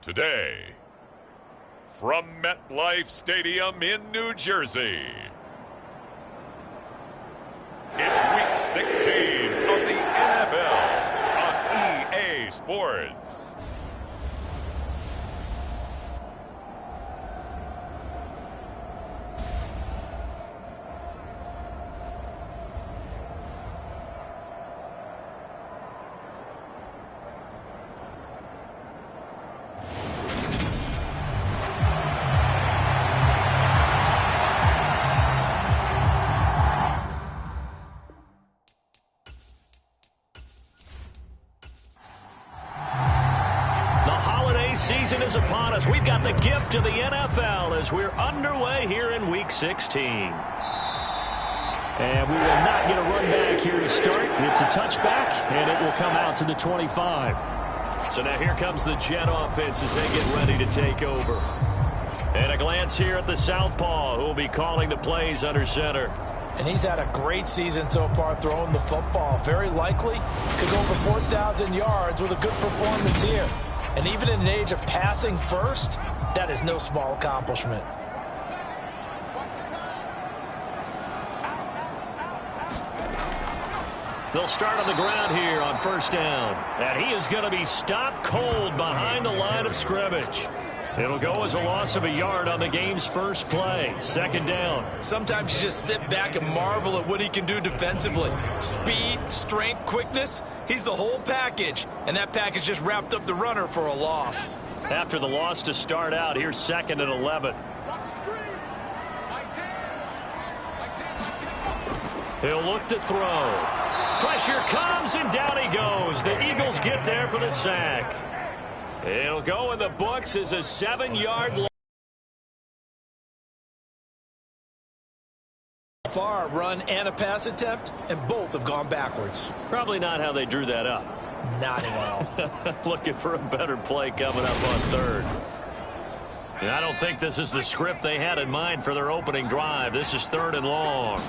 Today, from MetLife Stadium in New Jersey, it's Week 16 of the NFL on EA Sports. Season is upon us. We've got the gift of the NFL as we're underway here in Week 16. And we will not get a run back here to start. It's a touchback, and it will come out to the 25. So now here comes the Jet offense as they get ready to take over. And a glance here at the southpaw, who will be calling the plays under center. And he's had a great season so far throwing the football. Very likely could go over 4,000 yards with a good performance here. And even in an age of passing first, that is no small accomplishment. They'll start on the ground here on first down. And he is going to be stopped cold behind the line of scrimmage. It'll go as a loss of a yard on the game's first play. Second down. Sometimes you just sit back and marvel at what he can do defensively. Speed, strength, quickness. He's the whole package. And that package just wrapped up the runner for a loss. After the loss to start out, here's 2nd and 11. He'll look to throw. Pressure comes, and down he goes. The Eagles get there for the sack. It'll go in the books as a 7-yard loss. Far run and a pass attempt, and both have gone backwards. Probably not how they drew that up. Not at all. Looking for a better play coming up on third. And I don't think this is the script they had in mind for their opening drive. This is 3rd and long.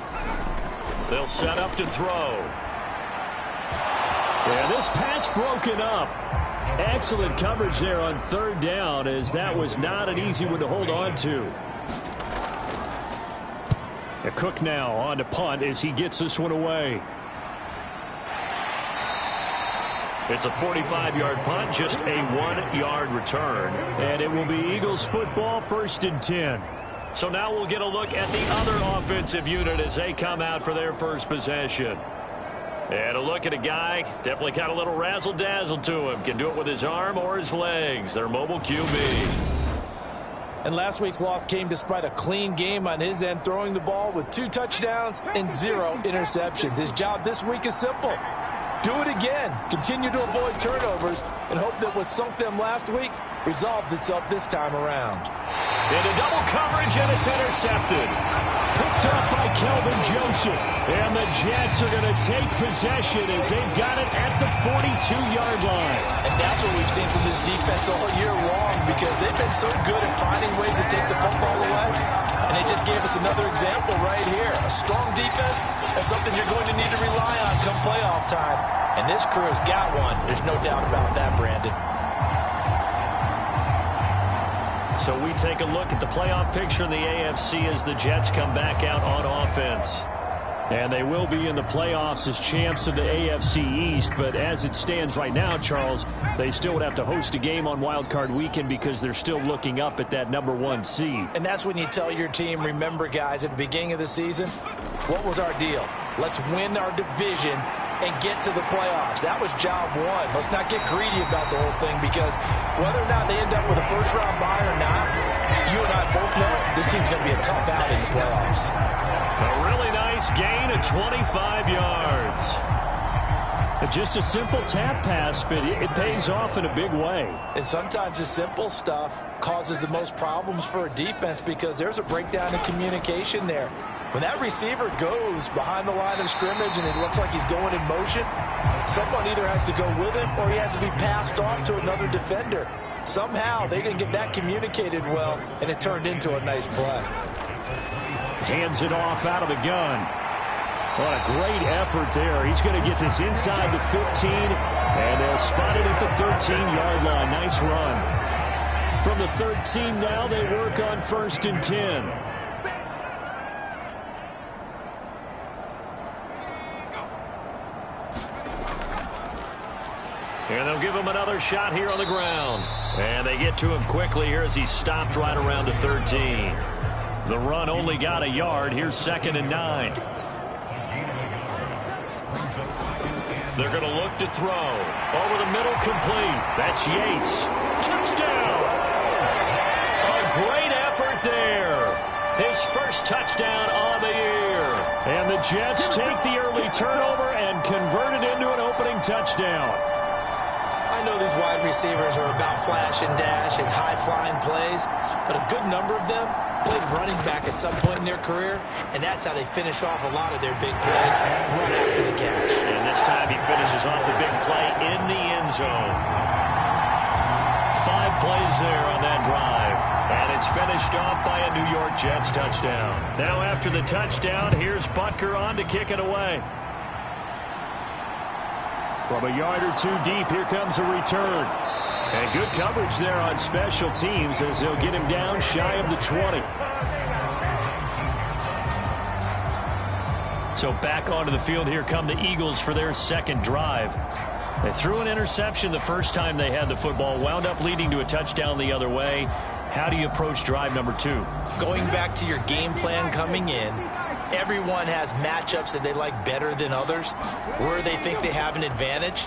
They'll set up to throw. And this pass broken up. Excellent coverage there on 3rd down, as that was not an easy one to hold on to. Cook now on to punt as he gets this one away. It's a 45-yard punt, just a 1-yard return. And it will be Eagles football, 1st and 10. So now we'll get a look at the other offensive unit as they come out for their first possession. And a look at a guy, definitely got a little razzle-dazzle to him. Can do it with his arm or his legs. Their mobile QB. And last week's loss came despite a clean game on his end, throwing the ball with 2 touchdowns and 0 interceptions. His job this week is simple. Do it again. Continue to avoid turnovers and hope that what sunk them last week resolves itself this time around. Into double coverage, and it's intercepted. Picked up by Kelvin Joseph. And the Jets are going to take possession as they've got it at the 42-yard line. And that's what we've seen from this defense all year long, because they've been so good at finding ways to take the football away. And they just gave us another example right here. A strong defense, that's something you're going to need to rely on come playoff time. And this crew has got one. There's no doubt about that, Brandon. So we take a look at the playoff picture in the AFC as the Jets come back out on offense. And they will be in the playoffs as champs of the AFC East. But as it stands right now, Charles, they still would have to host a game on Wild Card Weekend because they're still looking up at that #1 seed. And that's when you tell your team, remember, guys, at the beginning of the season, what was our deal? Let's win our division and get to the playoffs. That was job one. Let's not get greedy about the whole thing, because whether or not they end up with a first-round bye or not, you and I both know this team's going to be a tough out in the playoffs. A really nice gain of 25 yards. Just a simple tap pass, but it pays off in a big way. And sometimes the simple stuff causes the most problems for a defense, because there's a breakdown in communication there. When that receiver goes behind the line of scrimmage and it looks like he's going in motion, someone either has to go with him or he has to be passed off to another defender. Somehow they didn't get that communicated well, and it turned into a nice play. Hands it off out of the gun. What a great effort there. He's going to get this inside the 15, and they'll spot it at the 13-yard line. Nice run. From the 13 now, they work on 1st and 10. And they'll give him another shot here on the ground. And they get to him quickly here as he stopped right around the 13. The run only got a yard. Here's 2nd and 9. They're going to look to throw. Over the middle, complete. That's Yates. Touchdown! A great effort there. His first touchdown on the year. And the Jets take the early turnover and convert it into an opening touchdown. I know these wide receivers are about flash and dash and high-flying plays, but a good number of them played running back at some point in their career, and that's how they finish off a lot of their big plays, run after the catch. And this time he finishes off the big play in the end zone. 5 plays there on that drive, and it's finished off by a New York Jets touchdown. Now after the touchdown, here's Butker on to kick it away. From a yard or two deep, here comes a return. And good coverage there on special teams as they'll get him down shy of the 20. So back onto the field, here come the Eagles for their second drive. They threw an interception the first time they had the football, wound up leading to a touchdown the other way. How do you approach drive number 2? Going back to your game plan coming in, everyone has matchups that they like better than others. Where they think they have an advantage,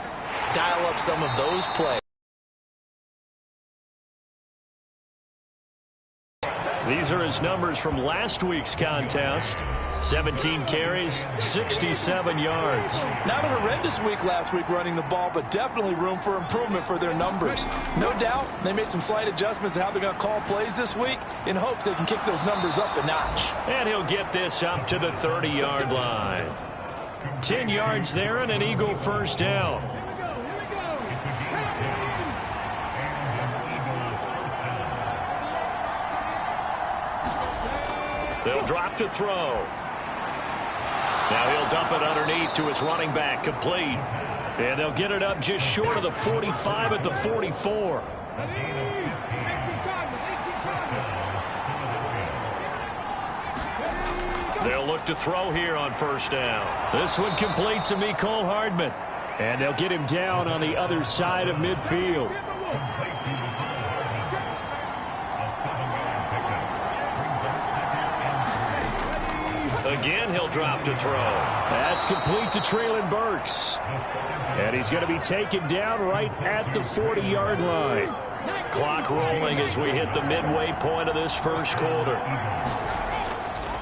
dial up some of those plays. These are his numbers from last week's contest. 17 carries, 67 yards. Not a horrendous week last week running the ball, but definitely room for improvement for their numbers. No doubt they made some slight adjustments to how they're going to call plays this week in hopes they can kick those numbers up a notch. And he'll get this up to the 30-yard line. 10 yards there and an Eagle first down. They'll drop to throw. Now he'll dump it underneath to his running back, complete. And they'll get it up just short of the 45 at the 44. They'll look to throw here on first down. This one complete to Mecole Hardman. And they'll get him down on the other side of midfield. Again, he'll drop to throw. That's complete to Treylon Burks. And he's going to be taken down right at the 40-yard line. Clock rolling as we hit the midway point of this first quarter.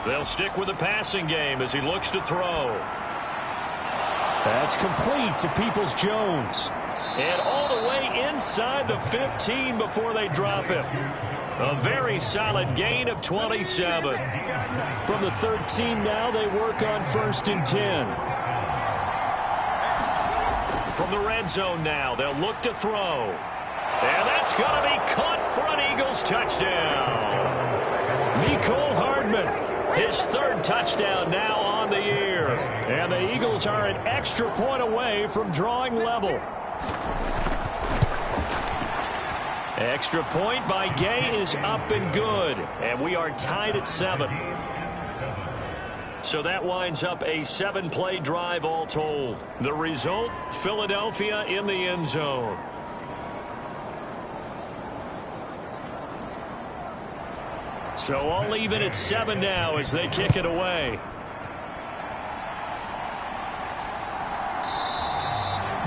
They'll stick with the passing game as he looks to throw. That's complete to Peoples-Jones. And all the way inside the 15 before they drop him. A very solid gain of 27. From the 13 now, they work on 1st and 10. From the red zone now, they'll look to throw. And that's going to be caught for an Eagles touchdown. Mecole Hardman, his 3rd touchdown now on the year. And the Eagles are an extra point away from drawing level. Extra point by Gay is up and good. And we are tied at 7. So that winds up a 7-play drive all told. The result, Philadelphia in the end zone. So I'll leave it at 7 now as they kick it away.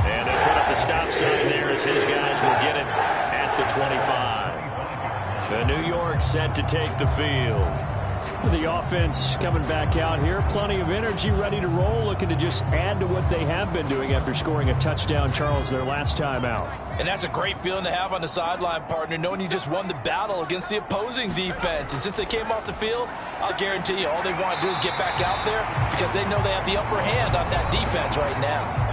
And they put up the stop sign there as his guys will get it at the 25. The New York set to take the field. The offense coming back out here. Plenty of energy, ready to roll, looking to just add to what they have been doing after scoring a touchdown, Charles, their last time out. And that's a great feeling to have on the sideline, partner, knowing you just won the battle against the opposing defense. And since they came off the field, I'll guarantee you all they want to do is get back out there because they know they have the upper hand on that defense right now.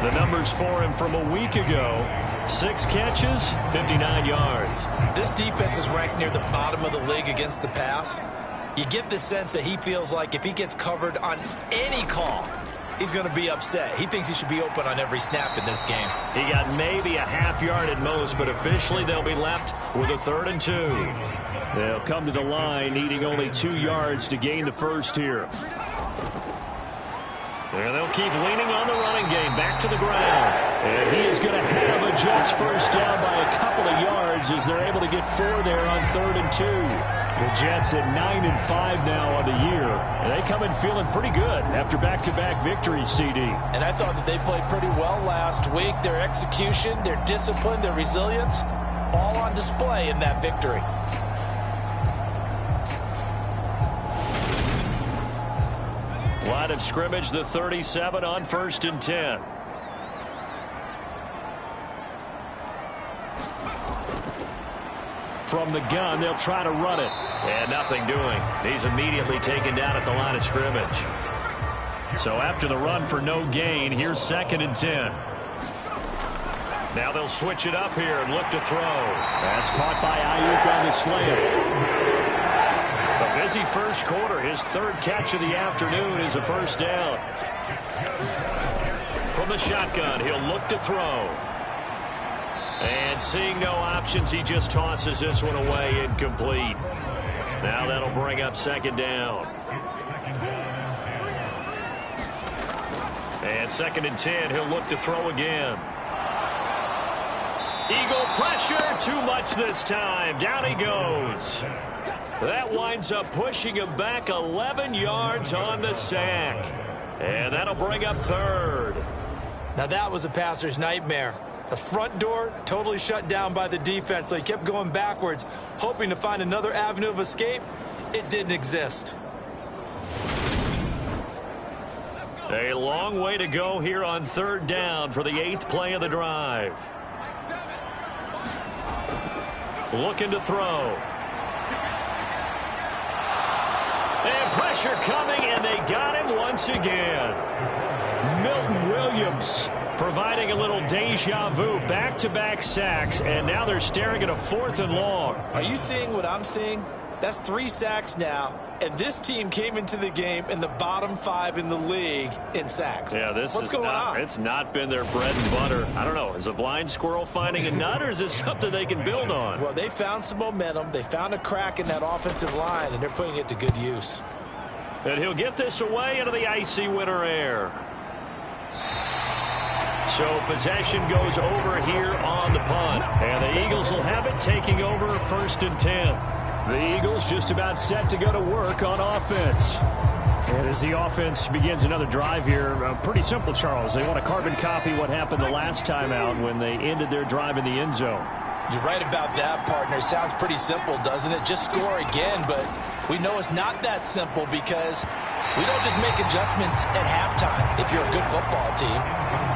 The numbers for him from a week ago: 6 catches, 59 yards. This defense is ranked near the bottom of the league against the pass. You get the sense that he feels like if he gets covered on any call, he's going to be upset. He thinks he should be open on every snap in this game. He got maybe a half yard at most, but officially they'll be left with a 3rd and 2. They'll come to the line needing only 2 yards to gain the first here. And they'll keep leaning on the running game. Back to the ground. And he is going to have a Jets first down by a couple of yards as they're able to get 4 there on 3rd and 2. The Jets at 9-5 now on the year. And they come in feeling pretty good after back-to-back victories, CD. And I thought that they played pretty well last week. Their execution, their discipline, their resilience, all on display in that victory. Line of scrimmage, the 37 on 1st and 10. From the gun, they'll try to run it. And nothing doing. He's immediately taken down at the line of scrimmage. So after the run for no gain, here's 2nd and 10. Now they'll switch it up here and look to throw. Pass caught by Ayuk on the slant. A busy first quarter. His 3rd catch of the afternoon is a first down. From the shotgun, he'll look to throw. And seeing no options, he just tosses this one away, incomplete. Now that'll bring up 2nd down. And 2nd and 10, he'll look to throw again. Eagle pressure, too much this time. Down he goes. That winds up pushing him back 11 yards on the sack. And that'll bring up 3rd. Now that was a passer's nightmare. The front door totally shut down by the defense, so he kept going backwards, hoping to find another avenue of escape. It didn't exist. A long way to go here on 3rd down for the 8th play of the drive. Looking to throw. And pressure coming, and they got him once again. Milton Williams providing a little deja vu, back-to-back sacks, and now they're staring at a 4th and long. Are you seeing what I'm seeing? That's 3 sacks now, and this team came into the game in the bottom 5 in the league in sacks. Yeah, what's going on? It's not been their bread and butter. I don't know. Is a blind squirrel finding a nut, or is this something they can build on? Well, they found some momentum. They found a crack in that offensive line, and they're putting it to good use. And he'll get this away into the icy winter air. So possession goes over here on the punt. And the Eagles will have it, taking over 1st and 10. The Eagles just about set to go to work on offense. And as the offense begins another drive here, pretty simple, Charles. They want to carbon copy what happened the last time out when they ended their drive in the end zone. You're right about that, partner. Sounds pretty simple, doesn't it? Just score again, but we know it's not that simple because we don't just make adjustments at halftime if you're a good football team.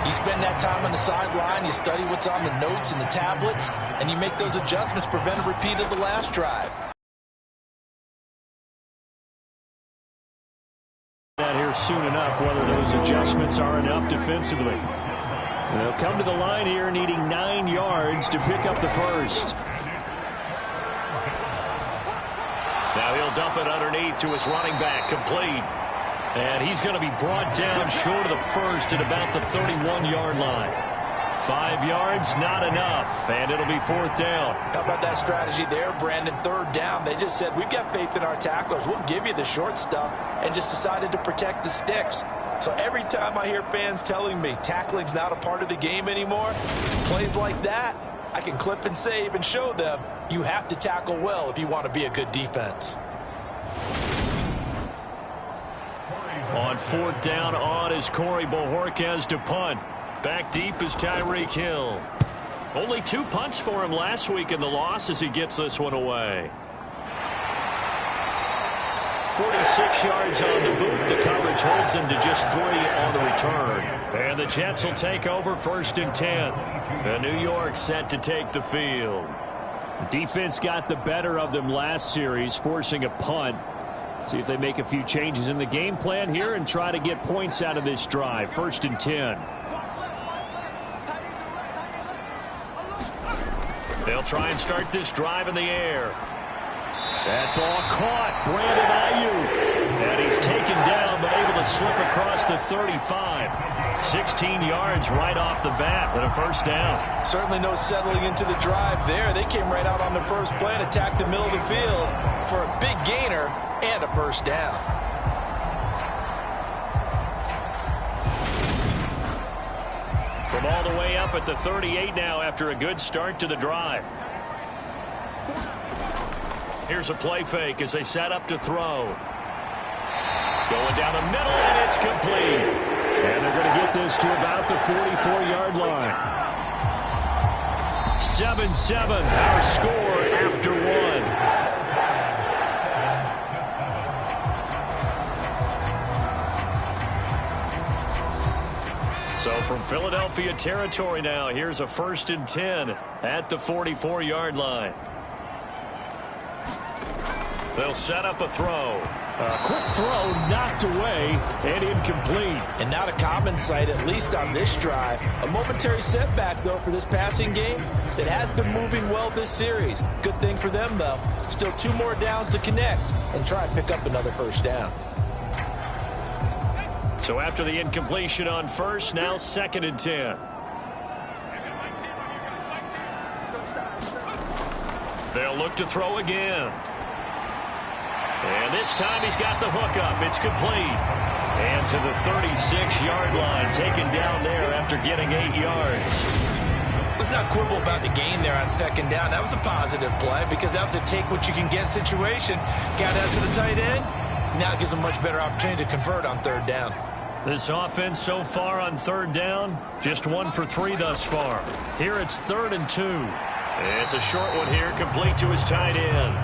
You spend that time on the sideline, you study what's on the notes and the tablets, and you make those adjustments, prevent a repeat of the last drive. That here soon enough, whether those adjustments are enough defensively. They'll come to the line here needing 9 yards to pick up the first. Now he'll dump it underneath to his running back, complete. And he's going to be brought down short of the first at about the 31-yard line. 5 yards, not enough, and it'll be 4th down. How about that strategy there, Brandon? 3rd down. They just said, we've got faith in our tacklers. We'll give you the short stuff, and just decided to protect the sticks. So every time I hear fans telling me tackling's not a part of the game anymore, plays like that, I can clip and save and show them you have to tackle well if you want to be a good defense. On 4th down, on is Corey Bojorquez to punt. Back deep is Tyreek Hill. Only 2 punts for him last week in the loss as he gets this one away. 46 yards on the boot. The coverage holds him to just 3 on the return. And the Jets will take over 1st and 10. And New York set to take the field. Defense got the better of them last series, forcing a punt. See if they make a few changes in the game plan here and try to get points out of this drive. 1st and 10. They'll try and start this drive in the air. That ball caught. Brandon Ayuk. And he's taken down, but able to slip across the 35. 16 yards right off the bat, and a first down. Certainly no settling into the drive there. They came right out on the first play and attacked the middle of the field for a big gainer and a first down. From all the way up at the 38 now after a good start to the drive. Here's a play fake as they set up to throw. Going down the middle, and it's complete. And they're going to get this to about the 44-yard line. 7-7, our score after one. So from Philadelphia territory now, here's a 1st and 10 at the 44-yard line. They'll set up a throw. A quick throw knocked away and incomplete. And not a common sight, at least on this drive. A momentary setback, though, for this passing game that has been moving well this series. Good thing for them, though. Still 2 more downs to connect and try and pick up another first down. So after the incompletion on first, now 2nd and 10. They'll look to throw again. And this time he's got the hook up. It's complete. And to the 36-yard line, taken down there after getting 8 yards. Let's not quibble about the gain there on 2nd down. That was a positive play because that was a take-what-you-can-get situation. Got out to the tight end. Now it gives them a much better opportunity to convert on 3rd down. This offense so far on 3rd down, just 1 for 3 thus far. Here it's 3rd and 2. It's a short one here, complete to his tight end.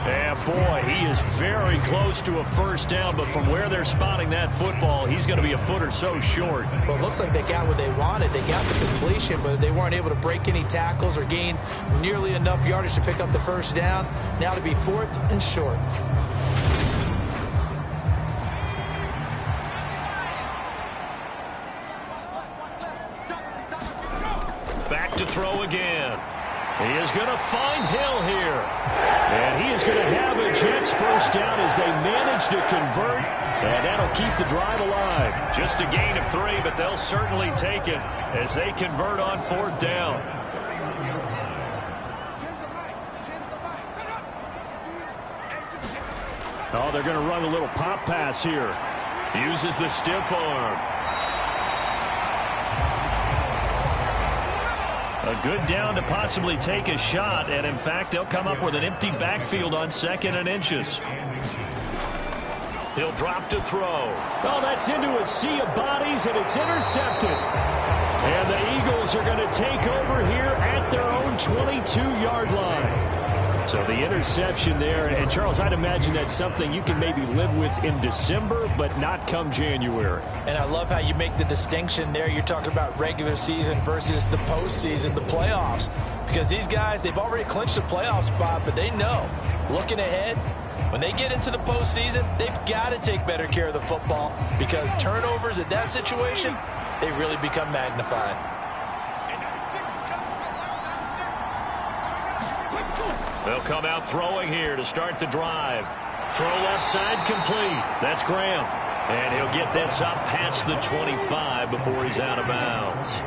And boy, he is very close to a first down, but from where they're spotting that football, he's going to be a foot or so short. Well, it looks like they got what they wanted. They got the completion, but they weren't able to break any tackles or gain nearly enough yardage to pick up the first down. Now to be 4th and short. Back to throw again. He is going to find Hill here. And he is going to have a Jets first down as they manage to convert. And that'll keep the drive alive. Just a gain of 3, but they'll certainly take it as they convert on 4th down. Oh, they're going to run a little pop pass here. Uses the stiff arm. A good down to possibly take a shot, and in fact, they'll come up with an empty backfield on 2nd and inches. He'll drop to throw. Oh, that's into a sea of bodies, and it's intercepted. And the Eagles are going to take over here at their own 22-yard line. So the interception there, and Charles, I'd imagine that's something you can maybe live with in December, but not come January. And I love how you make the distinction there. You're talking about regular season versus the postseason, the playoffs. Because these guys, they've already clinched a playoff spot, but they know, looking ahead, when they get into the postseason, they've got to take better care of the football because turnovers at that situation, they really become magnified. They'll come out throwing here to start the drive. Throw left side complete. That's Graham. And he'll get this up past the 25 before he's out of bounds.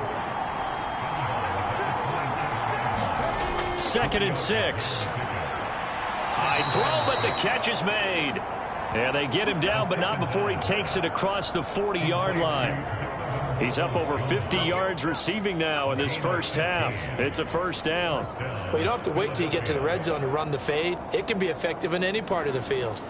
2nd and 6. High throw, but the catch is made. And they get him down, but not before he takes it across the 40-yard line. He's up over 50 yards receiving now in this first half. It's a first down. Well, you don't have to wait till you get to the red zone to run the fade. It can be effective in any part of the field.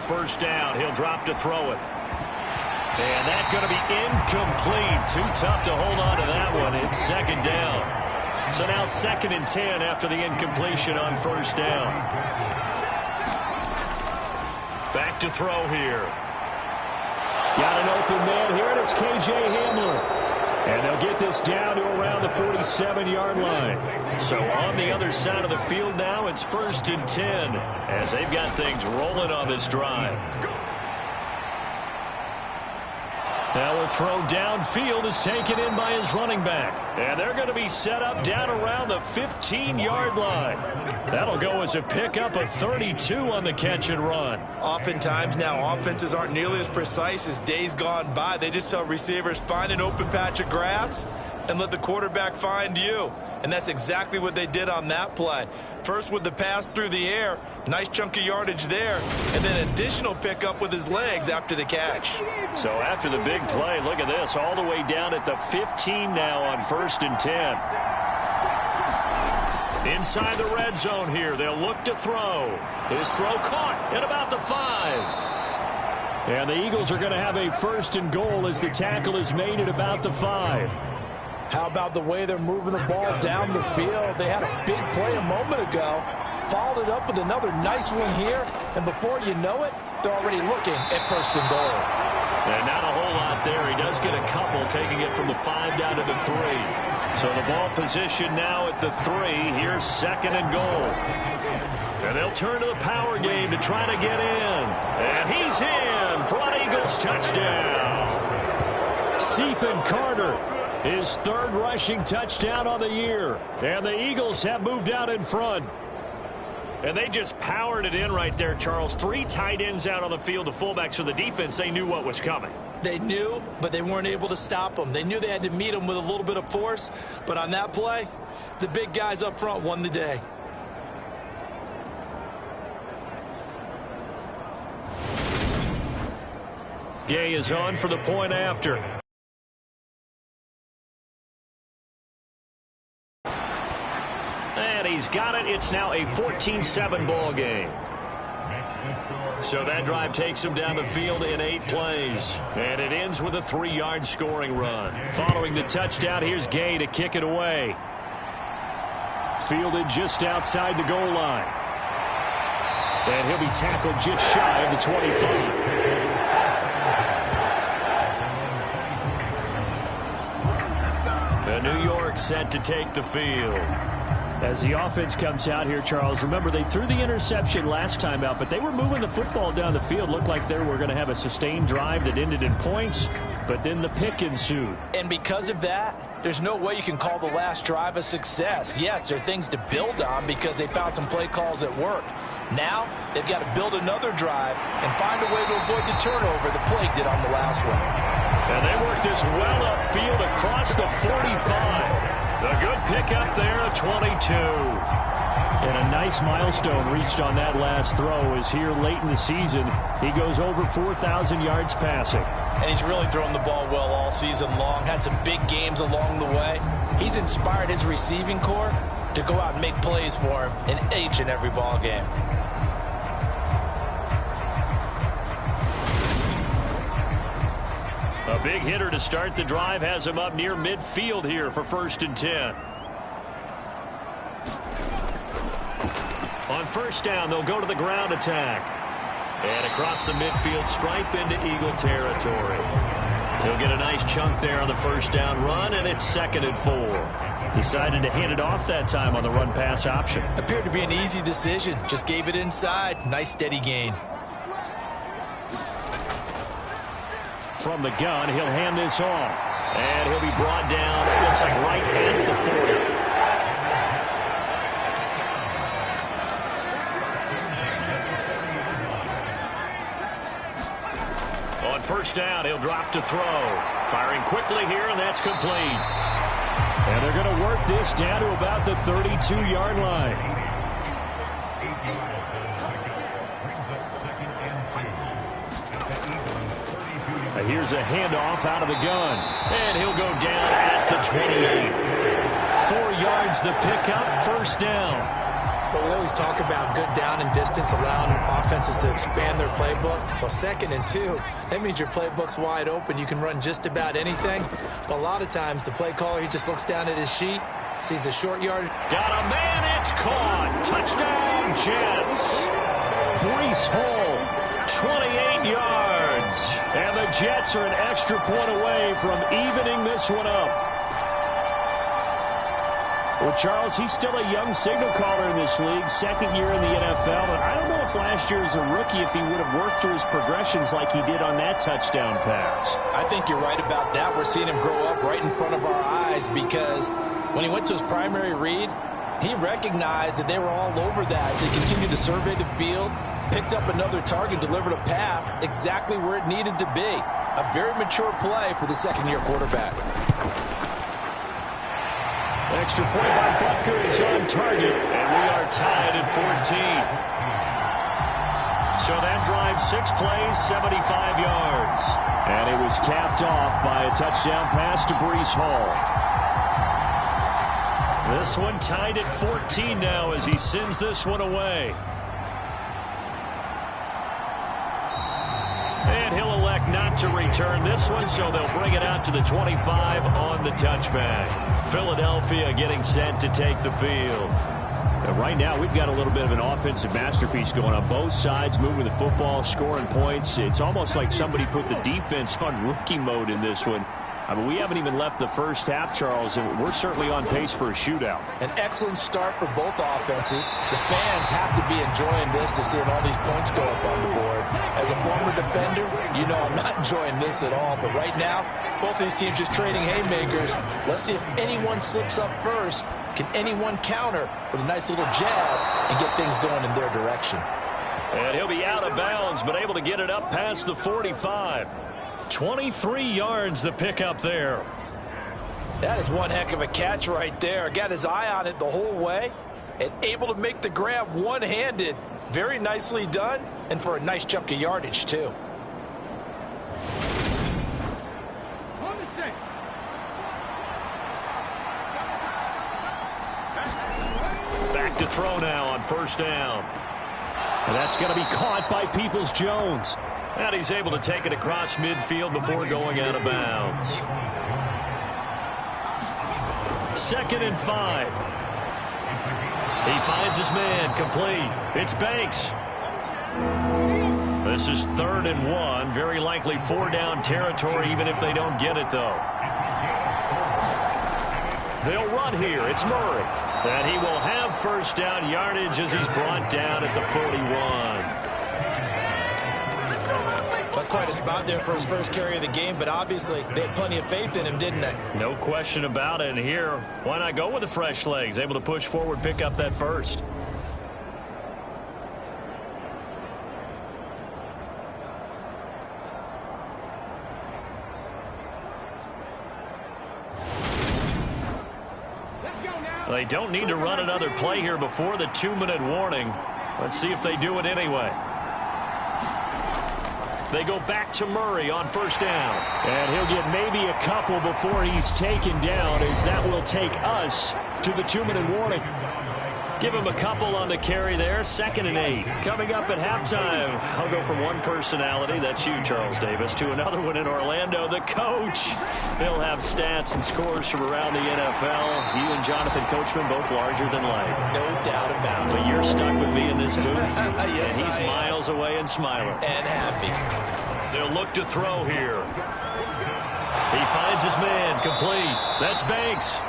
First down, he'll drop to throw it. And that's going to be incomplete. Too tough to hold on to that one. It's 2nd down. So now 2nd and 10 after the incompletion on first down. Back to throw here. Got an open man here, and it's K.J. Hamler. And they'll get this down to around the 47-yard line. So on the other side of the field now, it's 1st and 10 as they've got things rolling on this drive. Now a throw downfield is taken in by his running back. And they're going to be set up down around the 15-yard line. That'll go as a pickup of 32 on the catch and run. Oftentimes now, offenses aren't nearly as precise as days gone by. They just tell receivers, find an open patch of grass and let the quarterback find you. And that's exactly what they did on that play. First with the pass through the air, nice chunk of yardage there, and then additional pickup with his legs after the catch. So after the big play, look at this, all the way down at the 15 now on 1st and 10. Inside the red zone here, they'll look to throw. His throw caught at about the 5. And the Eagles are going to have a 1st and goal as the tackle is made at about the 5. How about the way they're moving the ball down the field? They had a big play a moment ago, followed it up with another nice one here, and before you know it, they're already looking at 1st and goal. And not a whole lot there. He does get a couple, taking it from the 5 down to the 3. So the ball position now at the 3. Here's 2nd and goal. And they'll turn to the power game to try to get in. And he's in for an Eagles touchdown. Stephen Carter, his 3rd rushing touchdown on the year. And the Eagles have moved out in front. And they just powered it in right there, Charles. 3 tight ends out on the field, the fullbacks for the defense. They knew what was coming. They knew, but they weren't able to stop them. They knew they had to meet them with a little bit of force. But on that play, the big guys up front won the day. Gay is on for the point after. And he's got it. It's now a 14-7 ball game. So that drive takes him down the field in 8 plays. And it ends with a 3-yard scoring run. Following the touchdown, here's Gay to kick it away. Fielded just outside the goal line. And he'll be tackled just shy of the 25. New York set to take the field. As the offense comes out here, Charles, remember they threw the interception last time out, but they were moving the football down the field. Looked like they were going to have a sustained drive that ended in points, but then the pick ensued. And because of that, there's no way you can call the last drive a success. Yes, there are things to build on because they found some play calls that worked. Now, they've got to build another drive and find a way to avoid the turnover the Plague did on the last one. And they work this well upfield across the 45. A good pickup there, a 22. And a nice milestone reached on that last throw is here late in the season. He goes over 4,000 yards passing. And he's really thrown the ball well all season long. Had some big games along the way. He's inspired his receiving corps to go out and make plays for him in each and every ball game. A big hitter to start the drive has him up near midfield here for 1st and 10. On 1st down, they'll go to the ground attack. And across the midfield stripe into Eagle territory. He'll get a nice chunk there on the 1st down run, and it's 2nd and 4. Decided to hand it off that time on the run-pass option. Appeared to be an easy decision. Just gave it inside. Nice steady gain. From the gun, he'll hand this off. And he'll be brought down, it looks like right at the 40. On 1st down, he'll drop to throw. Firing quickly here, and that's complete. And they're going to work this down to about the 32-yard line. Here's a handoff out of the gun. And he'll go down at the 28. 4 yards the pickup, 1st down. Well, we always talk about good down and distance, allowing offenses to expand their playbook. Well, 2nd and 2, that means your playbook's wide open. You can run just about anything. But a lot of times, the play caller, he just looks down at his sheet, sees the short yard. Got a man, it's caught. Touchdown, Jets. Breece Hall, 28 yards. yards. And the Jets are an extra point away from evening this one up. Well, Charles, he's still a young signal caller in this league, second year in the NFL. And I don't know if last year as a rookie, if he would have worked through his progressions like he did on that touchdown pass. I think you're right about that. We're seeing him grow up right in front of our eyes because when he went to his primary read, he recognized that they were all over that as he continued to survey the field, picked up another target, delivered a pass exactly where it needed to be. A very mature play for the second-year quarterback. Extra point by Butker is on target, and we are tied at 14. So that drive, 6 plays, 75 yards. And it was capped off by a touchdown pass to Breece Hall. This one tied at 14 now as he sends this one away. And he'll elect not to return this one, so they'll bring it out to the 25 on the touchback. Philadelphia getting set to take the field. And right now, we've got a little bit of an offensive masterpiece going on both sides, moving the football, scoring points. It's almost like somebody put the defense on rookie mode in this one. I mean, we haven't even left the first half, Charles, and we're certainly on pace for a shootout. An excellent start for both offenses. The fans have to be enjoying this to seeing all these points go up on the board. As a former defender, you know I'm not enjoying this at all. But right now, both these teams just trading haymakers. Let's see if anyone slips up first. Can anyone counter with a nice little jab and get things going in their direction? And he'll be out of bounds, but able to get it up past the 45. 23 yards the pickup there. That is one heck of a catch right there. Got his eye on it the whole way and able to make the grab one-handed. Very nicely done, and for a nice chunk of yardage, too. Back to throw now on first down. And that's going to be caught by Peoples-Jones. And he's able to take it across midfield before going out of bounds. 2nd and 5. He finds his man, complete. It's Banks. This is 3rd and 1. Very likely 4-down territory, even if they don't get it, though. They'll run here. It's Murray. And he will have first down yardage as he's brought down at the 41. That's quite a spot there for his first carry of the game, but obviously they had plenty of faith in him, didn't they? No question about it. And here, why not go with the fresh legs? Able to push forward, pick up that first. They don't need to run another play here before the 2-minute warning. Let's see if they do it anyway. They go back to Murray on first down. And he'll get maybe a couple before he's taken down, as that will take us to the 2-minute warning. Give him a couple on the carry there. 2nd and 8. Coming up at halftime, I'll go from one personality, that's you, Charles Davis, to another one in Orlando, the coach. He'll have stats and scores from around the NFL. You and Jonathan Coachman both larger than life. No doubt about it. But you're stuck with me in this booth. Yes, and he's miles away and smiling. And happy. They'll look to throw here. He finds his man, complete. That's Banks.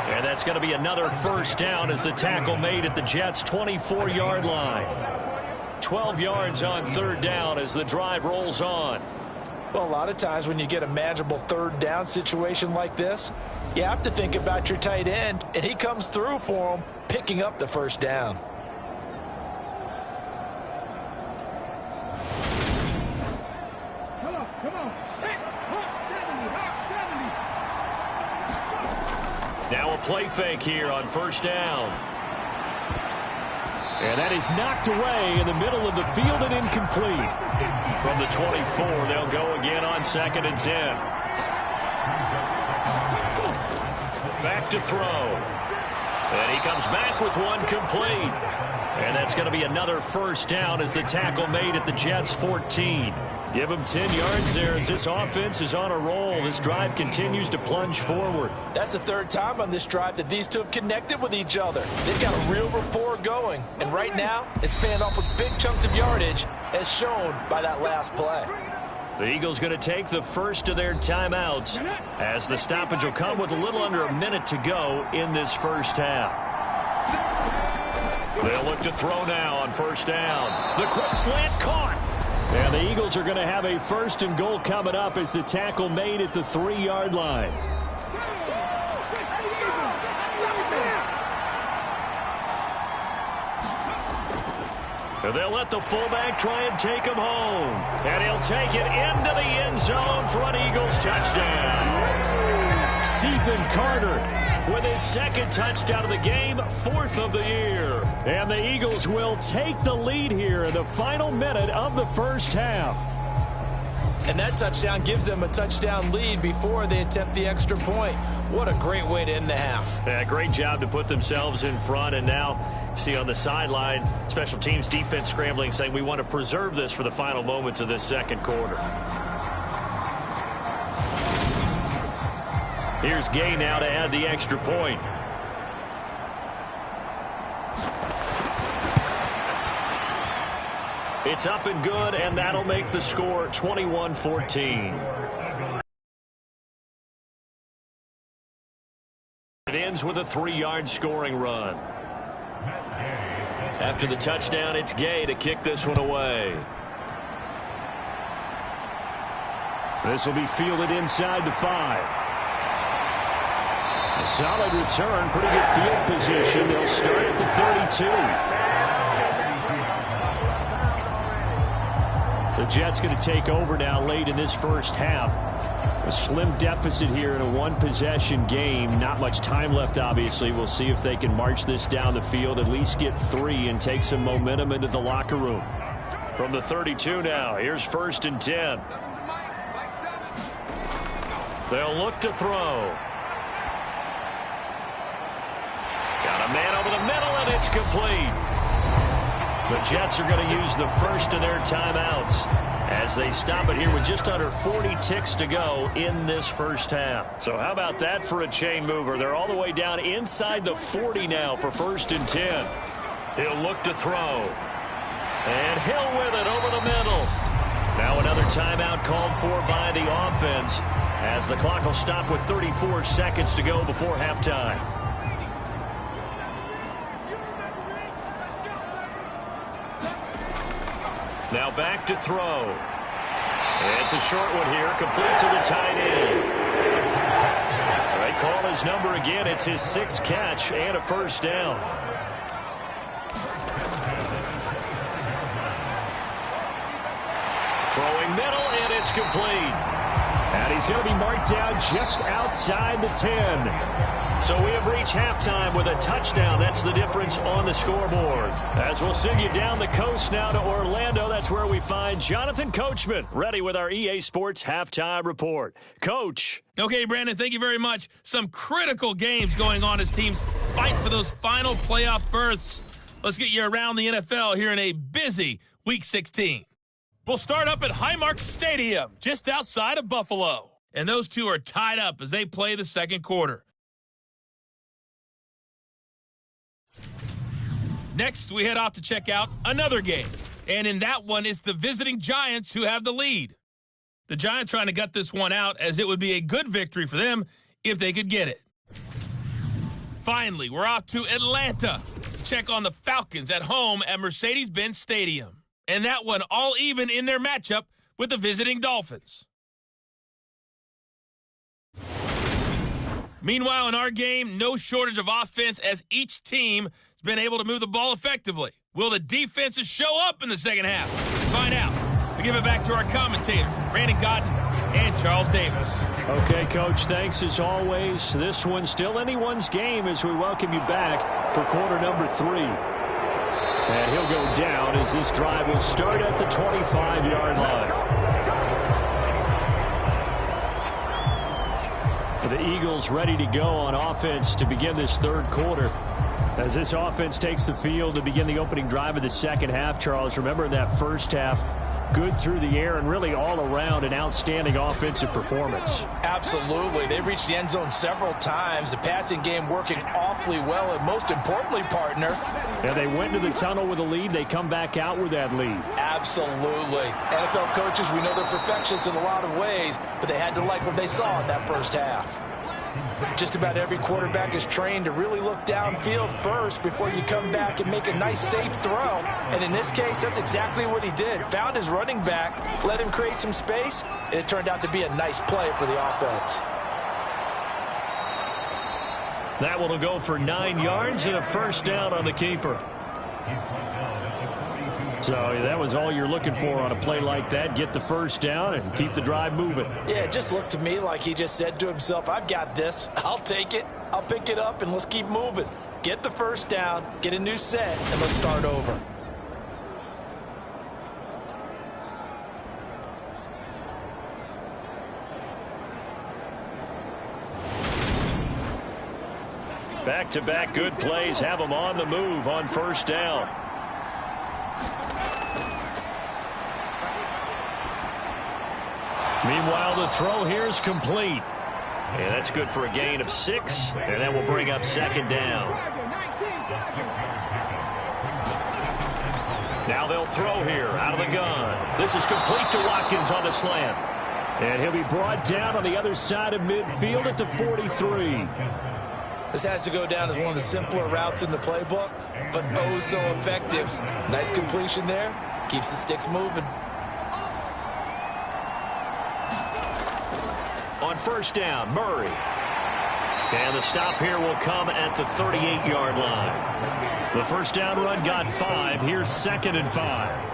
And that's going to be another first down as the tackle made at the Jets' 24-yard line. 12 yards on 3rd down as the drive rolls on. Well, a lot of times when you get a manageable 3rd down situation like this, you have to think about your tight end, and he comes through for him, picking up the first down. Come on. Now a play fake here on first down. And that is knocked away in the middle of the field and incomplete. From the 24, they'll go again on 2nd and 10. Back to throw. And he comes back with one complete. And that's going to be another first down as the tackle made at the Jets' 14. Give him 10 yards there as this offense is on a roll. This drive continues to plunge forward. That's the 3rd time on this drive that these two have connected with each other. They've got a real rapport going. And right now, it's paying off with big chunks of yardage, as shown by that last play. The Eagles going to take the first of their timeouts as the stoppage will come with a little under a minute to go in this first half. They'll look to throw now on first down. The quick slant caught. And the Eagles are going to have a first and goal coming up as the tackle made at the 3-yard line. And they'll let the fullback try and take him home. And he'll take it into the end zone for an Eagles touchdown. Ethan Carter with his second touchdown of the game, 4th of the year. And the Eagles will take the lead here in the final minute of the first half. And that touchdown gives them a touchdown lead before they attempt the extra point. What a great way to end the half. Yeah, great job to put themselves in front. And now, see on the sideline, special teams defense scrambling, saying we want to preserve this for the final moments of this second quarter. Here's Gay now to add the extra point. It's up and good, and that'll make the score 21-14. It ends with a 3-yard scoring run. After the touchdown, it's Gay to kick this one away. This will be fielded inside the 5. A solid return, pretty good field position. They'll start at the 32. The Jets going to take over now late in this first half. A slim deficit here in a one-possession game. Not much time left, obviously. We'll see if they can march this down the field, at least get 3 and take some momentum into the locker room. From the 32 now, here's 1st and 10. They'll look to throw. Got a man over the middle, and it's complete. The Jets are going to use the first of their timeouts as they stop it here with just under 40 ticks to go in this first half. So how about that for a chain mover? They're all the way down inside the 40 now for 1st and 10. He'll look to throw. And Hill with it over the middle. Now another timeout called for by the offense as the clock will stop with 34 seconds to go before halftime. Now back to throw. It's a short one here, complete to the tight end. They call his number again. It's his 6th catch and a first down. Throwing middle, and it's complete. And he's going to be marked down just outside the 10. So we have reached halftime with a touchdown. That's the difference on the scoreboard. As we'll send you down the coast now to Orlando, that's where we find Jonathan Coachman, ready with our EA Sports Halftime Report. Coach. Okay, Brandon, thank you very much. Some critical games going on as teams fight for those final playoff berths. Let's get you around the NFL here in a busy Week 16. We'll start up at Highmark Stadium, just outside of Buffalo. And those two are tied up as they play the second quarter. Next, we head off to check out another game. And in that one, it's the visiting Giants who have the lead. The Giants trying to gut this one out as it would be a good victory for them if they could get it. Finally, we're off to Atlanta to check on the Falcons at home at Mercedes-Benz Stadium. And that one all even in their matchup with the visiting Dolphins. Meanwhile, in our game, no shortage of offense as each team has been able to move the ball effectively. Will the defenses show up in the second half? Find out. We give it back to our commentators, Brandon Godden and Charles Davis. Okay, Coach, thanks as always. This one's still anyone's game as we welcome you back for quarter number 3. And he'll go down as this drive will start at the 25-yard line. The Eagles ready to go on offense to begin this third quarter. As this offense takes the field to begin the opening drive of the second half, Charles, remember in that first half, good through the air and really all around an outstanding offensive performance. Absolutely. They reached the end zone several times. The passing game working awfully well. And most importantly, partner, Yeah, they went into the tunnel with a lead. They come back out with that lead. Absolutely. NFL coaches, we know they're perfectionists in a lot of ways, but they had to like what they saw in that first half. Just about every quarterback is trained to really look downfield first before you come back and make a nice, safe throw. And in this case, that's exactly what he did. Found his running back, let him create some space, and it turned out to be a nice play for the offense. That one will go for 9 yards and a first down on the keeper. So that was all you're looking for on a play like that. Get the first down and keep the drive moving. Yeah, it just looked to me like he just said to himself, I've got this. I'll take it. I'll pick it up, and let's keep moving. Get the first down, get a new set, and let's start over. Back-to-back good plays have them on the move on first down. Meanwhile, the throw here is complete. And that's good for a gain of 6, and that will bring up second down. Now they'll throw here out of the gun. This is complete to Watkins on the slant. And he'll be brought down on the other side of midfield at the 43. This has to go down as one of the simpler routes in the playbook, but oh so effective. Nice completion there. Keeps the sticks moving. On first down, Murray. And the stop here will come at the 38-yard line. The first down run got 5. Here's 2nd and 5.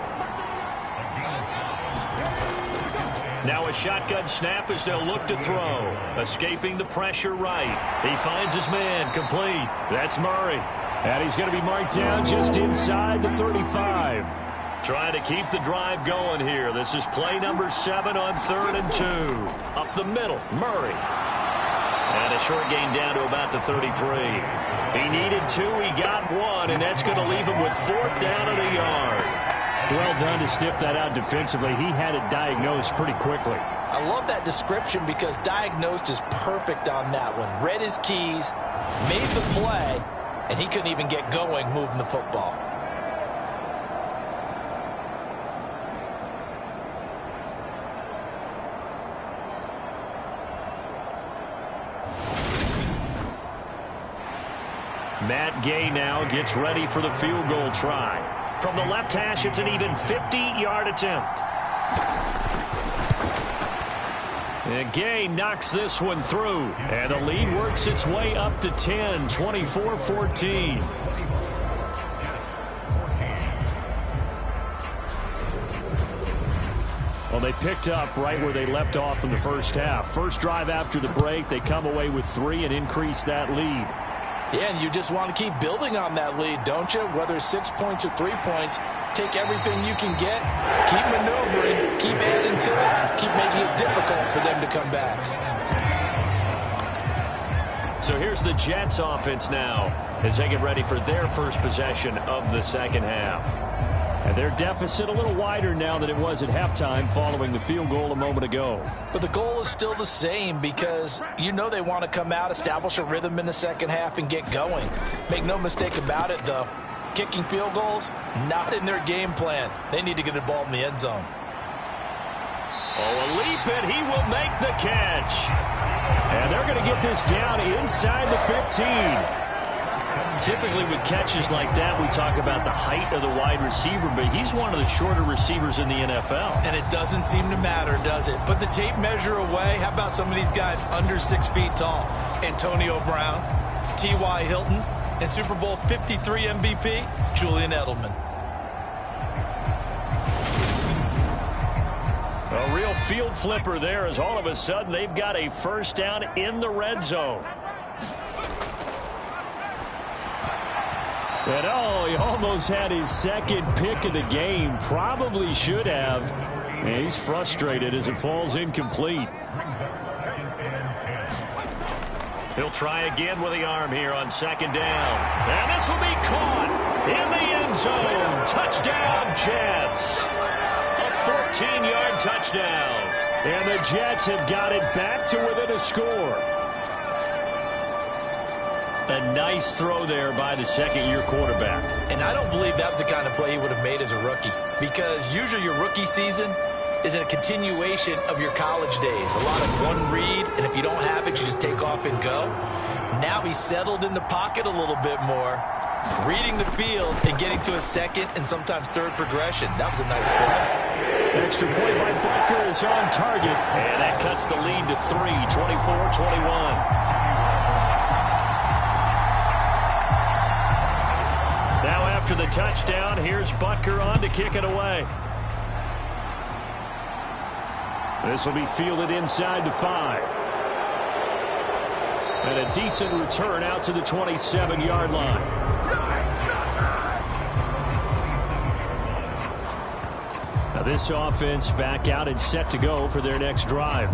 Now a shotgun snap as they'll look to throw. Escaping the pressure right. He finds his man, complete. That's Murray. And he's going to be marked down just inside the 35. Trying to keep the drive going here. This is play number 7 on 3rd and 2. Up the middle, Murray. And a short gain down to about the 33. He needed 2, he got 1, and that's going to leave him with 4th down and a yard. Well done to sniff that out defensively. He had it diagnosed pretty quickly. I love that description because diagnosed is perfect on that one. Read his keys, made the play, and he couldn't even get going moving the football. Matt Gay now gets ready for the field goal try. From the left hash, it's an even 50-yard attempt. And Gay knocks this one through. And the lead works its way up to 10, 24-14. Well, they picked up right where they left off in the first half. First drive after the break, they come away with 3 and increase that lead. Yeah, and you just want to keep building on that lead, don't you? Whether it's 6 points or 3 points, take everything you can get, keep maneuvering, keep adding to it, keep making it difficult for them to come back. So here's the Jets offense now as they get ready for their first possession of the second half. And their deficit a little wider now than it was at halftime following the field goal a moment ago. But the goal is still the same because you know they want to come out, establish a rhythm in the second half, and get going. Make no mistake about it, though. Kicking field goals, not in their game plan. They need to get the ball in the end zone. Oh, a leap, and he will make the catch. And they're going to get this down inside the 15. Typically with catches like that, we talk about the height of the wide receiver, but he's one of the shorter receivers in the NFL. And it doesn't seem to matter, does it? Put the tape measure away. How about some of these guys under 6 feet tall? Antonio Brown, T.Y. Hilton, and Super Bowl 53 MVP, Julian Edelman. A real field flipper there as all of a sudden they've got a first down in the red zone. And oh, he almost had his second pick of the game. Probably should have. And he's frustrated as it falls incomplete. He'll try again with the arm here on second down. And this will be caught in the end zone. Touchdown, Jets. A 14-yard touchdown. And the Jets have got it back to within a score. A nice throw there by the second-year quarterback. And I don't believe that was the kind of play he would have made as a rookie, because usually your rookie season is a continuation of your college days. A lot of one read, and if you don't have it, you just take off and go. Now he's settled in the pocket a little bit more, reading the field and getting to a second and sometimes third progression. That was a nice play. Extra point by Butker is on target. And that cuts the lead to 3, 24-21. Now after the touchdown, here's Butker on to kick it away. This will be fielded inside the 5. And a decent return out to the 27-yard line. Now this offense back out and set to go for their next drive.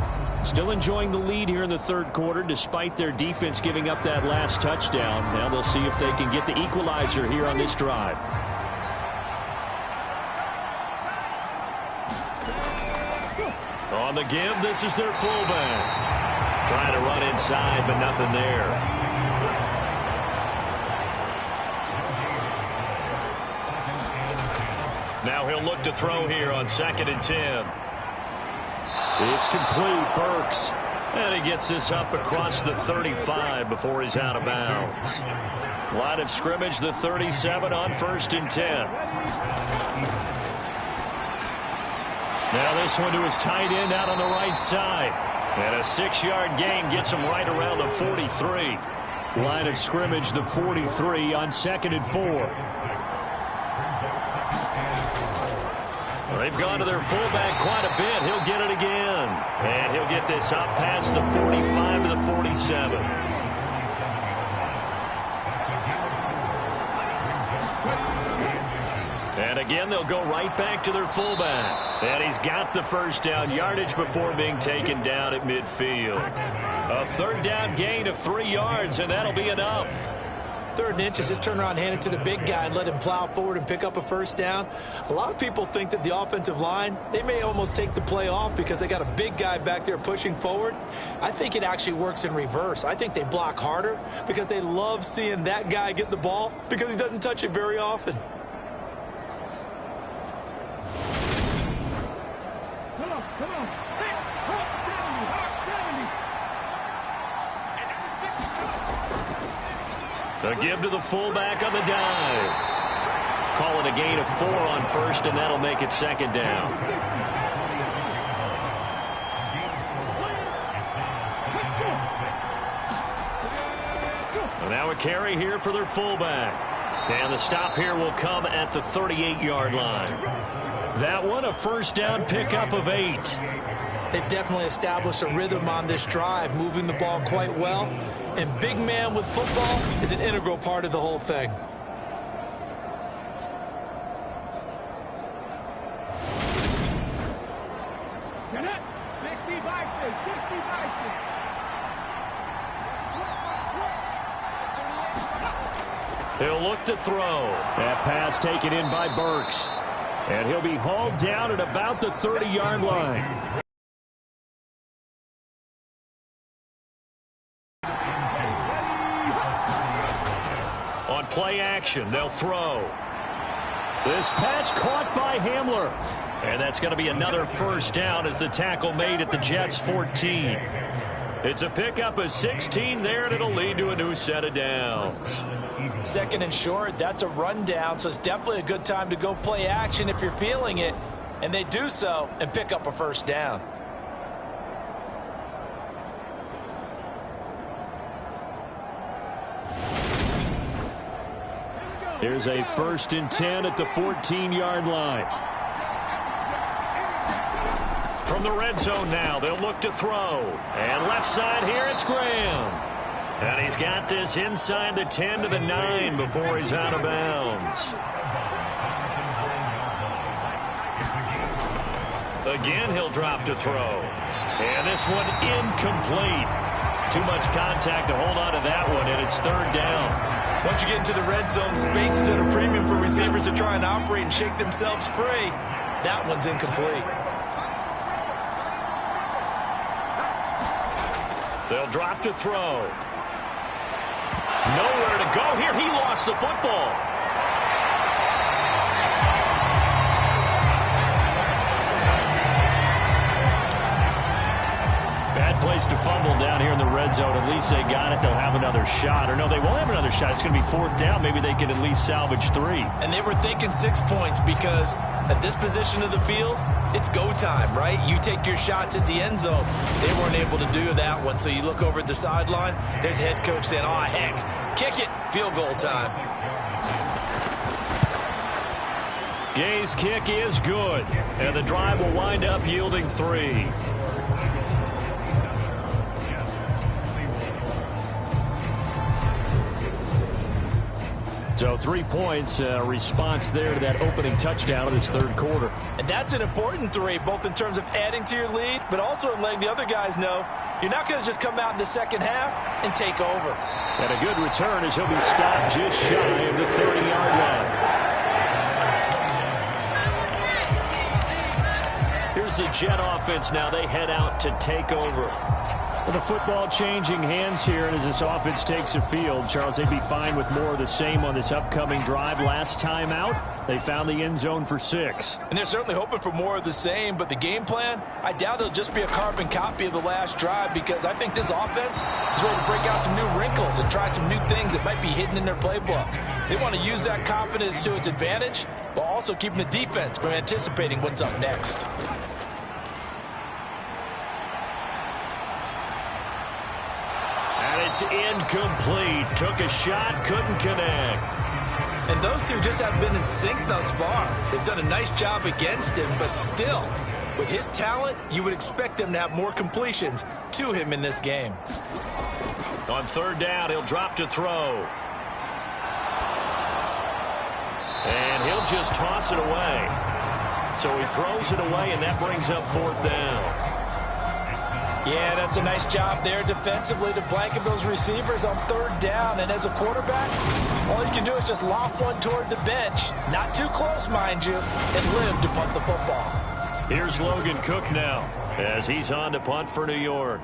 Still enjoying the lead here in the third quarter despite their defense giving up that last touchdown. Now they'll see if they can get the equalizer here on this drive. On the give, this is their fullback. Trying to run inside, but nothing there. Now he'll look to throw here on 2nd and 10. It's complete. Burks. And he gets this up across the 35 before he's out of bounds. Line of scrimmage, the 37 on 1st and 10. Now this one to his tight end out on the right side. And a 6-yard gain gets him right around the 43. Line of scrimmage, the 43 on 2nd and 4. They've gone to their fullback quite a bit. He'll get it again. And he'll get this up past the 45 to the 47. And again, they'll go right back to their fullback. And he's got the first down yardage before being taken down at midfield. A third down gain of 3 yards, and that'll be enough. 3rd and inches, just turn around, hand it to the big guy and let him plow forward and pick up a first down. A lot of people think that the offensive line, they may almost take the play off because they got a big guy back there pushing forward. I think it actually works in reverse. I think they block harder because they love seeing that guy get the ball because he doesn't touch it very often. Come on. The give to the fullback on the dive. Call it a gain of 4 on 1st, and that'll make it 2nd down. And now a carry here for their fullback. And the stop here will come at the 38-yard line. That one, a first down pickup of 8. They've definitely established a rhythm on this drive, moving the ball quite well. And big man with football is an integral part of the whole thing. He'll look to throw. That pass taken in by Burks. And he'll be hauled down at about the 30-yard line. On play action, they'll throw. This pass caught by Hamler. And that's going to be another first down as the tackle made at the Jets' 14. It's a pickup of 16 there, and it'll lead to a new set of downs. 2nd and short, that's a rundown, so it's definitely a good time to go play action if you're feeling it. And they do so and pick up a first down. Here's a 1st and 10 at the 14-yard line. From the red zone now, they'll look to throw. And left side here, it's Graham. And he's got this inside the 10 to the 9 before he's out of bounds. Again, he'll drop to throw. And this one incomplete. Too much contact to hold on to that one, and it's 3rd down. Once you get into the red zone, space is at a premium for receivers to try and operate and shake themselves free. That one's incomplete. They'll drop to throw. Nowhere to go here. He lost the football. Bad place to fumble down here in the red zone. At least they got it. They'll have another shot. Or no, they won't have another shot. It's going to be 4th down. Maybe they can at least salvage 3. And they were thinking 6 points because at this position of the field, it's go time, right? You take your shots at the end zone. They weren't able to do that one. So you look over at the sideline. There's the head coach saying, oh, heck, kick it. Field goal time. Gay's kick is good. And the drive will wind up yielding 3. So 3 points, response there to that opening touchdown of this 3rd quarter. And that's an important 3, both in terms of adding to your lead, but also in letting the other guys know you're not going to just come out in the second half and take over. And a good return as he'll be stopped just shy of the 30-yard line. Here's the Jet offense now. They head out to take over. With the football changing hands here, and as this offense takes the field, Charles, they'd be fine with more of the same on this upcoming drive. Last time out, they found the end zone for 6. And they're certainly hoping for more of the same, but the game plan, I doubt it'll just be a carbon copy of the last drive because I think this offense is ready to break out some new wrinkles and try some new things that might be hidden in their playbook. They want to use that confidence to its advantage while also keeping the defense from anticipating what's up next. It's incomplete. Took a shot, couldn't connect. And those two just haven't been in sync thus far. They've done a nice job against him, but still, with his talent, you would expect them to have more completions to him in this game. On 3rd down, he'll drop to throw. And he'll just toss it away. So he throws it away, and that brings up 4th down. Yeah, that's a nice job there defensively to blanket those receivers on 3rd down. And as a quarterback, all you can do is just loft one toward the bench. Not too close, mind you, and live to punt the football. Here's Logan Cook now as he's on to punt for New York.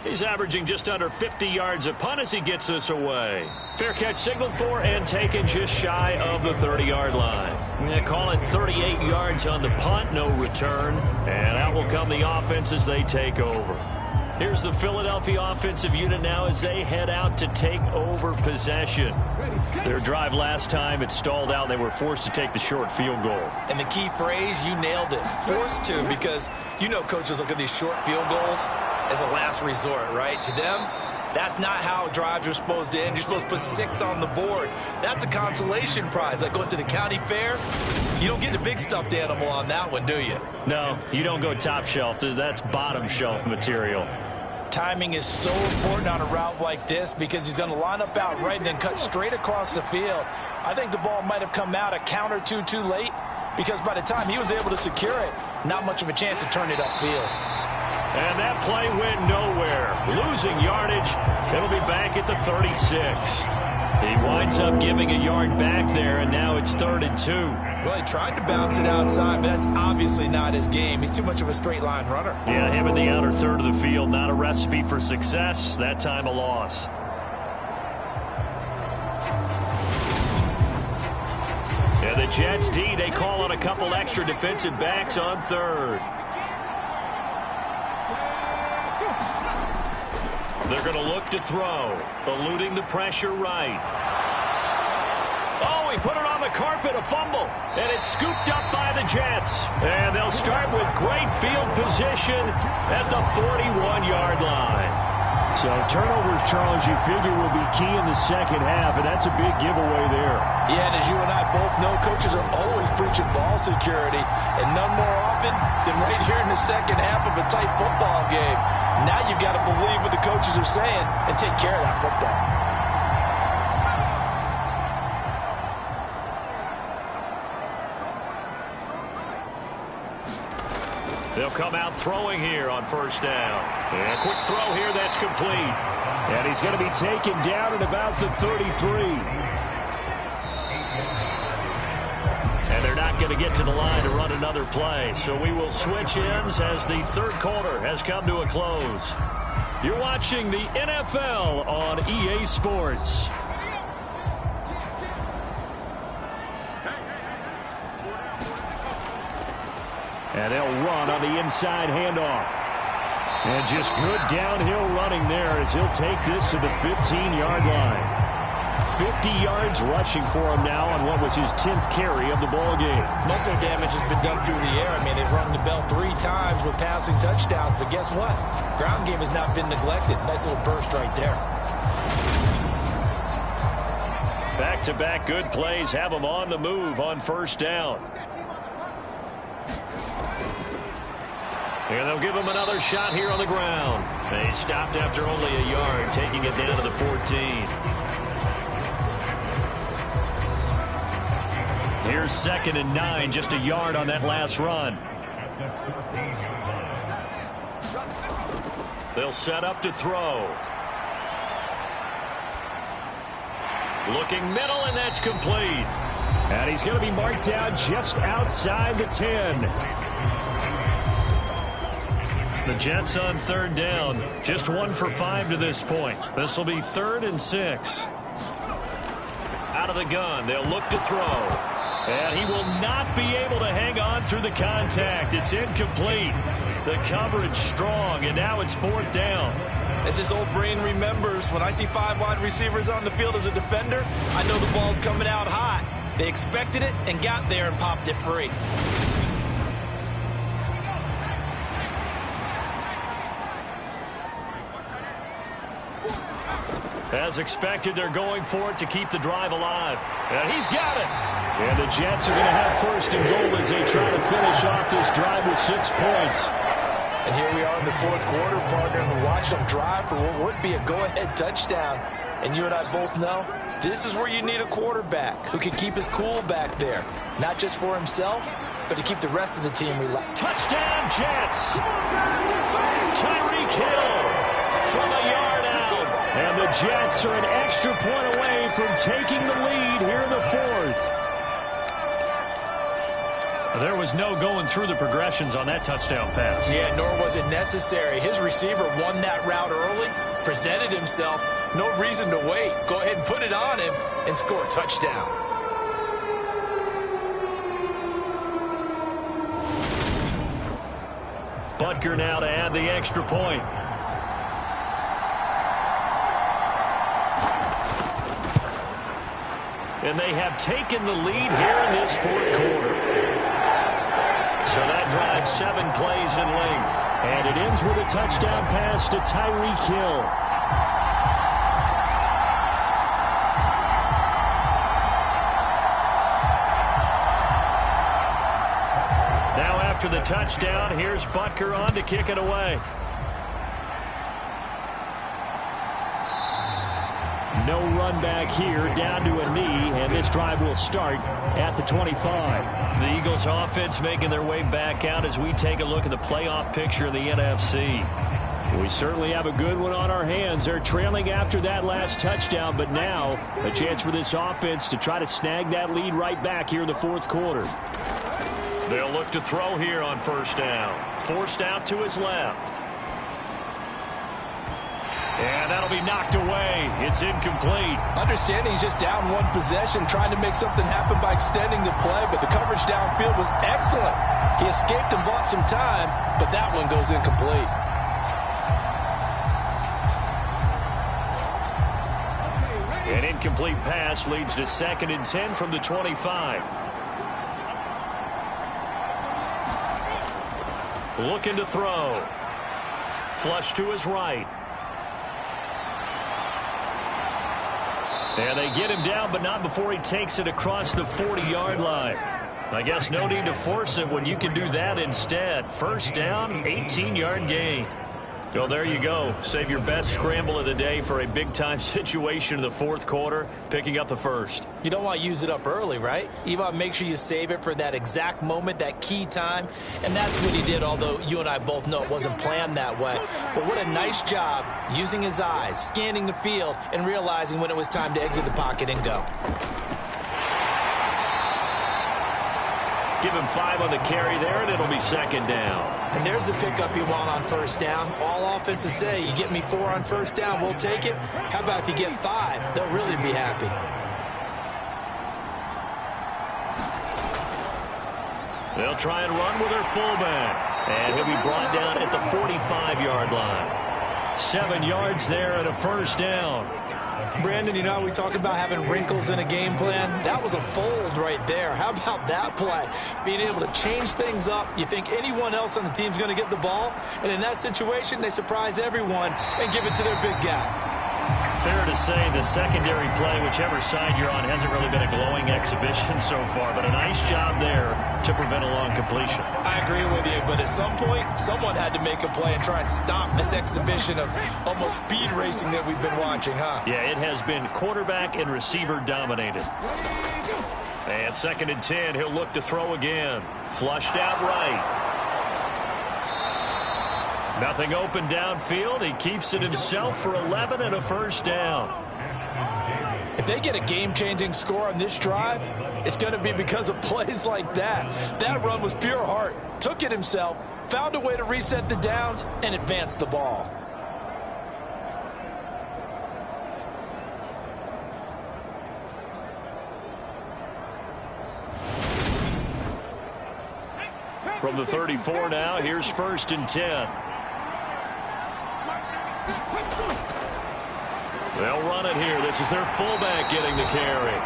He's averaging just under 50 yards a punt as he gets this away. Fair catch signaled for and taken just shy of the 30-yard line. They call it 38 yards on the punt, no return. And out will come the offense as they take over. Here's the Philadelphia offensive unit now as they head out to take over possession. Their drive last time, it stalled out. They were forced to take the short field goal. And the key phrase, you nailed it. Forced to, because you know coaches look at these short field goals as a last resort, right? To them, that's not how drives are supposed to end. You're supposed to put 6 on the board. That's a consolation prize. Like going to the county fair, you don't get the big stuffed animal on that one, do you? No, you don't go top shelf. That's bottom shelf material. Timing is so important on a route like this because he's going to line up out right and then cut straight across the field. I think the ball might have come out a count or two too late because by the time he was able to secure it, not much of a chance to turn it upfield. And that play went nowhere. Losing yardage. It'll be back at the 36. He winds up giving a yard back there, and now it's 3rd and 2. Well, he tried to bounce it outside, but that's obviously not his game. He's too much of a straight line runner. Yeah, him in the outer third of the field, not a recipe for success. That time a loss. And the Jets D, they call on a couple extra defensive backs on 3rd. They're going to look to throw, eluding the pressure right. Oh, he put it on the carpet, a fumble, and it's scooped up by the Jets. And they'll start with great field position at the 41-yard line. So turnovers, Charles, you figure will be key in the second half, and that's a big giveaway there. Yeah, and as you and I both know, coaches are always preaching ball security, and none more often than right here in the second half of a tight football game. Now you've got to believe what the coaches are saying and take care of that football. They'll come out throwing here on 1st down. And a quick throw here that's complete. And he's going to be taken down at about the 33. And they're not going to get to the line to run another play. So we will switch ends as the 3rd quarter has come to a close. You're watching the NFL on EA Sports. And they'll run on the inside handoff. And just good downhill running there as he'll take this to the 15-yard line. 50 yards rushing for him now on what was his 10th carry of the ball game. Muscle damage has been done through the air. I mean, they've rung the bell 3 times with passing touchdowns, but guess what? Ground game has not been neglected. Nice little burst right there. Back-to-back good plays have him on the move on first down. And they'll give him another shot here on the ground. They stopped after only a yard, taking it down to the 14. Here's 2nd and 9, just a yard on that last run. They'll set up to throw. Looking middle, and that's complete. And he's going to be marked down just outside the 10. The Jets on 3rd down, just 1 for 5 to this point. This will be 3rd and 6. Out of the gun, they'll look to throw. And he will not be able to hang on through the contact. It's incomplete. The coverage strong, and now it's 4th down. As this old brain remembers, when I see 5 wide receivers on the field as a defender, I know the ball's coming out hot. They expected it and got there and popped it free. As expected, they're going for it to keep the drive alive. And he's got it. And the Jets are going to have 1st and goal as they try to finish off this drive with 6 points. And here we are in the 4th quarter, partner, and watch them drive for what would be a go-ahead touchdown. And you and I both know this is where you need a quarterback who can keep his cool back there. Not just for himself, but to keep the rest of the team relaxed. Touchdown, Jets! Tyreek Hill from a yard out. And the Jets are an extra point away from taking the lead here in the 4th. There was no going through the progressions on that touchdown pass. Yeah, nor was it necessary. His receiver won that route early, presented himself. No reason to wait. Go ahead and put it on him and score a touchdown. Butker now to add the extra point. And they have taken the lead here in this 4th quarter. So that drives 7 plays in length. And it ends with a touchdown pass to Tyreek Hill. Now after the touchdown, here's Butker on to kick it away. No run back here, down to a knee, and this drive will start at the 25. The Eagles offense making their way back out as we take a look at the playoff picture in the NFC. We certainly have a good one on our hands. They're trailing after that last touchdown, but now a chance for this offense to try to snag that lead right back here in the 4th quarter. They'll look to throw here on 1st down. Forced out to his left. And that'll be knocked away. It's incomplete. Understanding he's just down 1 possession, trying to make something happen by extending the play, but the coverage downfield was excellent. He escaped and bought some time, but that one goes incomplete. An incomplete pass leads to 2nd and 10 from the 25. Looking to throw. Flush to his right. And they get him down, but not before he takes it across the 40-yard line. I guess no need to force it when you can do that instead. 1st down, 18-yard gain. Well, there you go. Save your best scramble of the day for a big-time situation in the 4th quarter, picking up the 1st. You don't want to use it up early, right? You want to make sure you save it for that exact moment, that key time. And that's what he did, although you and I both know it wasn't planned that way. But what a nice job using his eyes, scanning the field, and realizing when it was time to exit the pocket and go. Give him 5 on the carry there, and it'll be second down. And there's the pickup you want on first down. All offenses say, you get me 4 on first down, we'll take it. How about if you get 5? They'll really be happy. They'll try and run with their fullback. And he'll be brought down at the 45-yard line. 7 yards there and a first down. Brandon, you know how we talk about having wrinkles in a game plan? That was a fold right there. How about that play? Being able to change things up. You think anyone else on the team's going to get the ball, and in that situation, they surprise everyone and give it to their big guy. Fair to say the secondary play, whichever side you're on, hasn't really been a glowing exhibition so far, but a nice job there to prevent a long completion. I agree with you, but at some point, someone had to make a play and try and stop this exhibition of almost speed racing that we've been watching, huh? Yeah, it has been quarterback and receiver dominated. And 2nd and 10, he'll look to throw again. Flushed out right. Nothing open downfield. He keeps it himself for 11 and a first down. If they get a game-changing score on this drive, it's going to be because of plays like that. That run was pure heart. Took it himself, found a way to reset the downs, and advance the ball. From the 34 now, here's 1st and 10. They'll run it here. This is their fullback getting the carry.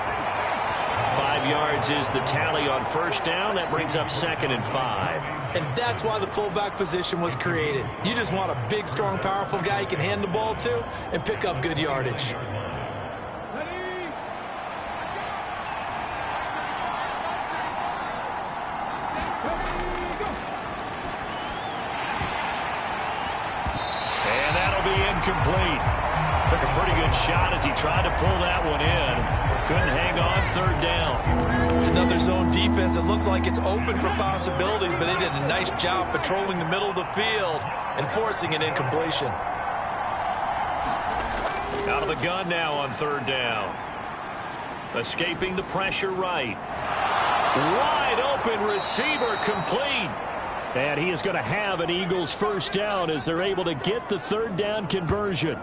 5 yards is the tally on first down. That brings up 2nd and 5. And that's why the fullback position was created. You just want a big, strong, powerful guy you can hand the ball to and pick up good yardage. And that'll be incomplete. Took a pretty good shot as he tried to pull that one in. Couldn't hang on 3rd down. It's another zone defense. It looks like it's open for possibilities, but they did a nice job patrolling the middle of the field and forcing an incompletion. Out of the gun now on 3rd down. Escaping the pressure right. Wide open receiver complete. And he is going to have an Eagles first down as they're able to get the 3rd down conversion.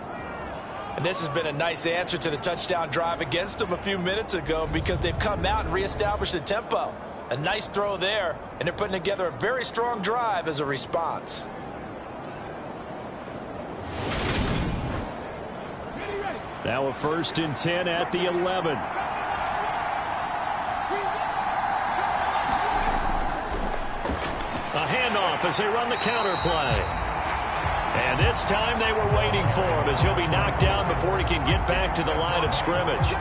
And this has been a nice answer to the touchdown drive against them a few minutes ago because they've come out and reestablished the tempo. A nice throw there, and they're putting together a very strong drive as a response. Now a 1st and 10 at the 11. A handoff as they run the counter play. And this time they were waiting for him as he'll be knocked down before he can get back to the line of scrimmage.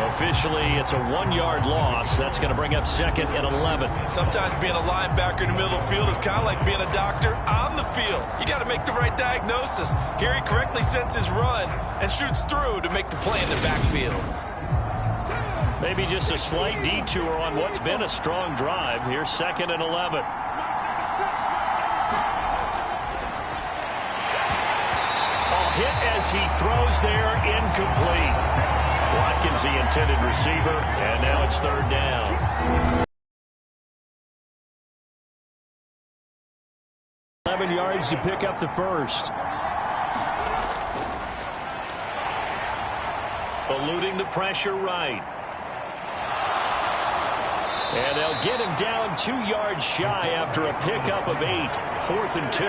Officially, it's a 1-yard loss. That's going to bring up 2nd and 11. Sometimes being a linebacker in the middle of the field is kind of like being a doctor on the field. You got to make the right diagnosis. Here he correctly sends his run and shoots through to make the play in the backfield. Maybe just a slight detour on what's been a strong drive. Here's 2nd and 11. Hit as he throws there, incomplete. Watkins, the intended receiver, and now it's 3rd down. 11 yards to pick up the first. Eluding the pressure right. And they'll get him down 2 yards shy after a pickup of 8. 4th and 2.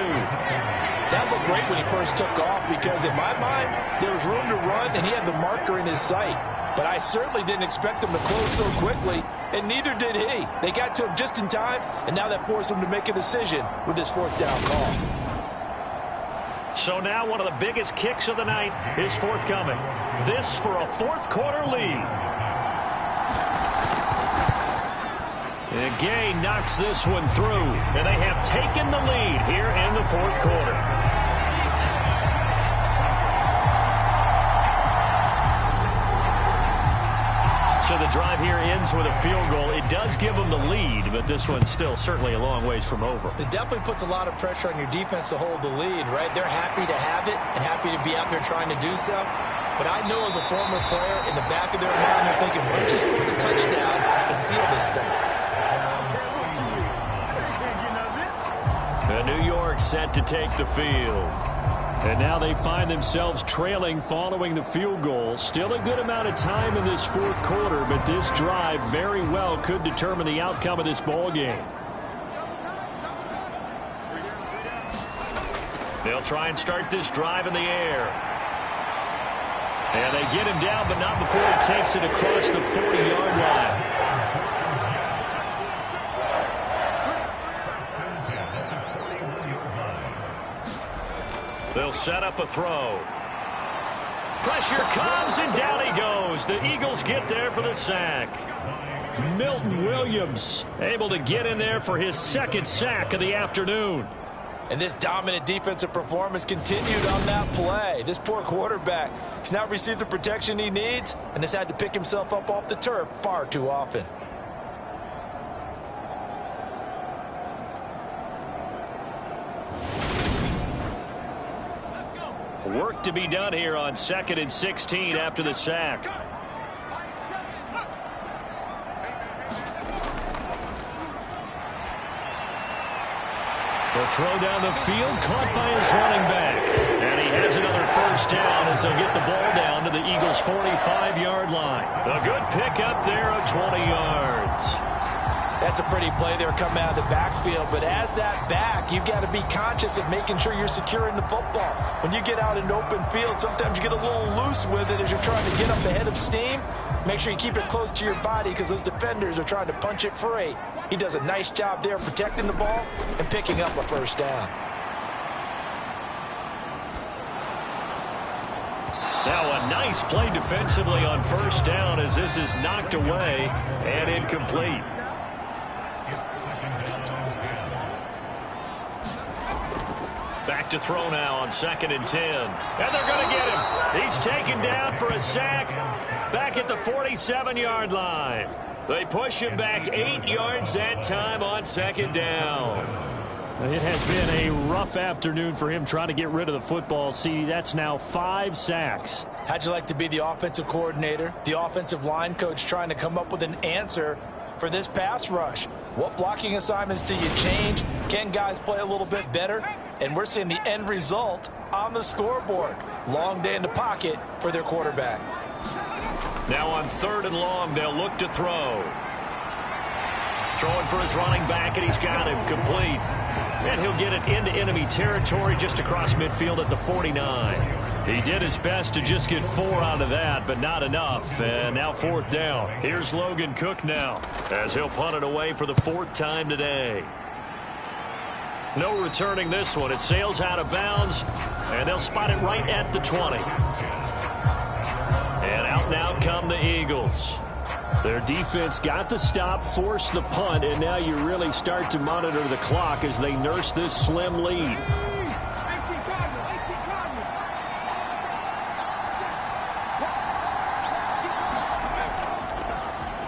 That looked great when he first took off because, in my mind, there was room to run and he had the marker in his sight. But I certainly didn't expect him to close so quickly, and neither did he. They got to him just in time, and now that forced him to make a decision with this 4th down call. So now one of the biggest kicks of the night is forthcoming. This for a 4th quarter lead. And Gay knocks this one through, and they have taken the lead here in the 4th quarter. So the drive here ends with a field goal. It does give them the lead, but this one's still certainly a long ways from over. It definitely puts a lot of pressure on your defense to hold the lead, right? They're happy to have it and happy to be out there trying to do so. But I know as a former player, in the back of their mind, they're thinking, why don't you score the touchdown and seal this thing? And New York set to take the field. And now they find themselves trailing following the field goal. Still a good amount of time in this fourth quarter, but this drive very well could determine the outcome of this ball game. They'll try and start this drive in the air. And they get him down, but not before he takes it across the 40-yard line. They'll set up a throw. Pressure comes, and down he goes. The Eagles get there for the sack. Milton Williams able to get in there for his second sack of the afternoon. And this dominant defensive performance continued on that play. This poor quarterback has now received the protection he needs and has had to pick himself up off the turf far too often. Work to be done here on 2nd and 16 after the sack. The throw down the field, caught by his running back. And he has another first down as they'll get the ball down to the Eagles' 45-yard line. A good pickup there of 20 yards. That's a pretty play there coming out of the backfield, but as that back, you've got to be conscious of making sure you're securing the football. When you get out in open field, sometimes you get a little loose with it as you're trying to get up ahead of steam. Make sure you keep it close to your body because those defenders are trying to punch it free. He does a nice job there protecting the ball and picking up a first down. Now a nice play defensively on first down as this is knocked away and incomplete. Back to throw now on 2nd and 10. And they're going to get him. He's taken down for a sack back at the 47-yard line. They push him back 8 yards that time on 2nd down. It has been a rough afternoon for him trying to get rid of the football. See, that's now 5 sacks. How'd you like to be the offensive coordinator, the offensive line coach trying to come up with an answer for this pass rush? What blocking assignments do you change? Can guys play a little bit better? And we're seeing the end result on the scoreboard. Long day in the pocket for their quarterback. Now on 3rd and long, they'll look to throw. Throwing for his running back, and he's got him complete. And he'll get it into enemy territory just across midfield at the 49. He did his best to just get 4 out of that, but not enough. And now 4th down. Here's Logan Cook now as he'll punt it away for the 4th time today. No returning this one. It sails out of bounds, and they'll spot it right at the 20. And out now come the Eagles. Their defense got the stop, forced the punt, and now you really start to monitor the clock as they nurse this slim lead.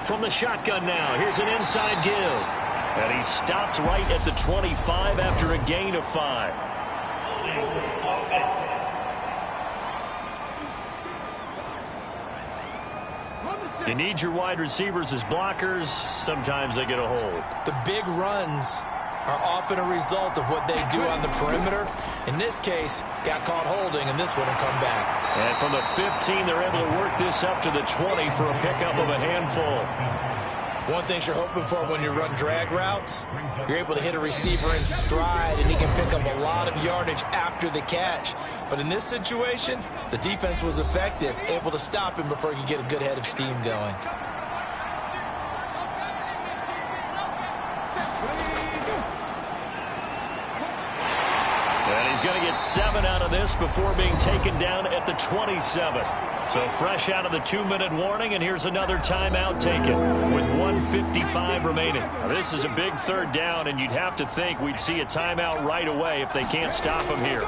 From the shotgun now, here's an inside give. And he stopped right at the 25 after a gain of 5. You need your wide receivers as blockers. Sometimes they get a hold. The big runs are often a result of what they do on the perimeter. In this case, got caught holding, and this one will come back. And from the 15, they're able to work this up to the 20 for a pickup of a handful. One thing you're hoping for when you run drag routes, you're able to hit a receiver in stride, and he can pick up a lot of yardage after the catch. But in this situation, the defense was effective, able to stop him before he could get a good head of steam going. And he's going to get 7 out of this before being taken down at the 27. So fresh out of the 2-minute warning, and here's another timeout taken with 1:55 remaining. Now, this is a big 3rd down, and you'd have to think we'd see a timeout right away if they can't stop him here.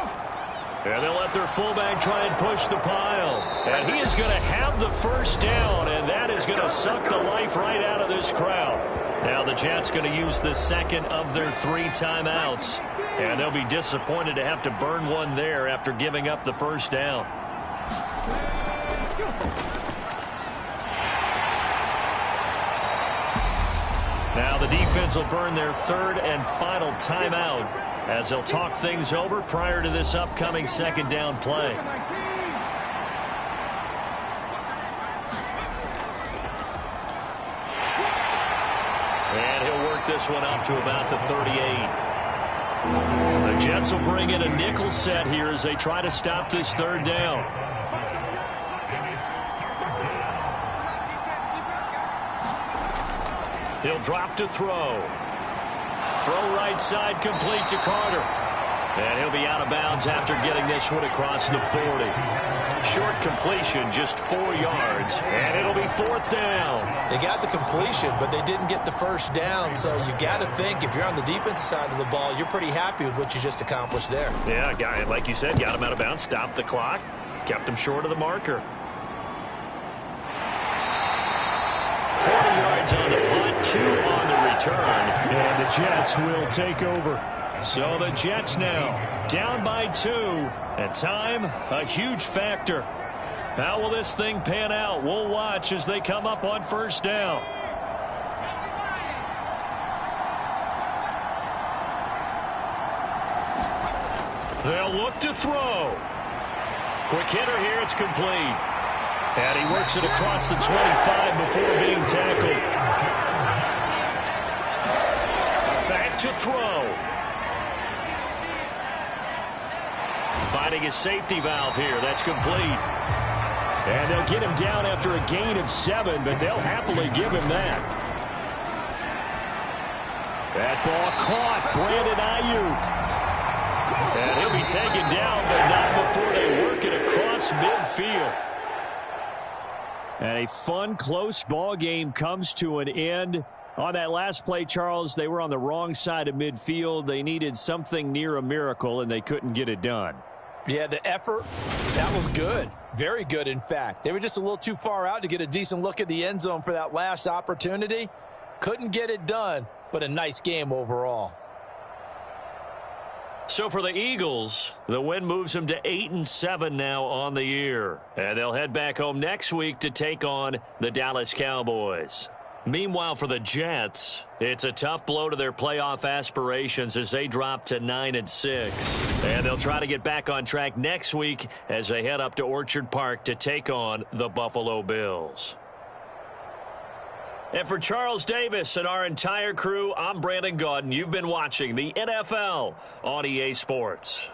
And they'll let their fullback try and push the pile. And he is going to have the first down, and that is going to suck the life right out of this crowd. Now the Jets going to use the 2nd of their 3 timeouts. And they'll be disappointed to have to burn one there after giving up the first down. Now the defense will burn their 3rd and final timeout as they'll talk things over prior to this upcoming second down play. And he'll work this one up to about the 38. The Jets will bring in a nickel set here as they try to stop this third down. He'll drop to throw. Throw right side complete to Carter. And he'll be out of bounds after getting this one across the 40. Short completion, just 4 yards, and it'll be fourth down. They got the completion, but they didn't get the first down, so you got to think if you're on the defensive side of the ball, you're pretty happy with what you just accomplished there. Yeah, guy, like you said, got him out of bounds, stopped the clock, kept him short of the marker. 40 yards on the punt, 2 on the return. And the Jets will take over. So the Jets now down by 2, and time a huge factor. How will this thing pan out? We'll watch as they come up on first down. They'll look to throw. Quick hitter here, it's complete. And he works it across the 25 before being tackled. Back to throw. Finding his safety valve here. That's complete. And they'll get him down after a gain of 7, but they'll happily give him that. That ball caught. Brandon Ayuk. And he'll be taken down, but not before they work it across midfield. And a fun, close ball game comes to an end. On that last play, Charles, they were on the wrong side of midfield. They needed something near a miracle, and they couldn't get it done. Yeah, the effort, that was good. Very good, in fact. They were just a little too far out to get a decent look at the end zone for that last opportunity. Couldn't get it done, but a nice game overall. So for the Eagles, the win moves them to 8-7 now on the year. And they'll head back home next week to take on the Dallas Cowboys. Meanwhile, for the Jets, it's a tough blow to their playoff aspirations as they drop to 9-6. And they'll try to get back on track next week as they head up to Orchard Park to take on the Buffalo Bills. And for Charles Davis and our entire crew, I'm Brandon Gaudin. You've been watching the NFL on EA Sports.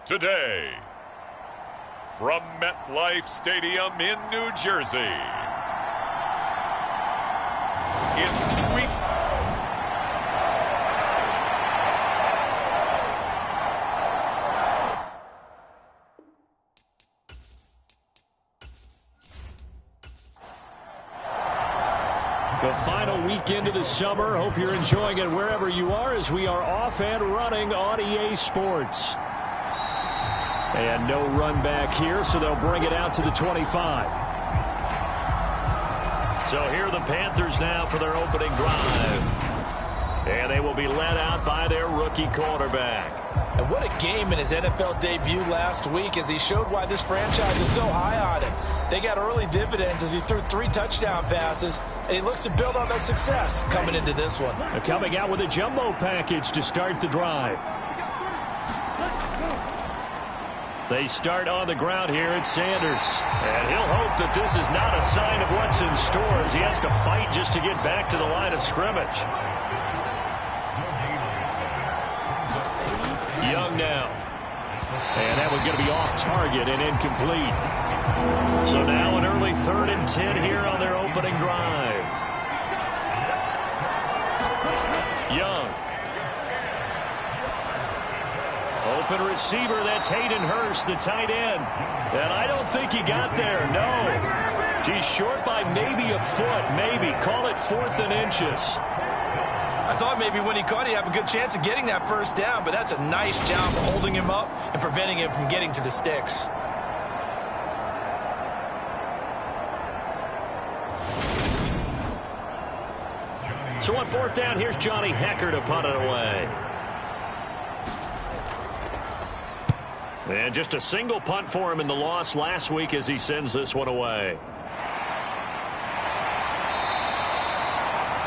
Today, from MetLife Stadium in New Jersey, it's week. The final weekend of the summer. Hope you're enjoying it wherever you are as we are off and running on EA Sports. And no run back here, so they'll bring it out to the 25. So here are the Panthers now for their opening drive. And they will be led out by their rookie quarterback. And what a game in his NFL debut last week as he showed why this franchise is so high on him. They got early dividends as he threw 3 touchdown passes, and he looks to build on that success coming into this one. Coming out with a jumbo package to start the drive. They start on the ground here at Sanders. And he'll hope that this is not a sign of what's in store as he has to fight just to get back to the line of scrimmage. Young now. And that one's going to be off target and incomplete. So now an early 3rd and 10 here on their opening drive. Young. Open receiver, that's Hayden Hurst, the tight end. And I don't think he got there, no. He's short by maybe a foot, maybe. Call it 4th and inches. I thought maybe when he caught it, he'd have a good chance of getting that first down, but that's a nice job of holding him up and preventing him from getting to the sticks. So on 4th down, here's Johnny Hecker to punt it away. And just a single punt for him in the loss last week as he sends this one away.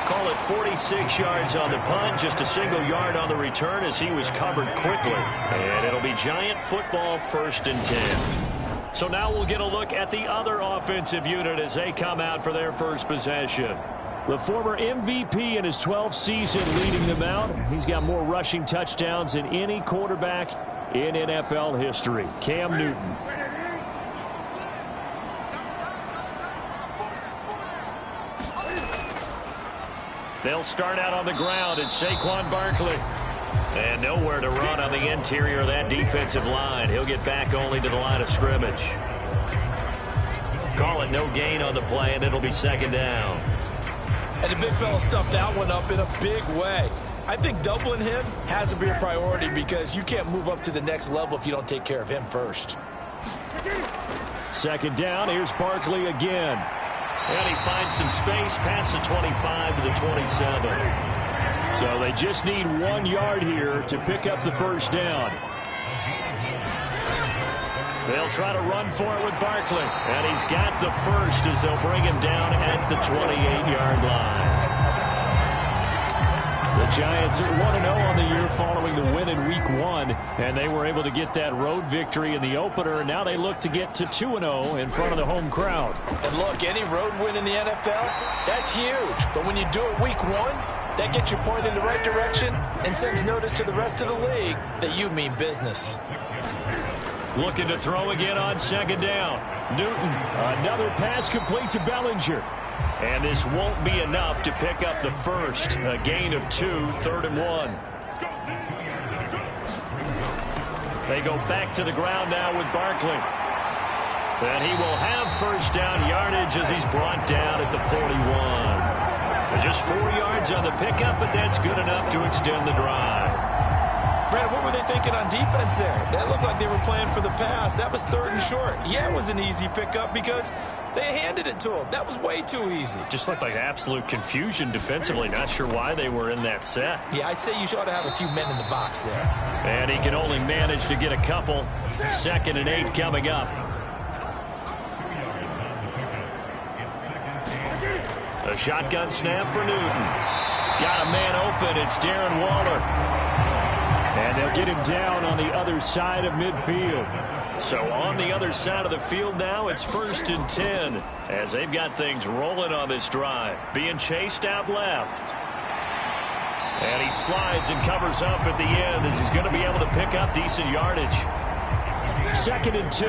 Call it 46 yards on the punt, just a single yard on the return as he was covered quickly. And it'll be Giant football 1st and 10. So now we'll get a look at the other offensive unit as they come out for their first possession. The former MVP in his 12th season leading them out. He's got more rushing touchdowns than any quarterback in NFL history. Cam Newton. They'll start out on the ground. It's Saquon Barkley. And nowhere to run on the interior of that defensive line. He'll get back only to the line of scrimmage. Call it no gain on the play, and it'll be 2nd down. And the big fella stuffed that one up in a big way. I think doubling him has to be a priority because you can't move up to the next level if you don't take care of him first. 2nd down. Here's Barkley again. And he finds some space past the 25 to the 27. So they just need 1 yard here to pick up the first down. They'll try to run for it with Barkley. And he's got the first as they'll bring him down at the 28-yard line. The Giants are 1-0 on the year following the win in Week 1. And they were able to get that road victory in the opener. And now they look to get to 2-0 in front of the home crowd. And look, any road win in the NFL, that's huge. But when you do it Week 1, that gets you pointed in the right direction and sends notice to the rest of the league that you mean business. Looking to throw again on 2nd down. Newton, another pass complete to Bellinger. And this won't be enough to pick up the first. A gain of 2, 3rd and 1. They go back to the ground now with Barkley. And he will have first down yardage as he's brought down at the 41. Just 4 yards on the pickup, but that's good enough to extend the drive. Brandon, what were they thinking on defense there? That looked like they were playing for the pass. That was 3rd and short. Yeah, it was an easy pickup because they handed it to him. That was way too easy. Just looked like absolute confusion defensively. Not sure why they were in that set. Yeah, I'd say you ought to have a few men in the box there. And he can only manage to get a couple. 2nd and 8 coming up. A shotgun snap for Newton. Got a man open. It's Darren Waller. And they'll get him down on the other side of midfield. So on the other side of the field now, it's 1st and 10 as they've got things rolling on this drive. Being chased out left. And he slides and covers up at the end as he's going to be able to pick up decent yardage. 2nd and 2.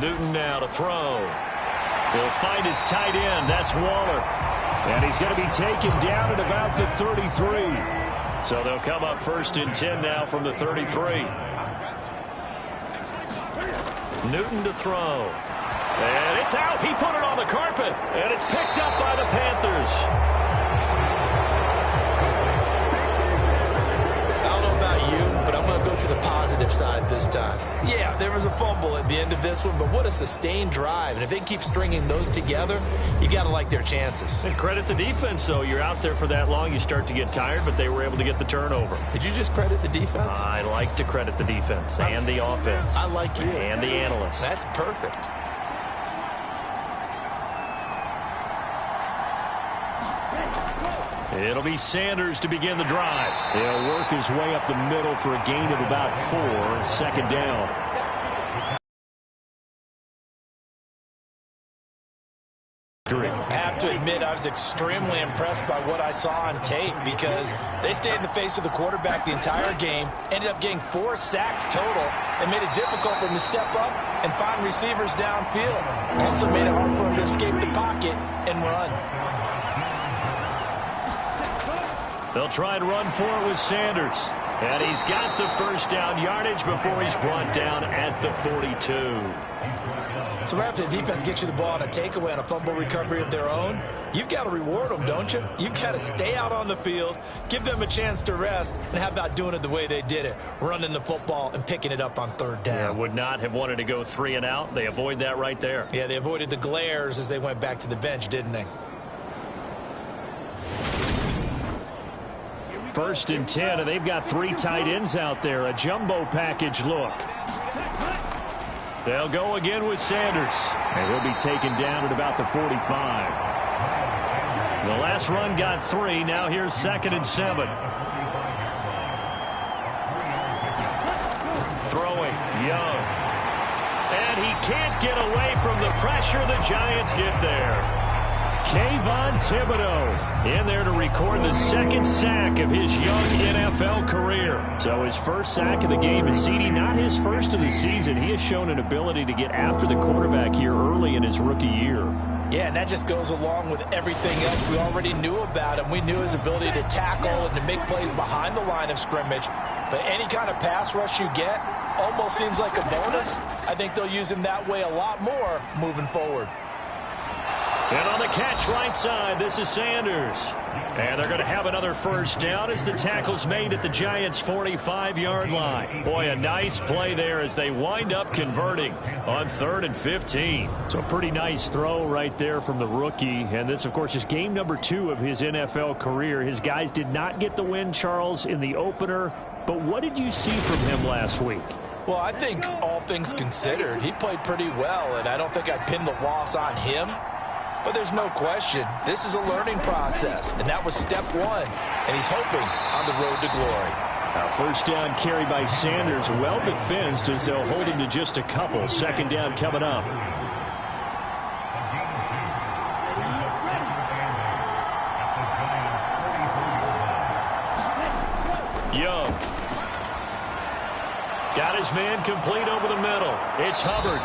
Newton now to throw. He'll find his tight end. That's Waller. And he's going to be taken down at about the 33. So they'll come up 1st and 10 now from the 33. Newton to throw. And it's out. He put it on the carpet. And it's picked up by the Panthers. I don't know about you, but I'm going to go to the positive side this time. Yeah, there was a fumble at the end of this one, but what a sustained drive. And if they can keep stringing those together, you got to like their chances. And credit the defense, though. You're out there for that long, you start to get tired, but they were able to get the turnover. Did you just credit the defense? I like to credit the defense and the offense. I like you. And the analysts. That's perfect. It'll be Sanders to begin the drive. He'll work his way up the middle for a gain of about 4, 2nd down. I have to admit, I was extremely impressed by what I saw on tape because they stayed in the face of the quarterback the entire game, ended up getting 4 sacks total, and made it difficult for him to step up and find receivers downfield. Also made it hard for him to escape the pocket and run. They'll try and run for it with Sanders. And he's got the 1st down yardage before he's brought down at the 42. So right after the defense gets you the ball on a takeaway on a fumble recovery of their own, you've got to reward them, don't you? You've got to stay out on the field, give them a chance to rest, and how about doing it the way they did it, running the football and picking it up on 3rd down. Yeah, would not have wanted to go 3 and out. They avoid that right there. Yeah, they avoided the glares as they went back to the bench, didn't they? 1st and 10, and they've got 3 tight ends out there. A jumbo package look. They'll go again with Sanders. And he'll be taken down at about the 45. The last run got 3. Now here's 2nd and 7. Throwing, Young. And he can't get away from the pressure. The Giants get there. Kayvon Thibodeau in there to record the 2nd sack of his young NFL career. So his 1st sack of the game is CD, not his 1st of the season. He has shown an ability to get after the quarterback here early in his rookie year. Yeah, and that just goes along with everything else we already knew about him. We knew his ability to tackle and to make plays behind the line of scrimmage. But any kind of pass rush you get almost seems like a bonus. I think they'll use him that way a lot more moving forward. And on the catch right side, this is Sanders. And they're going to have another 1st down as the tackle's made at the Giants' 45-yard line. Boy, a nice play there as they wind up converting on 3rd and 15. So a pretty nice throw right there from the rookie. And this, of course, is game number 2 of his NFL career. His guys did not get the win, Charles, in the opener. But what did you see from him last week? Well, I think all things considered, he played pretty well, and I don't think I'd pin the loss on him. But there's no question, this is a learning process, and that was step 1, and he's hoping on the road to glory. A 1st down carry by Sanders, well defensed as they'll hold him to just a couple. 2nd down coming up. Young. Got his man complete over the middle. It's Hubbard.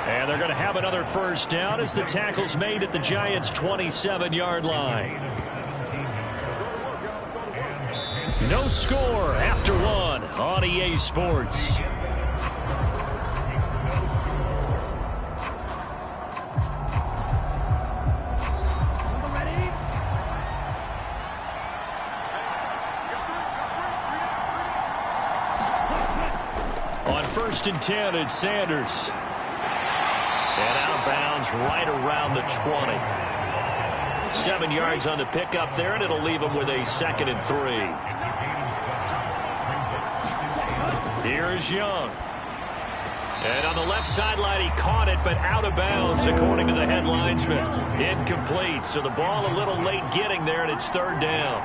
And they're going to have another 1st down as the tackle's made at the Giants' 27-yard line. No score after 1 on EA Sports. On 1st and 10, it's Sanders. And out of bounds right around the 20. 7 yards on the pickup there, and it'll leave him with a 2nd and 3. Here's Young. And on the left sideline, he caught it, but out of bounds, according to the head linesman. Incomplete, so the ball a little late getting there, and it's 3rd down.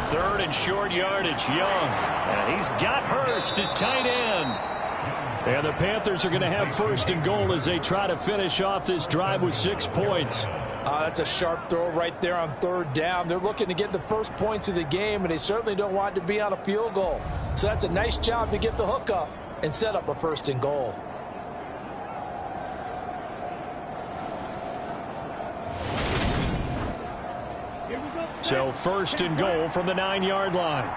3rd and short yardage, Young. And he's got Hurst, his tight end. And the Panthers are going to have 1st and goal as they try to finish off this drive with 6 points. That's a sharp throw right there on third down. They're looking to get the first points of the game, and they certainly don't want it to be on a field goal. So that's a nice job to get the hook up and set up a 1st and goal. So 1st and goal from the 9-yard line.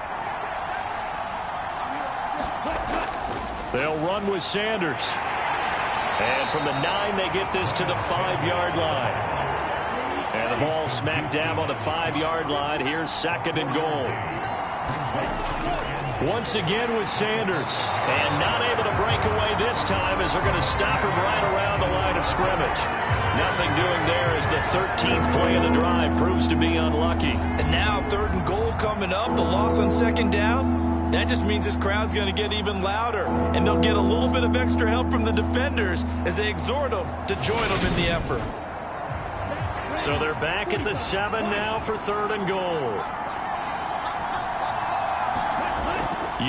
They'll run with Sanders. And from the 9, they get this to the 5-yard line. And the ball smack dab on the 5-yard line. Here's 2nd and goal. Once again with Sanders. And not able to break away this time as they're going to stop him right around the line of scrimmage. Nothing doing there as the 13th play of the drive proves to be unlucky. And now 3rd and goal coming up. The loss on 2nd down. That just means this crowd's going to get even louder. And they'll get a little bit of extra help from the defenders as they exhort them to join them in the effort. So they're back at the 7 now for 3rd and goal.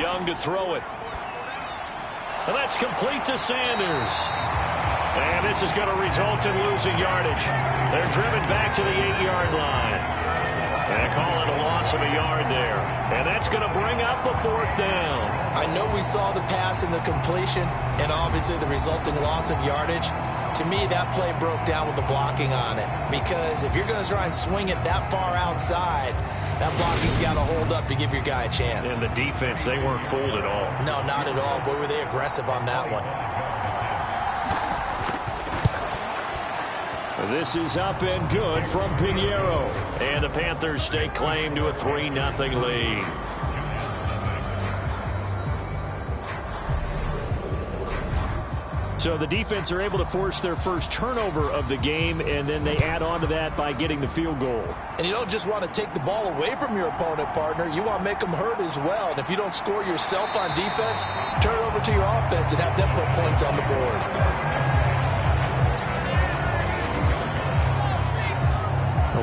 Young to throw it. And that's complete to Sanders. And this is going to result in losing yardage. They're driven back to the 8-yard line. And call it a loss of a yard there. And that's going to bring up a 4th down. I know we saw the pass and the completion and obviously the resulting loss of yardage. To me, that play broke down with the blocking on it. Because if you're going to try and swing it that far outside, that blocking's got to hold up to give your guy a chance. And the defense, they weren't fooled at all. No, not at all. Boy, were they aggressive on that one. This is up and good from Pinheiro. And the Panthers stake claim to a 3-0 lead. So the defense are able to force their first turnover of the game, and then they add on to that by getting the field goal. And you don't just want to take the ball away from your opponent, partner. You want to make them hurt as well. And if you don't score yourself on defense, turn it over to your offense and have them put points on the board.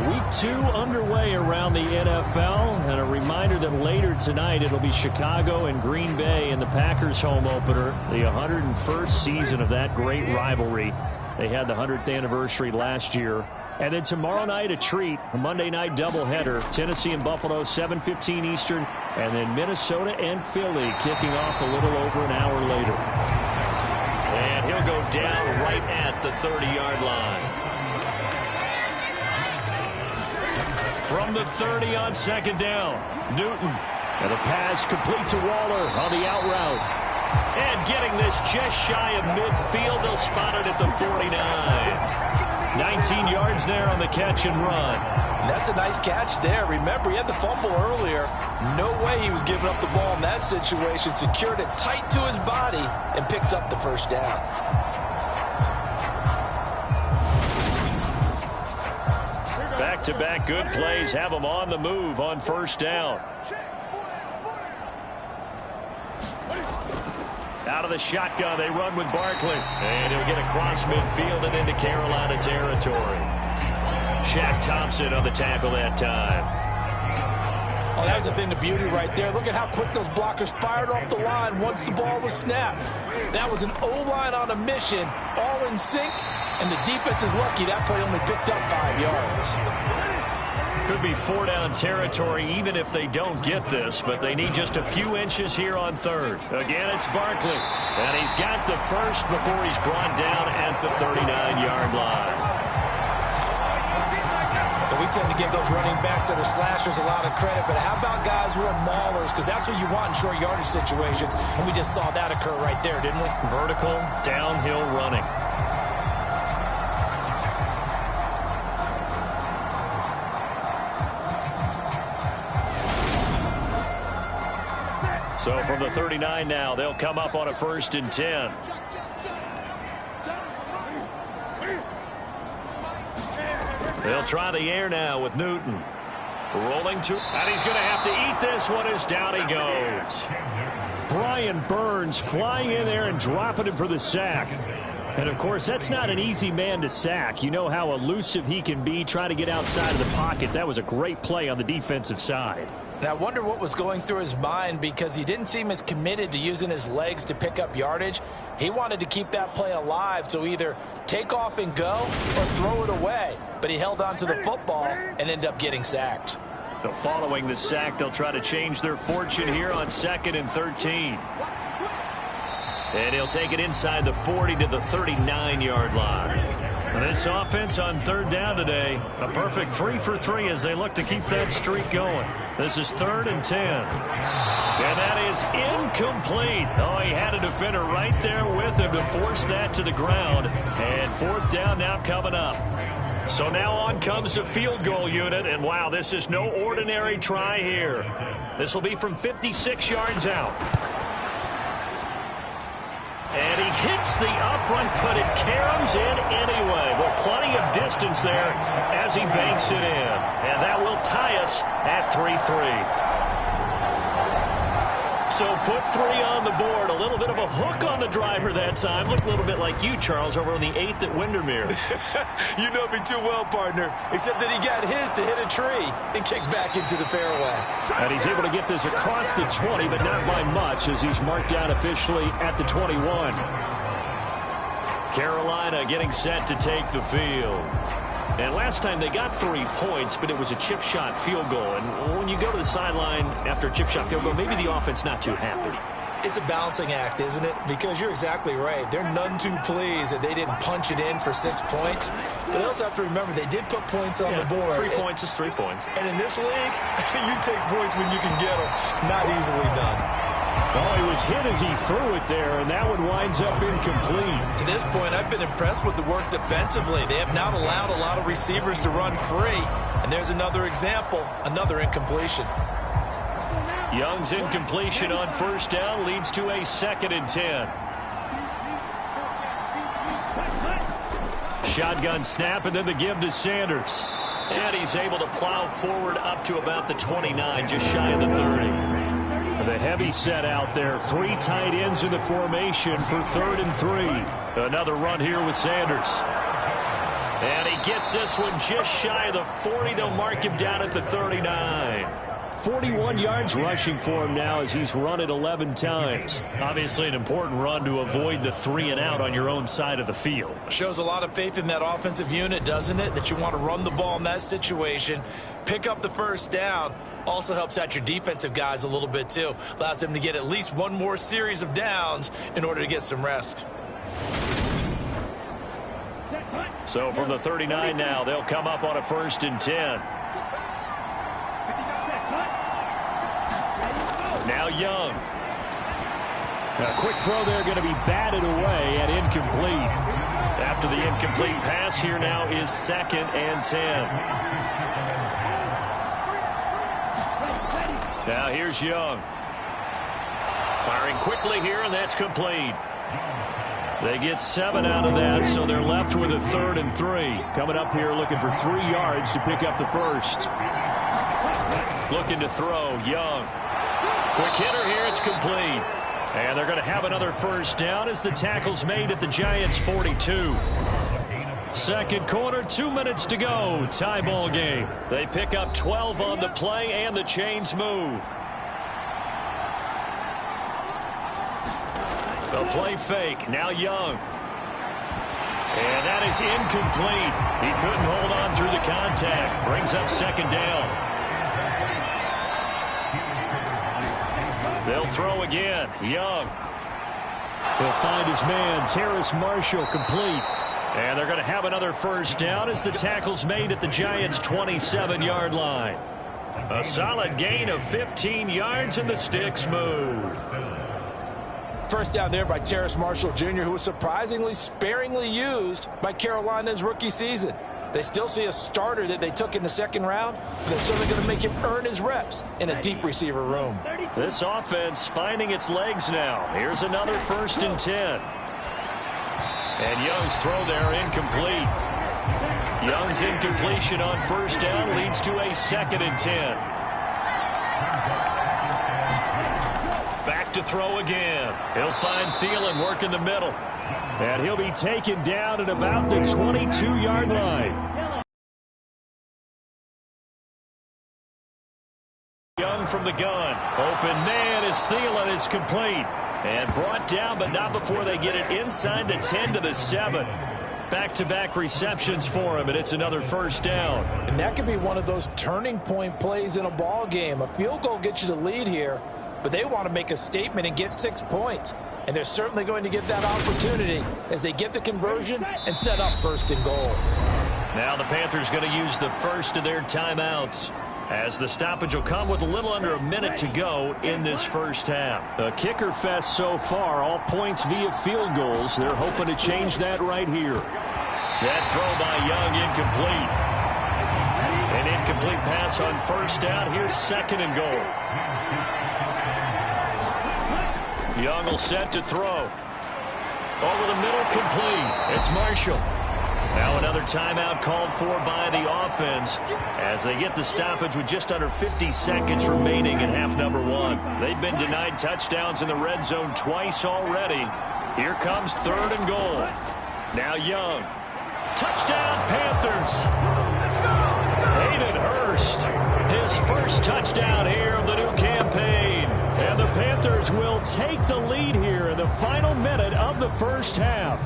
Week 2 underway around the NFL, and a reminder that later tonight it'll be Chicago and Green Bay in the Packers home opener, the 101st season of that great rivalry. They had the 100th anniversary last year. And then tomorrow night a treat, a Monday night doubleheader, Tennessee and Buffalo, 7:15 Eastern, and then Minnesota and Philly kicking off a little over an hour later. And he'll go down right at the 30-yard line. From the 30 on 2nd down, Newton. And the pass complete to Waller on the out route. And getting this just shy of midfield, they'll spot it at the 49. 19 yards there on the catch and run. That's a nice catch there. Remember, he had the fumble earlier. No way he was giving up the ball in that situation. Secured it tight to his body and picks up the 1st down. Back-to-back good plays have them on the move on 1st down. Out of the shotgun, they run with Barkley. And he'll get across midfield and into Carolina territory. Shaq Thompson on the tackle that time. Oh, that was a thing of beauty right there. Look at how quick those blockers fired off the line once the ball was snapped. That was an O-line on a mission, all in sync, and the defense is lucky that play only picked up 5 yards. Could be 4-down territory even if they don't get this, but they need just a few inches here on 3rd. Again, it's Barkley. And he's got the first before he's brought down at the 39-yard line. And we tend to give those running backs that are slashers a lot of credit, but how about guys who are maulers? Because that's what you want in short yardage situations, and we just saw that occur right there, didn't we? Vertical, downhill running. So from the 39 now, they'll come up on a 1st and 10. They'll try the air now with Newton. Rolling to, and he's going to have to eat this one as down he goes. Brian Burns flying in there and dropping him for the sack. And, of course, that's not an easy man to sack. You know how elusive he can be trying to get outside of the pocket. That was a great play on the defensive side. And I wonder what was going through his mind, because he didn't seem as committed to using his legs to pick up yardage. He wanted to keep that play alive, so either take off and go or throw it away. But he held on to the football and ended up getting sacked. So following the sack, they'll try to change their fortune here on 2nd and 13. And he'll take it inside the 40 to the 39-yard line. And this offense on 3rd down today, a perfect 3 for 3 as they look to keep that streak going. This is 3rd and 10. And that is incomplete. Oh, he had a defender right there with him to force that to the ground. And 4th down now coming up. So now on comes the field goal unit. And, wow, this is no ordinary try here. This will be from 56 yards out. And he hits the upright, but it caroms in anyway. Well, plenty of distance there as he banks it in. And that will tie us at 3-3. So put 3 on the board. A little bit of a hook on the driver that time. Looked a little bit like you, Charles, over on the 8th at Windermere. You know me too well, partner. Except that he got his to hit a tree and kick back into the fairway. And he's able to get this across the 20, but not by much, as he's marked down officially at the 21. Carolina getting set to take the field. And last time they got 3 points, but it was a chip shot field goal. And when you go to the sideline after a chip shot field goal, maybe the offense not too happy. It's a balancing act, isn't it? Because you're exactly right. They're none too pleased that they didn't punch it in for 6 points. But they also have to remember they did put points on the board. 3 points is 3 points. And in this league, you take points when you can get them. Not easily done. Oh, he was hit as he threw it there, and that one winds up incomplete. To this point, I've been impressed with the work defensively. They have not allowed a lot of receivers to run free. And there's another example, another incompletion. Young's incompletion on 1st down leads to a 2nd and 10. Shotgun snap, and then the give to Sanders. And he's able to plow forward up to about the 29, just shy of the 30. The heavy set out there. 3 tight ends in the formation for 3rd and 3. Another run here with Sanders. And he gets this one just shy of the 40. They'll mark him down at the 39. 41 yards rushing for him now as he's run it 11 times. Obviously an important run to avoid the 3 and out on your own side of the field. Shows a lot of faith in that offensive unit, doesn't it? That you want to run the ball in that situation, pick up the 1st down. Also helps out your defensive guys a little bit too. Allows them to get at least one more series of downs in order to get some rest. So from the 39 now, they'll come up on a 1st and 10. Now Young. A quick throw there, going to be batted away and incomplete. After the incomplete pass, here now is 2nd and 10. Now here's Young. Firing quickly here, and that's complete. They get 7 out of that, so they're left with a 3rd and 3. Coming up here looking for 3 yards to pick up the 1st. Looking to throw, Young. Quick hitter here, it's complete. And they're going to have another 1st down as the tackle's made at the Giants' 42. Second quarter, 2 minutes to go. Tie ball game. They pick up 12 on the play, and the chains move. The play fake. Now Young. And that is incomplete. He couldn't hold on through the contact. Brings up 2nd down. They'll throw again. Young. He'll find his man, Terrace Marshall, complete. And they're going to have another 1st down as the tackle's made at the Giants' 27-yard line. A solid gain of 15 yards, and the sticks move. 1st down there by Terrace Marshall Jr., who was surprisingly sparingly used by Carolina's rookie season. They still see a starter that they took in the 2nd round, but they're certainly going to make him earn his reps in a deep receiver room. This offense finding its legs now. Here's another 1st and 10. And Young's throw there incomplete. Young's incompletion on 1st down leads to a 2nd and 10. Back to throw again. He'll find Thielen working the middle. And he'll be taken down at about the 22-yard line. Young from the gun. Open man is Thielen. It's complete. And brought down, but not before they get it inside the 10 to the 7. Back-to-back receptions for him, and it's another first down. And that could be one of those turning point plays in a ball game. A field goal gets you the lead here, but they want to make a statement and get 6 points. And they're certainly going to get that opportunity as they get the conversion and set up first and goal. Now the Panthers going to use the first of their timeouts, as the stoppage will come with a little under a minute to go in this first half. A kicker fest so far, all points via field goals. They're hoping to change that right here. That throw by Young incomplete. An incomplete pass on first down. Here's second and goal. Young will set to throw. Over the middle, complete. It's Marshall. Now another timeout called for by the offense as they get the stoppage with just under 50 seconds remaining in half number 1. They've been denied touchdowns in the red zone twice already. Here comes third and goal. Now Young. Touchdown, Panthers. Hayden Hurst, his first touchdown here of the new campaign. And the Panthers will take the lead here in the final minute of the first half.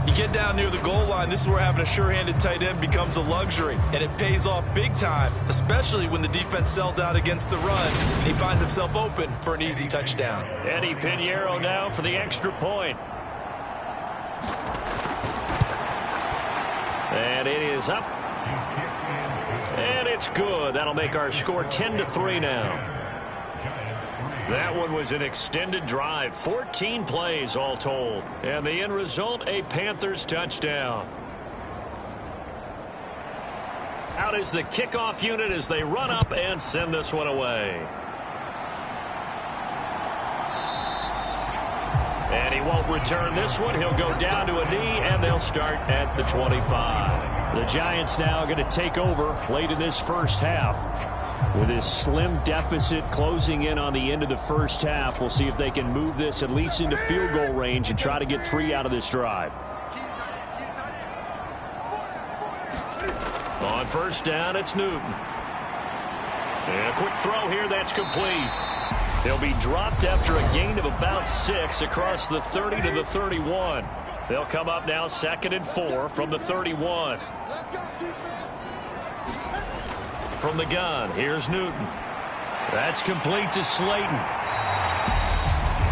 You get down near the goal line, this is where having a sure-handed tight end becomes a luxury, and it pays off big time, especially when the defense sells out against the run. He finds himself open for an easy touchdown. Eddie Pinheiro now for the extra point. And it is up. And it's good. That'll make our score 10-3 now. That one was an extended drive, 14 plays all told. And the end result, a Panthers touchdown. Out is the kickoff unit as they run up and send this one away. And he won't return this one. He'll go down to a knee, and they'll start at the 25. The Giants now going to take over late in this first half. With this slim deficit closing in on the end of the first half, we'll see if they can move this at least into field goal range and try to get 3 out of this drive. On first down, it's Newton. And a quick throw here, that's complete. They'll be dropped after a gain of about 6 across the 30 to the 31. They'll come up now 2nd and 4 from the 31. From the gun, here's Newton. That's complete to Slayton.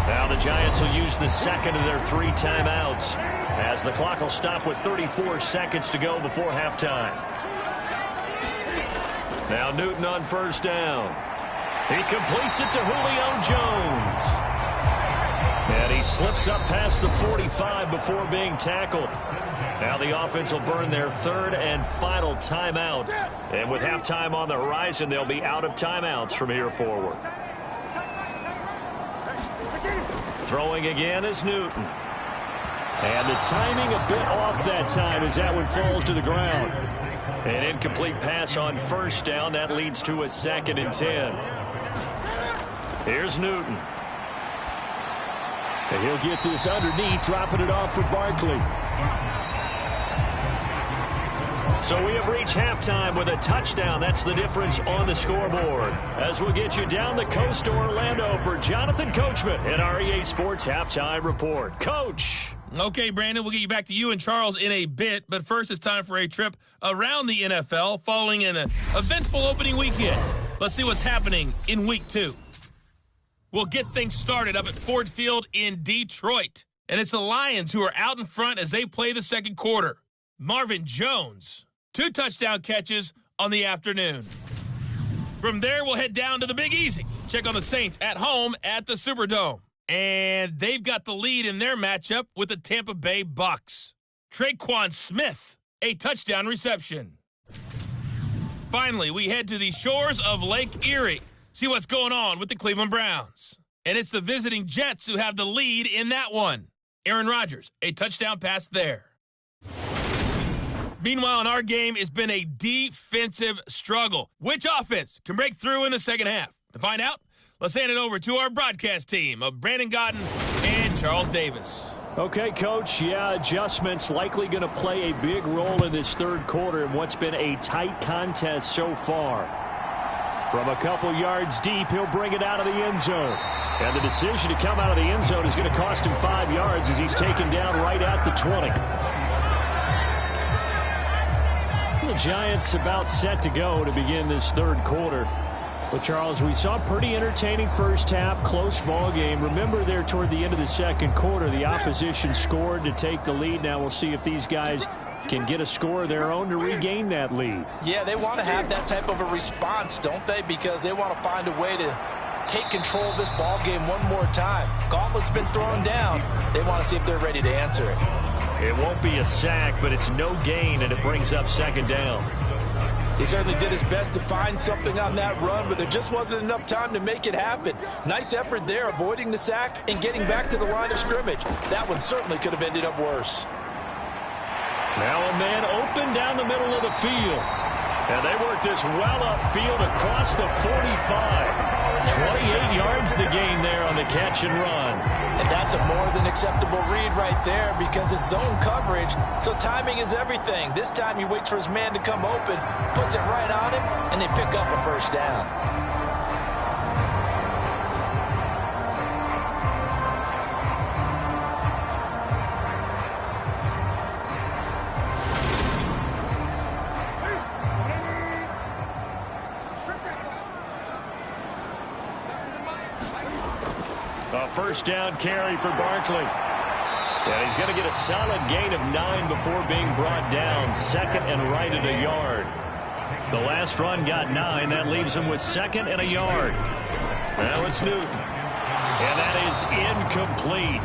Now the Giants will use the second of their 3 timeouts as the clock will stop with 34 seconds to go before halftime. Now Newton on first down. He completes it to Julio Jones. And he slips up past the 45 before being tackled. Now the offense will burn their 3rd and final timeout. And with halftime on the horizon, they'll be out of timeouts from here forward. Throwing again is Newton. And the timing a bit off that time as that one falls to the ground. An incomplete pass on first down. That leads to a 2nd and 10. Here's Newton. And he'll get this underneath, dropping it off for Barkley. So we have reached halftime with a touchdown. That's the difference on the scoreboard. As we'll get you down the coast to Orlando for Jonathan Coachman in our EA Sports Halftime Report. Coach. Okay, Brandon, we'll get you back to you and Charles in a bit. But first, it's time for a trip around the NFL following an eventful opening weekend. Let's see what's happening in Week 2. We'll get things started up at Ford Field in Detroit. And it's the Lions who are out in front as they play the second quarter. Marvin Jones, 2 touchdown catches on the afternoon. From there, we'll head down to the Big Easy. Check on the Saints at home at the Superdome. And they've got the lead in their matchup with the Tampa Bay Bucks. Traquan Smith, a touchdown reception. Finally, we head to the shores of Lake Erie. See what's going on with the Cleveland Browns. And it's the visiting Jets who have the lead in that one. Aaron Rodgers, a touchdown pass there. Meanwhile, in our game, it's been a defensive struggle. Which offense can break through in the second half? To find out, let's hand it over to our broadcast team of Brandon Godden and Charles Davis. Okay, Coach. Yeah, adjustments likely going to play a big role in this third quarter in what's been a tight contest so far. From a couple yards deep, he'll bring it out of the end zone. And the decision to come out of the end zone is going to cost him 5 yards as he's taken down right at the 20. The Giants about set to go to begin this third quarter. Well, Charles, we saw a pretty entertaining first half, close ball game. Remember there toward the end of the second quarter, the opposition scored to take the lead. Now we'll see if these guys can get a score of their own to regain that lead. Yeah, they want to have that type of a response, don't they? Because they want to find a way to take control of this ball game one more time. Gauntlet's been thrown down. They want to see if they're ready to answer it. It won't be a sack, but it's no gain, and it brings up second down. He certainly did his best to find something on that run, but there just wasn't enough time to make it happen. Nice effort there, avoiding the sack and getting back to the line of scrimmage. That one certainly could have ended up worse. Now a man open down the middle of the field. And they work this well upfield across the 45. 28 yards the gain there on the catch and run. And that's a more than acceptable read right there because it's zone coverage, so timing is everything. This time he waits for his man to come open, puts it right on him, and they pick up a first down. A first down carry for Barkley. And he's going to get a solid gain of 9 before being brought down. Second and right at a yard. The last run got 9. That leaves him with second and a yard. Now it's Newton. And that is incomplete.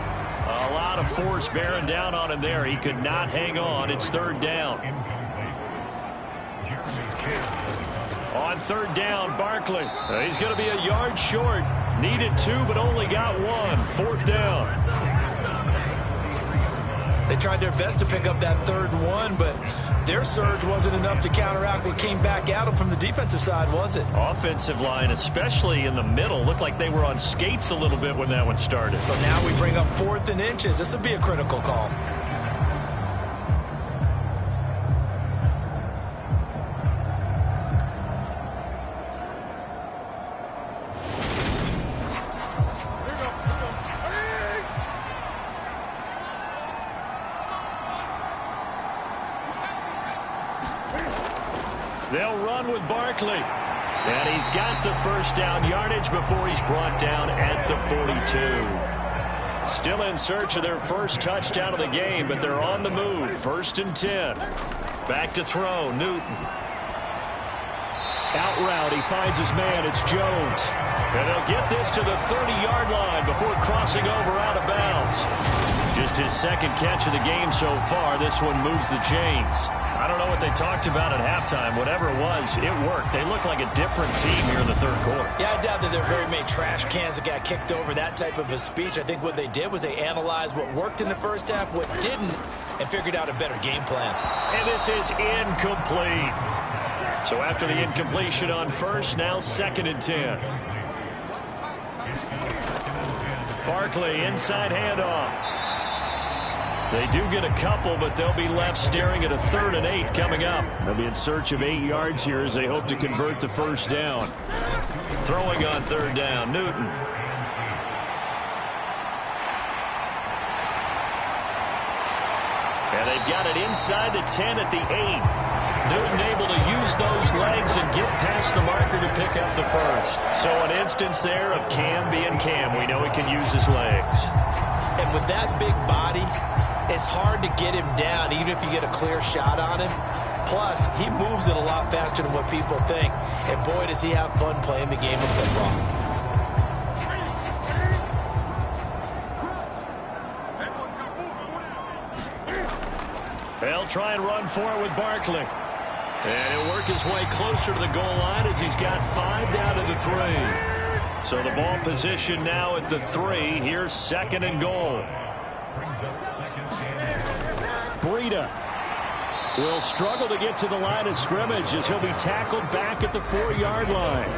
A lot of force bearing down on him there. He could not hang on. It's third down. On third down, Barkley. He's going to be a yard short. Needed 2, but only got 1. Fourth down. They tried their best to pick up that 3rd and 1, but their surge wasn't enough to counteract what came back at them from the defensive side, was it? Offensive line, especially in the middle, looked like they were on skates a little bit when that one started. So now we bring up 4th and inches. This will be a critical call. They'll run with Barkley. And he's got the first down yardage before he's brought down at the 42. Still in search of their first touchdown of the game, but they're on the move. 1st and 10. Back to throw, Newton. Out route, he finds his man. It's Jones. And they'll get this to the 30-yard line before crossing over out of bounds. Just his second catch of the game so far. This one moves the chains. I don't know what they talked about at halftime. Whatever it was, it worked. They look like a different team here in the third quarter. Yeah, I doubt that there are very many trash cans that got kicked over that type of a speech. I think what they did was they analyzed what worked in the first half, what didn't, and figured out a better game plan. And this is incomplete. So after the incompletion on first, now 2nd and 10. Barkley, inside handoff. They do get a couple, but they'll be left staring at a 3rd and 8 coming up. They'll be in search of 8 yards here as they hope to convert the first down. Throwing on 3rd down, Newton. And they've got it inside the 10 at the 8. Newton able to use those legs and get past the marker to pick up the first. So an instance there of Cam being Cam. We know he can use his legs. And with that big body, it's hard to get him down, even if you get a clear shot on him. Plus, he moves it a lot faster than what people think. And boy, does he have fun playing the game of football. They'll try and run for it with Barkley. And he'll work his way closer to the goal line as he's got 5 down to the 3. So the ball position now at the 3. Here's 2nd and goal. Breida will struggle to get to the line of scrimmage as he'll be tackled back at the 4-yard line.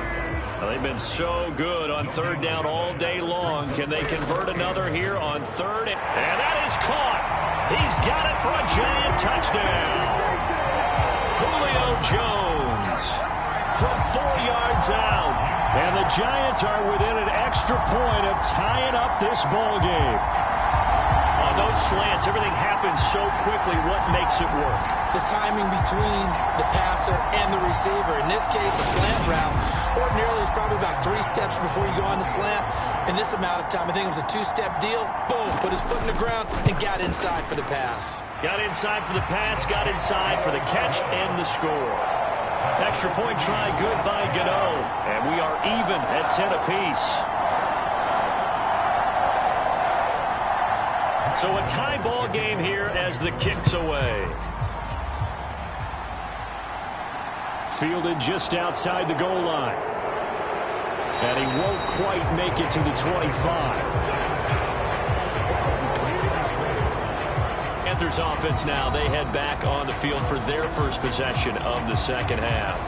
Well, they've been so good on 3rd down all day long. Can they convert another here on 3rd? And that is caught. He's got it for a giant touchdown. Julio Jones. from 4 yards out. And the Giants are within an extra point of tying up this ball game. On those slants, everything happens so quickly. What makes it work? The timing between the passer and the receiver. In this case, a slant route. Ordinarily, it's probably about 3 steps before you go on the slant. In this amount of time, I think it was a 2-step deal. Boom, put his foot in the ground and got inside for the pass. Got inside for the pass, got inside for the catch and the score. Extra point try good by Gano. And we are even at 10 apiece. So a tie ball game here as the kick's away. Fielded just outside the goal line. And he won't quite make it to the 25. Panthers offense now. They head back on the field for their first possession of the second half.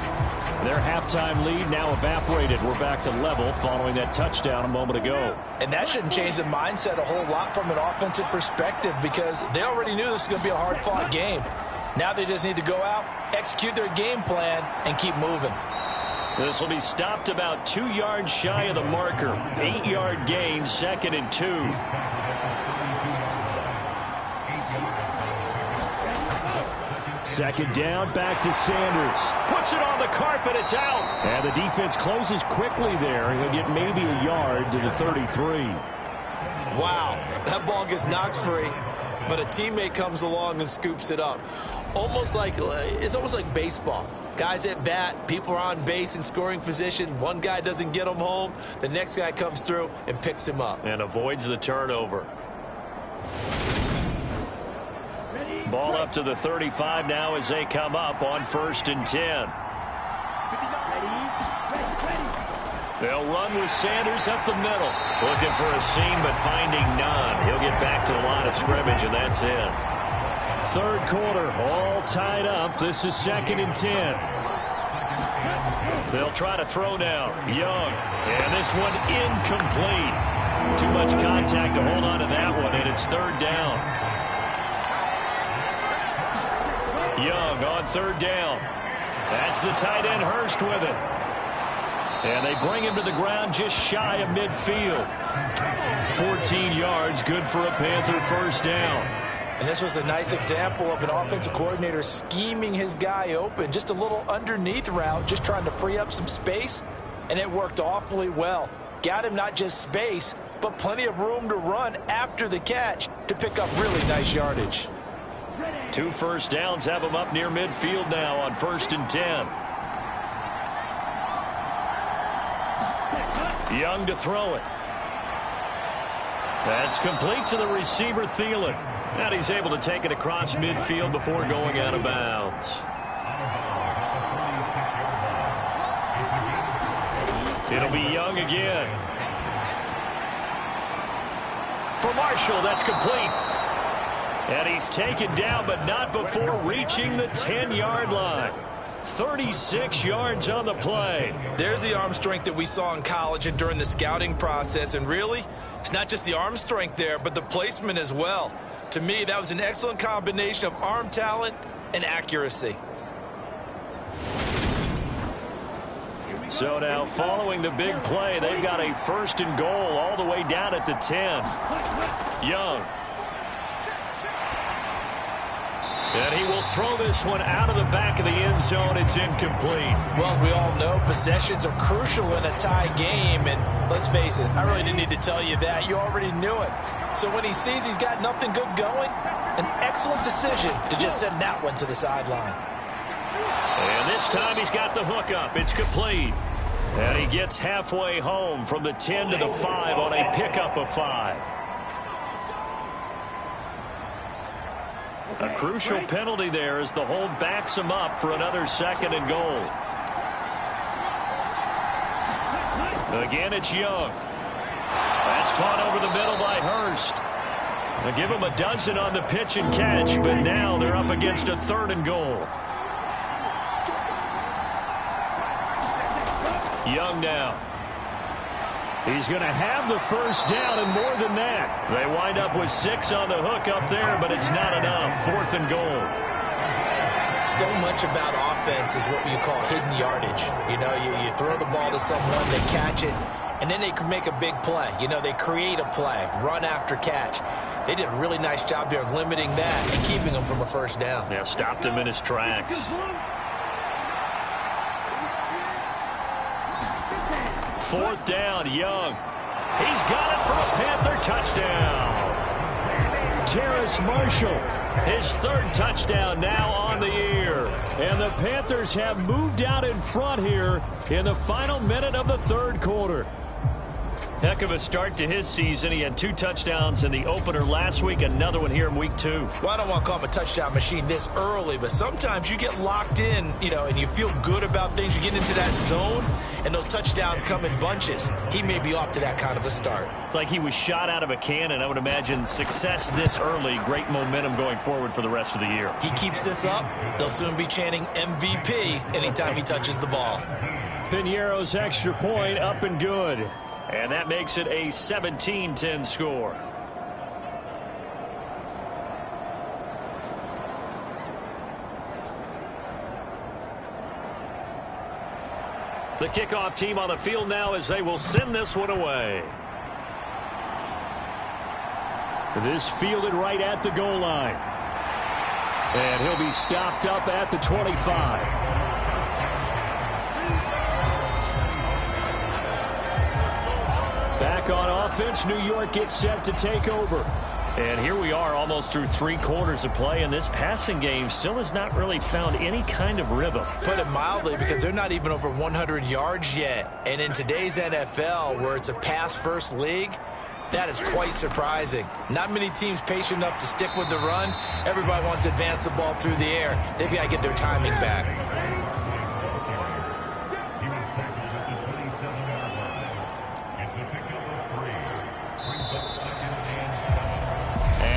Their halftime lead now evaporated. We're back to level following that touchdown a moment ago. And that shouldn't change the mindset a whole lot from an offensive perspective because they already knew this was going to be a hard-fought game. Now they just need to go out, execute their game plan, and keep moving. This will be stopped about 2 yards shy of the marker. 8-yard gain, 2nd and 2. Second down, back to Sanders. Puts it on the carpet, it's out. And the defense closes quickly there. He'll get maybe a yard to the 33. Wow, that ball gets knocked free, but a teammate comes along and scoops it up. It's almost like baseball. Guys at bat, people are on base in scoring position. One guy doesn't get him home. The next guy comes through and picks him up. And avoids the turnover. Ball up to the 35 now as they come up on 1st and 10. They'll run with Sanders up the middle. Looking for a seam, but finding none. He'll get back to the line of scrimmage, and that's it. Third quarter, all tied up. This is 2nd and 10. They'll try to throw now. Young. And this one incomplete. Too much contact to hold on to that one, and it's 3rd down. Young on 3rd down. That's the tight end Hurst with it. And they bring him to the ground just shy of midfield. 14 yards, good for a Panther first down. And this was a nice example of an offensive coordinator scheming his guy open. Just a little underneath route, just trying to free up some space. And it worked awfully well. Got him not just space, but plenty of room to run after the catch to pick up really nice yardage. 2 first downs have him up near midfield now on 1st and 10. Young to throw it. That's complete to the receiver, Thielen. And he's able to take it across midfield before going out of bounds. It'll be Young again. For Marshall, that's complete. And he's taken down, but not before reaching the 10-yard line. 36 yards on the play. There's the arm strength that we saw in college and during the scouting process. And really, it's not just the arm strength there, but the placement as well. To me, that was an excellent combination of arm talent and accuracy. So now, following the big play, they've got a 1st and goal all the way down at the 10. Young. And he will throw this one out of the back of the end zone. It's incomplete. Well, as we all know, possessions are crucial in a tie game. And let's face it, I really didn't need to tell you that. You already knew it. So when he sees he's got nothing good going, an excellent decision to just send that one to the sideline. And this time he's got the hook up. It's complete. And he gets halfway home from the 10 to the 5 on a pickup of 5. A crucial penalty there as the hold backs him up for another 2nd and goal. Again, it's Young. That's caught over the middle by Hurst. They'll give him a dozen on the pitch and catch, but now they're up against a 3rd and goal. Young now. He's going to have the first down and more than that. They wind up with 6 on the hook up there, but it's not enough. 4th and goal. So much about offense is what you call hidden yardage. You know, you throw the ball to someone, they catch it, and then they can make a big play. You know, they create a play, run after catch. They did a really nice job there of limiting that and keeping him from a first down. Yeah, stopped him in his tracks. Fourth down, Young. He's got it for a Panther touchdown. Terrace Marshall, his third touchdown now on the year. And the Panthers have moved out in front here in the final minute of the third quarter. Heck of a start to his season. He had 2 touchdowns in the opener last week, another one here in week 2. Well, I don't want to call him a touchdown machine this early, but sometimes you get locked in, you know, and you feel good about things. You get into that zone, and those touchdowns come in bunches. He may be off to that kind of a start. It's like he was shot out of a cannon. I would imagine success this early, great momentum going forward for the rest of the year. He keeps this up, they'll soon be chanting MVP anytime he touches the ball. Piñeiro's extra point up and good. And that makes it a 17-10 score. The kickoff team on the field now as they will send this one away. This fielded right at the goal line. And he'll be stopped up at the 25. Back on offense, New York gets set to take over. And here we are almost through 3 quarters of play, and this passing game still has not really found any kind of rhythm. Put it mildly, because they're not even over 100 yards yet. And in today's NFL, where it's a pass-first league, that is quite surprising. Not many teams patient enough to stick with the run. Everybody wants to advance the ball through the air. They've got to get their timing back.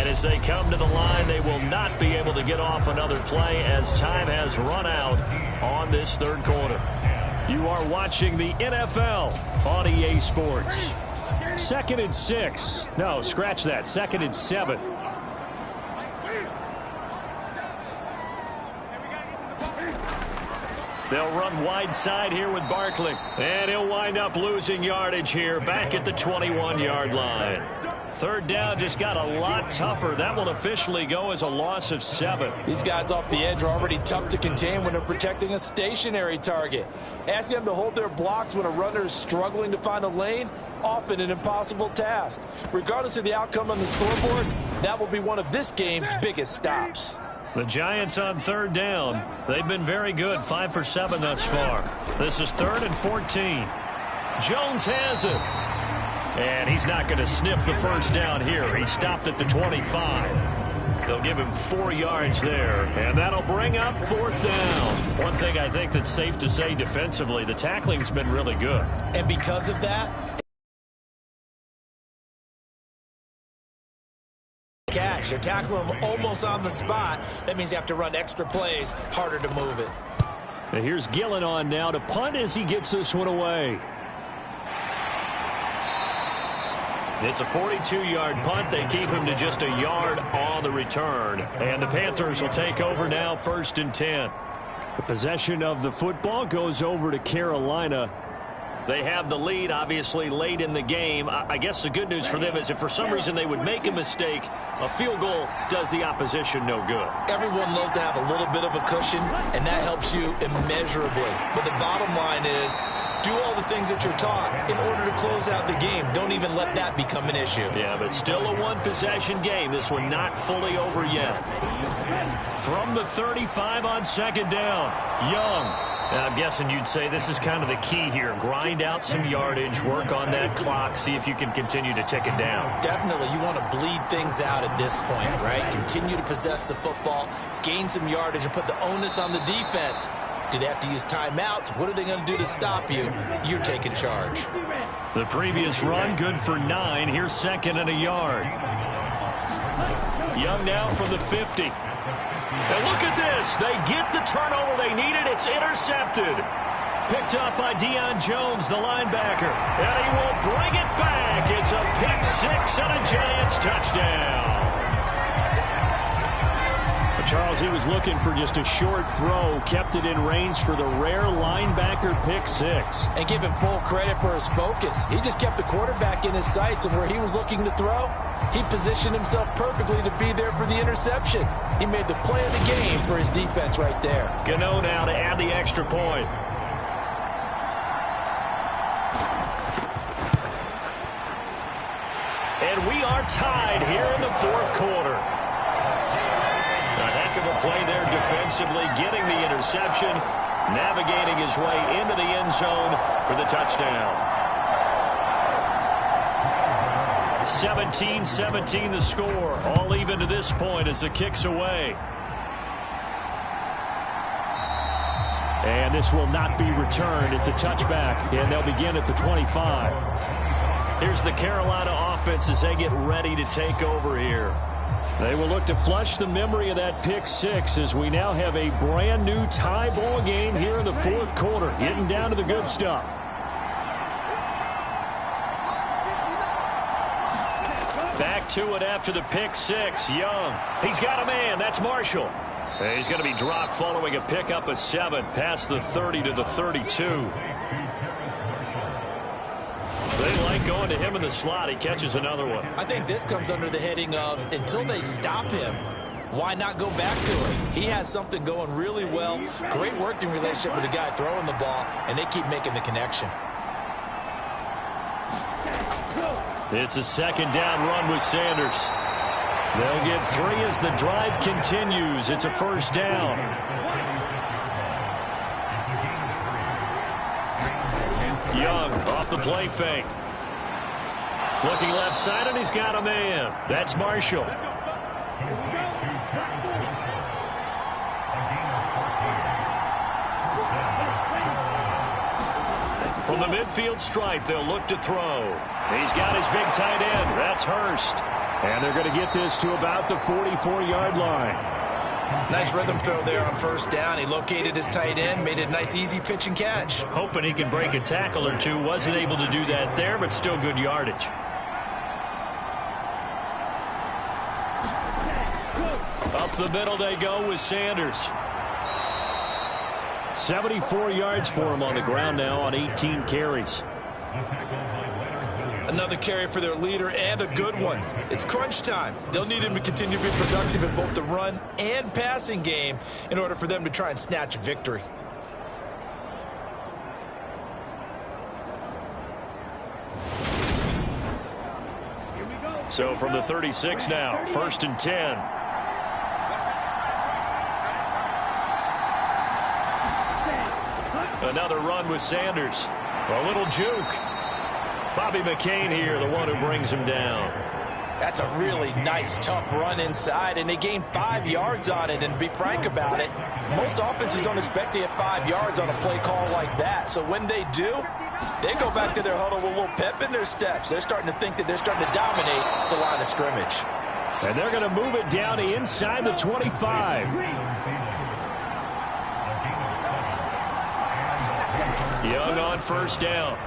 As they come to the line, they will not be able to get off another play as time has run out on this third quarter. You are watching the NFL on EA Sports. 2nd and 6. No, scratch that. 2nd and 7. They'll run wide side here with Barkley. And he'll wind up losing yardage here back at the 21-yard line. Third down just got a lot tougher. That will officially go as a loss of 7. These guys off the edge are already tough to contain when they're protecting a stationary target. Asking them to hold their blocks when a runner is struggling to find a lane, often an impossible task. Regardless of the outcome on the scoreboard, that will be one of this game's biggest stops. The Giants on third down. They've been very good, 5 for 7 thus far. This is 3rd and 14. Jones has it. And he's not going to sniff the first down here. He stopped at the 25. They'll give him 4 yards there. And that'll bring up 4th down. One thing I think that's safe to say defensively, the tackling's been really good. And because of that, catch. They're tackling him almost on the spot. That means you have to run extra plays, harder to move it. And here's Gillen on now to punt as he gets this one away. It's a 42-yard punt. They keep him to just a yard on the return. And the Panthers will take over now, 1st and 10. The possession of the football goes over to Carolina. They have the lead, obviously, late in the game. I guess the good news for them is if for some reason they would make a mistake, a field goal does the opposition no good. Everyone loves to have a little bit of a cushion, and that helps you immeasurably. But the bottom line is, do all the things that you're taught in order to close out the game. Don't even let that become an issue. Yeah, but still a one-possession game. This one not fully over yet. From the 35 on 2nd down, Young. I'm guessing you'd say this is kind of the key here. Grind out some yardage, work on that clock, see if you can continue to tick it down. Definitely. You want to bleed things out at this point, right? Continue to possess the football, gain some yardage, and put the onus on the defense. Do they have to use timeouts? What are they going to do to stop you? You're taking charge. The previous run, good for 9. Here's 2nd and a yard. Young now from the 50. And look at this. They get the turnover they needed. It's intercepted. Picked up by Deion Jones, the linebacker. And he will bring it back. It's a pick 6 and a Giants touchdown. A Charles, he was looking for just a short throw, kept it in range for the rare linebacker pick six. And give him full credit for his focus. He just kept the quarterback in his sights, and where he was looking to throw, he positioned himself perfectly to be there for the interception. He made the play of the game for his defense right there. Gano now to add the extra point. And we are tied here in the fourth quarter. A heck of a play there defensively, getting the interception, navigating his way into the end zone for the touchdown. 17-17 the score, all even to this point as the kick's away. And this will not be returned. It's a touchback, and they'll begin at the 25. Here's the Carolina offense as they get ready to take over here. They will look to flush the memory of that pick six as we now have a brand new tie ball game here in the fourth quarter, getting down to the good stuff. Back to it after the pick six. Young. He's got a man. That's Marshall. And he's going to be dropped following a pickup of 7 past the 30 to the 32. They like going to him in the slot. He catches another one. I think this comes under the heading of until they stop him, why not go back to it? He has something going really well. Great working relationship with the guy throwing the ball, and they keep making the connection. It's a second down run with Sanders. They'll get 3 as the drive continues. It's a first down. Young off the play fake. Looking left side, and he's got a man. That's Marshall. From the midfield stripe, they'll look to throw. He's got his big tight end. That's Hurst. And they're going to get this to about the 44-yard line. Nice rhythm throw there on first down. He located his tight end, made it a nice, easy pitch and catch. Hoping he could break a tackle or two. Wasn't able to do that there, but still good yardage. Up the middle they go with Sanders. 74 yards for him on the ground now on 18 carries. Another carry for their leader, and a good one. It's crunch time. They'll need him to continue to be productive in both the run and passing game in order for them to try and snatch a victory. So from the 36 now, 1st and 10. Another run with Sanders. A little juke. Bobby McCain here, the one who brings him down. That's a really nice, tough run inside, and they gained 5 yards on it. And to be frank about it, most offenses don't expect to get 5 yards on a play call like that. So when they do, they go back to their huddle with a little pep in their steps. They're starting to think that they're starting to dominate the line of scrimmage. And they're going to move it down to inside the 25. Young on first down.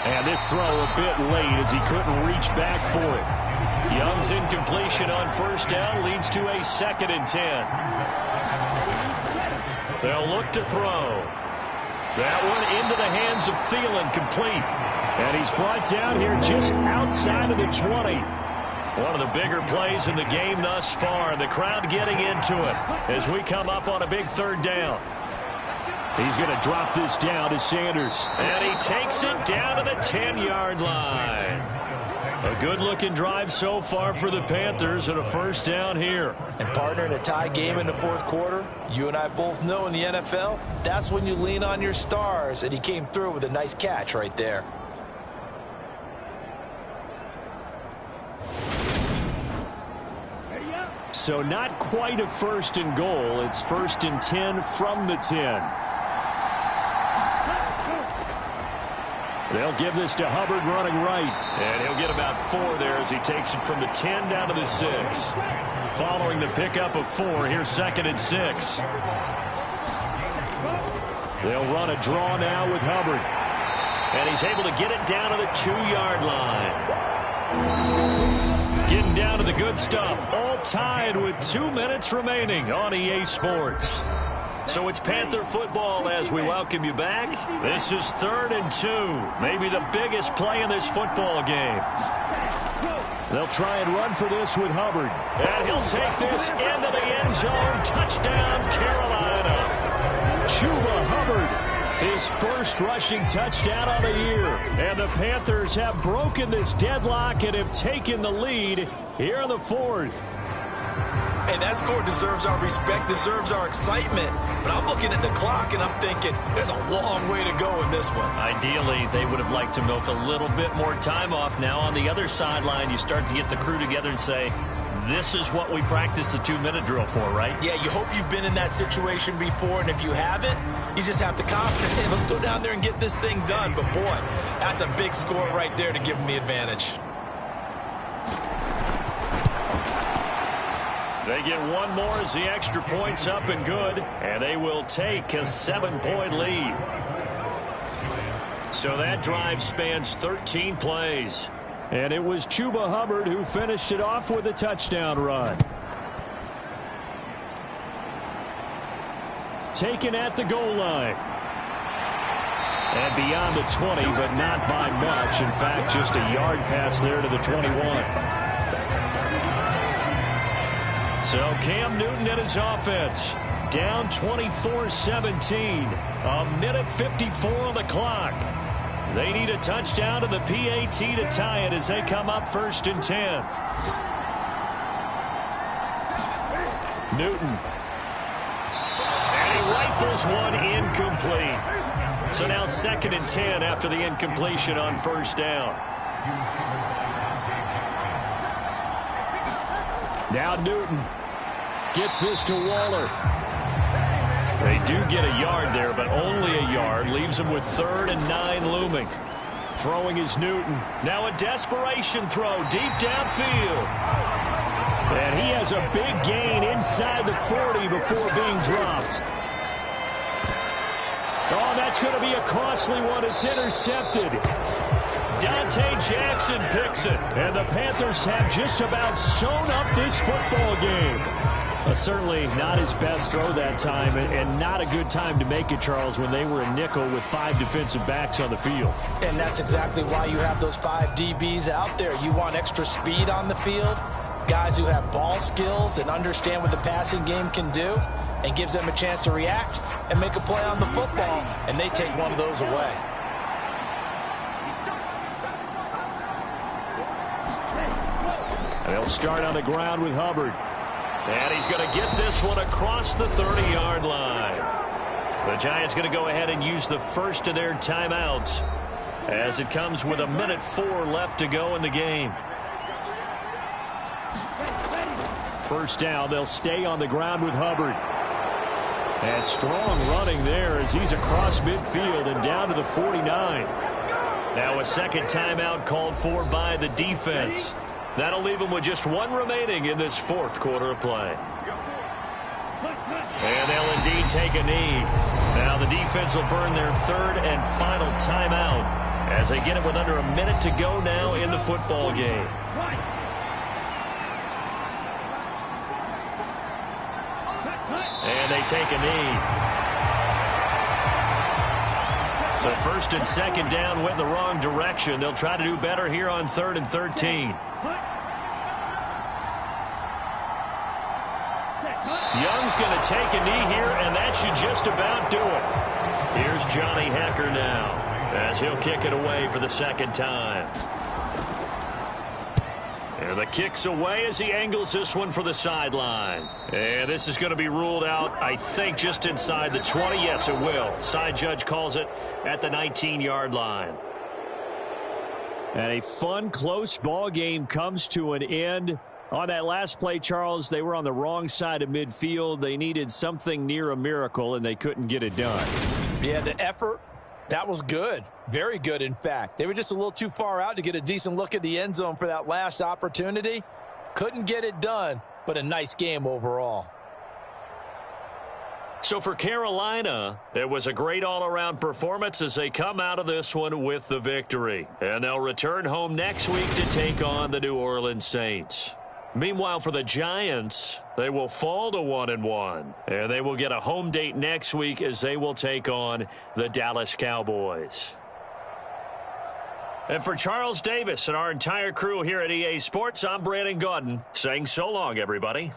And this throw a bit late as he couldn't reach back for it. Young's incompletion on first down leads to a 2nd and 10. They'll look to throw. That one into the hands of Thielen, complete. And he's brought down here just outside of the 20. One of the bigger plays in the game thus far. And the crowd getting into it as we come up on a big 3rd down. He's going to drop this down to Sanders. And he takes it down to the 10-yard line. A good-looking drive so far for the Panthers and a first down here. And partner, in a tie game in the fourth quarter, you and I both know in the NFL, that's when you lean on your stars. And he came through with a nice catch right there. So not quite a 1st and goal. It's 1st and 10 from the 10. They'll give this to Hubbard running right. And he'll get about 4 there as he takes it from the 10 down to the 6. Following the pickup of 4, here's 2nd and 6. They'll run a draw now with Hubbard. And he's able to get it down to the 2-yard line. Getting down to the good stuff. All up tied with 2 minutes remaining on EA Sports. So it's Panther football as we welcome you back. This is 3rd and 2, maybe the biggest play in this football game. They'll try and run for this with Hubbard. And he'll take this into the end zone. Touchdown, Carolina. Chuba Hubbard, his first rushing touchdown of the year. And the Panthers have broken this deadlock and have taken the lead here in the 4th. Hey, that score deserves our respect, deserves our excitement. But I'm looking at the clock, and I'm thinking there's a long way to go in this one. Ideally, they would have liked to milk a little bit more time off. Now on the other sideline, you start to get the crew together and say, this is what we practiced the 2-minute drill for, right? Yeah, you hope you've been in that situation before, and if you haven't, you just have the confidence. Hey, let's go down there and get this thing done. But, boy, that's a big score right there to give them the advantage. They get one more as the extra point's up and good, and they will take a 7-point lead. So that drive spans 13 plays. And it was Chuba Hubbard who finished it off with a touchdown run. Taken at the goal line. And beyond the 20, but not by much. In fact, just a yard pass there to the 21. So Cam Newton and his offense down 24-17. A minute 54 on the clock. They need a touchdown to the PAT to tie it as they come up 1st and 10. Newton. And he rifles one incomplete. So now 2nd and 10 after the incompletion on 1st down. Now Newton gets this to Waller. They do get a yard there, but only a yard. Leaves them with 3rd and 9 looming. Throwing is Newton. Now a desperation throw deep downfield. And he has a big gain inside the 40 before being dropped. Oh, that's going to be a costly one. It's intercepted. Dante Jackson picks it. And the Panthers have just about sewn up this football game. Certainly not his best throw that time, and not a good time to make it, Charles, when they were a nickel with 5 defensive backs on the field. And that's exactly why you have those 5 DBs out there. You want extra speed on the field, guys who have ball skills and understand what the passing game can do, and gives them a chance to react and make a play on the football, and they take one of those away. They'll start on the ground with Hubbard. And he's going to get this one across the 30-yard line. The Giants going to go ahead and use the first of their timeouts as it comes with a minute 4 left to go in the game. First down, they'll stay on the ground with Hubbard. And strong running there as he's across midfield and down to the 49. Now a second timeout called for by the defense. That'll leave them with just 1 remaining in this 4th quarter of play. And they'll indeed take a knee. Now the defense will burn their 3rd and final timeout as they get it with under a minute to go now in the football game. And they take a knee. So 1st and 2nd down went in the wrong direction. They'll try to do better here on 3rd and 13. Young's going to take a knee here, and that should just about do it. Here's Johnny Hecker now as he'll kick it away for the 2nd time. And the kick's away as he angles this one for the sideline. And this is going to be ruled out, I think, just inside the 20. Yes, it will. Side judge calls it at the 19-yard line. And a fun, close ball game comes to an end. On that last play, Charles, they were on the wrong side of midfield. They needed something near a miracle, and they couldn't get it done. Yeah, the effort, that was good. Very good, in fact. They were just a little too far out to get a decent look at the end zone for that last opportunity. Couldn't get it done, but a nice game overall. So for Carolina, it was a great all-around performance as they come out of this one with the victory. And they'll return home next week to take on the New Orleans Saints. Meanwhile, for the Giants, they will fall to 1-1, and they will get a home date next week as they will take on the Dallas Cowboys. And for Charles Davis and our entire crew here at EA Sports, I'm Brandon Gaudin saying so long, everybody.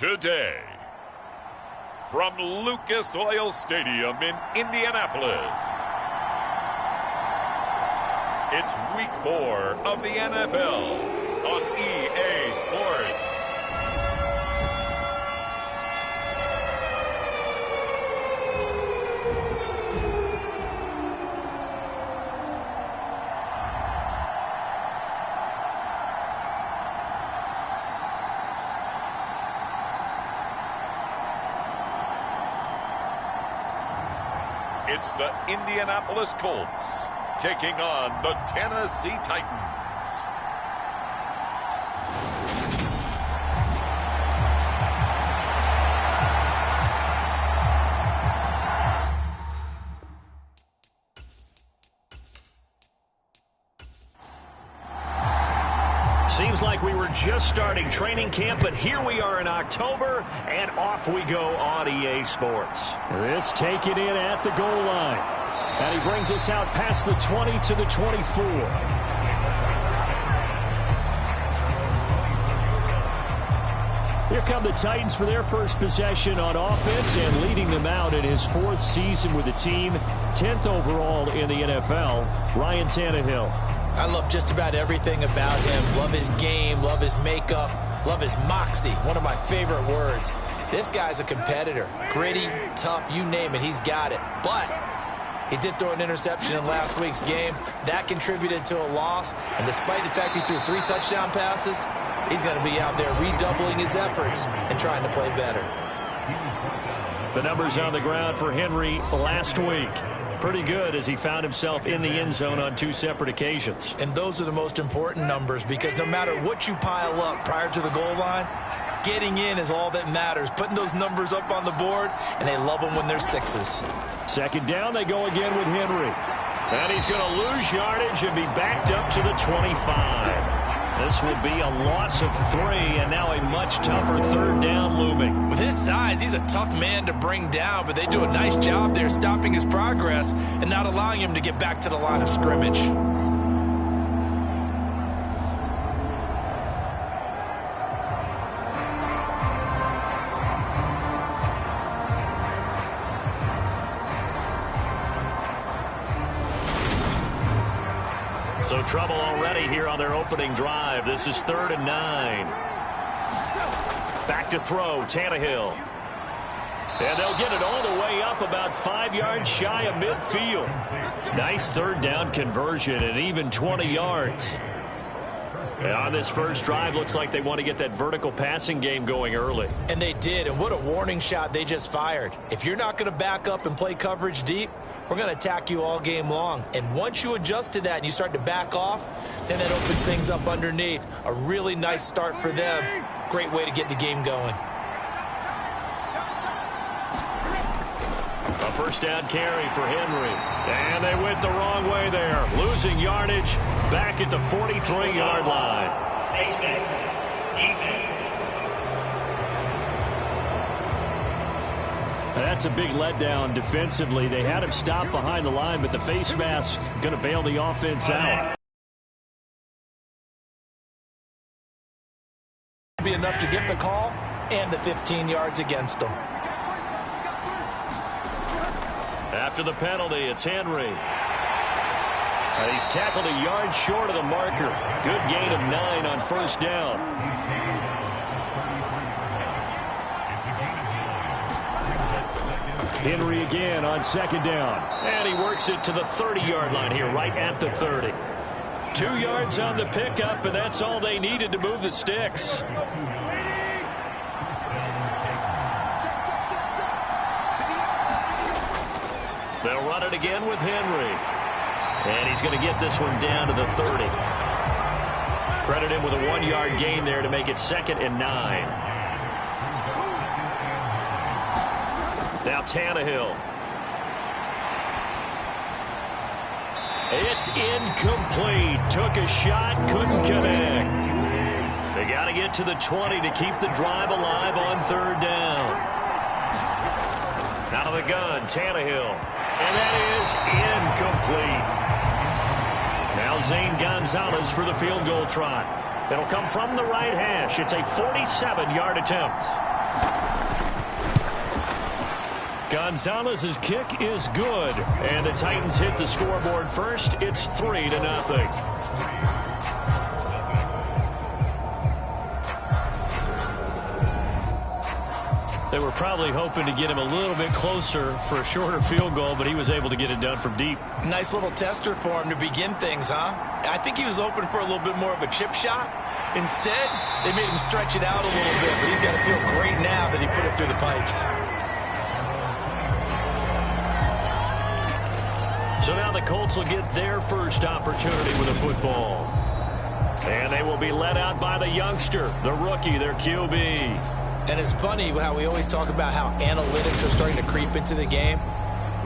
Today, from Lucas Oil Stadium in Indianapolis, it's Week 4 of the NFL on EA Sports. It's the Indianapolis Colts taking on the Tennessee Titans. Seems like we were just starting training camp, but here we are in October, and off we go on EA Sports. This taken in at the goal line. And he brings us out past the 20 to the 24. Here come the Titans for their first possession on offense, and leading them out in his 4th season with the team, 10th overall in the NFL, Ryan Tannehill. I love just about everything about him. Love his game, love his makeup, love his moxie. One of my favorite words. This guy's a competitor. Gritty, tough, you name it, he's got it. But he did throw an interception in last week's game. That contributed to a loss. And despite the fact he threw 3 touchdown passes, he's going to be out there redoubling his efforts and trying to play better. The numbers on the ground for Henry last week. Pretty good as he found himself in the end zone on 2 separate occasions. And those are the most important numbers, because no matter what you pile up prior to the goal line, getting in is all that matters. Putting those numbers up on the board, and they love them when they're 6s. Second down, they go again with Henry. And he's going to lose yardage and be backed up to the 25. This will be a loss of 3, and now a much tougher 3rd down looming. With his size, he's a tough man to bring down, but they do a nice job there stopping his progress and not allowing him to get back to the line of scrimmage. So trouble already here on their opening drive. This is 3rd and 9. Back to throw, Tannehill. And they'll get it all the way up about 5 yards shy of midfield. Nice 3rd down conversion and even 20 yards. And on this first drive, looks like they want to get that vertical passing game going early. And they did, and what a warning shot they just fired. If you're not going to back up and play coverage deep, we're going to attack you all game long. And once you adjust to that and you start to back off, then that opens things up underneath. A really nice start for them. Great way to get the game going. A first down carry for Henry. And they went the wrong way there. Losing yardage back at the 43-yard line. That's a big letdown defensively. They had him stop behind the line, but the face mask going to bail the offense out. Be enough to get the call and the 15 yards against them. After the penalty, it's Henry. And he's tackled a yard short of the marker. Good gain of 9 on first down. Henry again on second down. And he works it to the 30-yard line here, right at the 30. 2 yards on the pickup, and that's all they needed to move the sticks. They'll run it again with Henry. And he's going to get this one down to the 30. Credit him with a 1-yard gain there to make it 2nd and 9. Now Tannehill. It's incomplete. Took a shot, couldn't connect. They got to get to the 20 to keep the drive alive on 3rd down. Out of the gun, Tannehill. And that is incomplete. Now Zane Gonzalez for the field goal try. It'll come from the right hash. It's a 47-yard attempt. Gonzalez's kick is good, and the Titans hit the scoreboard first. It's 3-0. They were probably hoping to get him a little bit closer for a shorter field goal, but he was able to get it done from deep. Nice little tester for him to begin things, huh? I think he was hoping for a little bit more of a chip shot. Instead, they made him stretch it out a little bit, but he's got to feel great now that he put it through the pipes. So now the Colts will get their first opportunity with a football. And they will be led out by the youngster, the rookie, their QB. And it's funny how we always talk about how analytics are starting to creep into the game.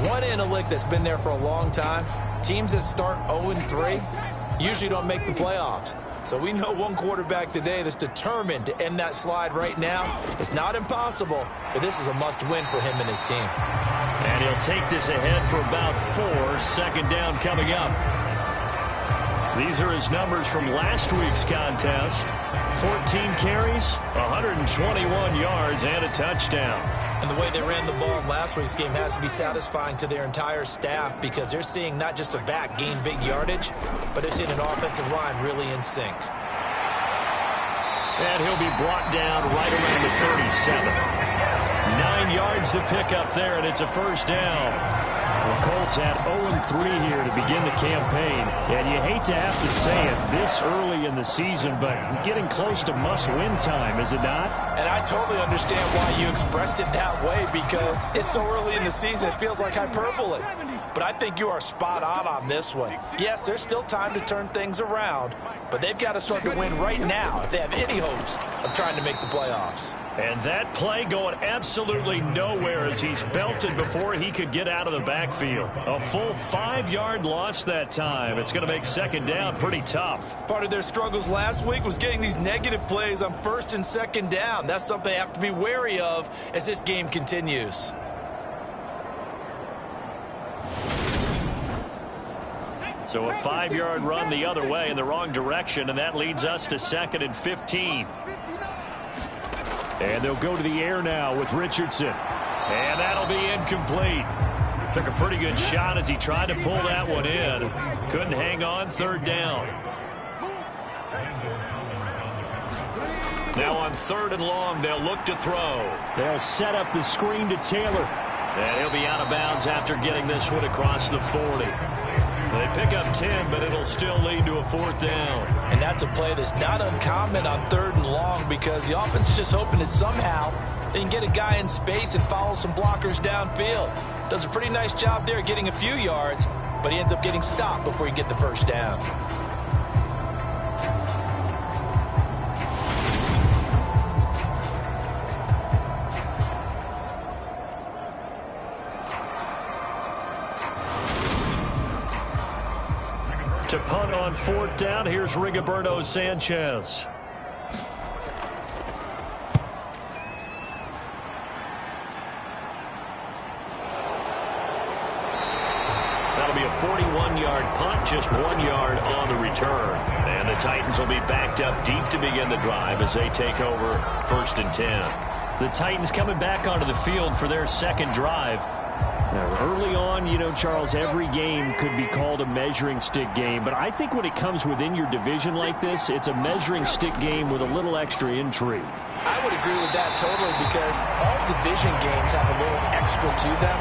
One analytic that's been there for a long time, teams that start 0-3 usually don't make the playoffs. So we know one quarterback today that's determined to end that slide right now. It's not impossible, but this is a must-win for him and his team. And he'll take this ahead for about 4. Second down coming up. These are his numbers from last week's contest. 14 carries, 121 yards, and a touchdown. And the way they ran the ball in last week's game has to be satisfying to their entire staff because they're seeing not just a back gain big yardage, but they're seeing an offensive line really in sync. And he'll be brought down right around the 37. 9 yards to pick up there, and it's a first down. The Colts had 0-3 here to begin the campaign, and you hate to have to say it this early in the season, but getting close to must-win time, is it not? And I totally understand why you expressed it that way because it's so early in the season, it feels like hyperbole. But I think you are spot on this one. Yes, there's still time to turn things around, but they've got to start to win right now if they have any hopes of trying to make the playoffs. And that play going absolutely nowhere as he's belted before he could get out of the backfield. A full 5-yard loss that time. It's going to make second down pretty tough. Part of their struggles last week was getting these negative plays on first and second down. That's something they have to be wary of as this game continues. So a 5-yard run the other way in the wrong direction, and that leads us to 2nd and 15. And they'll go to the air now with Richardson. And that'll be incomplete. Took a pretty good shot as he tried to pull that one in. Couldn't hang on, third down. Now on 3rd and long, they'll look to throw. They'll set up the screen to Taylor. And he'll be out of bounds after getting this one across the 40. They pick up 10, but it'll still lead to a 4th down. And that's a play that's not uncommon on 3rd and long because the offense is just hoping that somehow they can get a guy in space and follow some blockers downfield. Does a pretty nice job there getting a few yards, but he ends up getting stopped before he gets the first down. To punt on 4th down, here's Rigoberto Sanchez. That'll be a 41-yard punt, just 1 yard on the return. And the Titans will be backed up deep to begin the drive as they take over 1st and 10. The Titans coming back onto the field for their second drive. Now, early on, you know, Charles, every game could be called a measuring stick game. But I think when it comes within your division like this, it's a measuring stick game with a little extra intrigue. I would agree with that totally because all division games have a little extra to them.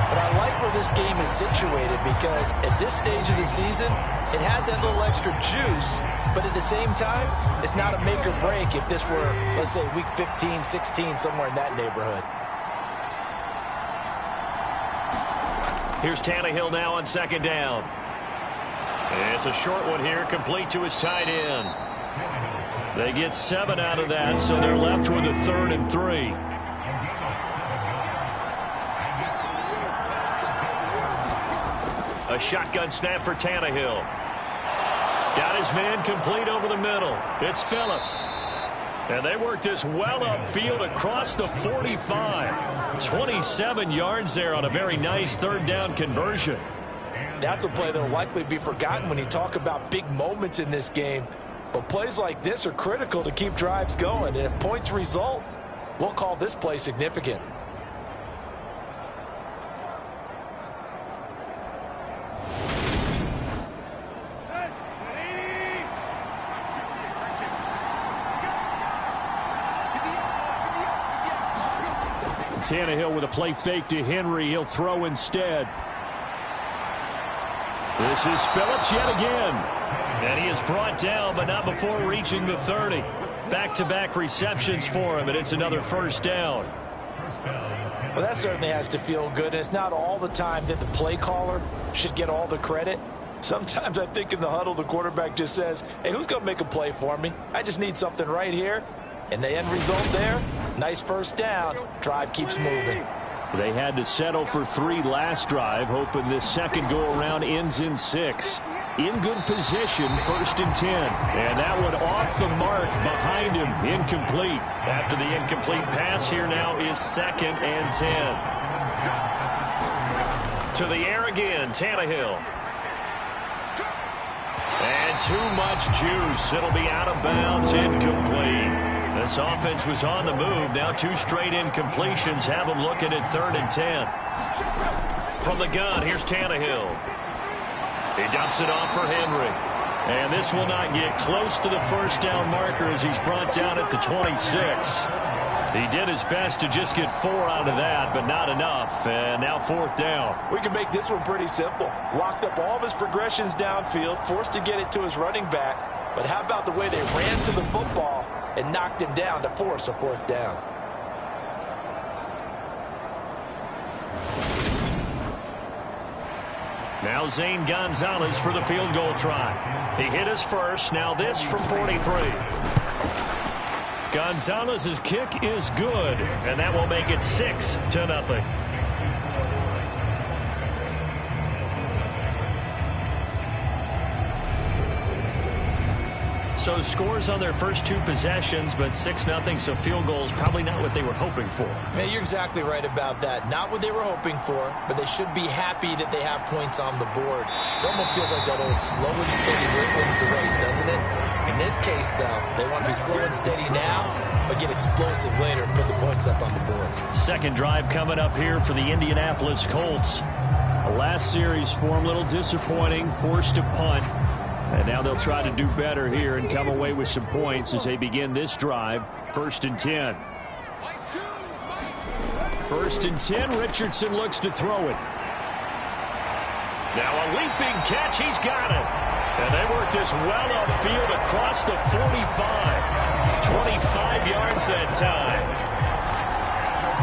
But I like where this game is situated because at this stage of the season, it has that little extra juice. But at the same time, it's not a make or break if this were, let's say, week 15, 16, somewhere in that neighborhood. Here's Tannehill now on 2nd down. It's a short one here, complete to his tight end. They get 7 out of that, so they're left with a 3rd and 3. A shotgun snap for Tannehill. Got his man complete over the middle. It's Phillips. And they work this well upfield across the 45. 27 yards there on a very nice 3rd down conversion. That's a play that will likely be forgotten when you talk about big moments in this game. But plays like this are critical to keep drives going. And if points result, We'll call this play significant. Tannehill with a play fake to Henry. He'll throw instead. This is Phillips yet again. And he is brought down, but not before reaching the 30. Back-to-back receptions for him, and it's another first down. Well, that certainly has to feel good. And it's not all the time that the play caller should get all the credit. Sometimes I think in the huddle, the quarterback just says, hey, who's going to make a play for me? I just need something right here. And the end result there, nice first down. Drive keeps moving. They had to settle for 3 last drive, hoping this second go-around ends in 6. In good position, 1st and 10. And that one off the mark behind him, incomplete. After the incomplete pass, here now is 2nd and 10. To the air again, Tannehill. And too much juice. It'll be out of bounds, incomplete. This offense was on the move. Now 2 straight incompletions have them looking at 3rd and 10. From the gun, here's Tannehill. He dumps it off for Henry. And this will not get close to the first down marker as he's brought down at the 26. He did his best to just get 4 out of that, but not enough. And now 4th down. We can make this one pretty simple. Locked up all of his progressions downfield, forced to get it to his running back. But how about the way they ran to the football and knocked him down to force a 4th down? Now Zane Gonzalez for the field goal try. He hit his first. Now this from 43. Gonzalez's kick is good, and that will make it 6-0. So scores on their first 2 possessions, but 6-0, so field goals probably not what they were hoping for. Man, you're exactly right about that. Not what they were hoping for, but they should be happy that they have points on the board. It almost feels like that old slow and steady wins the race, doesn't it? In this case, though, they want to be slow and steady now, but get explosive later and put the points up on the board. Second drive coming up here for the Indianapolis Colts. The last series for them, a little disappointing, forced to punt. And now they'll try to do better here and come away with some points as they begin this drive. 1st and 10. 1st and 10. Richardson looks to throw it. Now a leaping catch. He's got it. And they work this well upfield across the 45. 25 yards that time.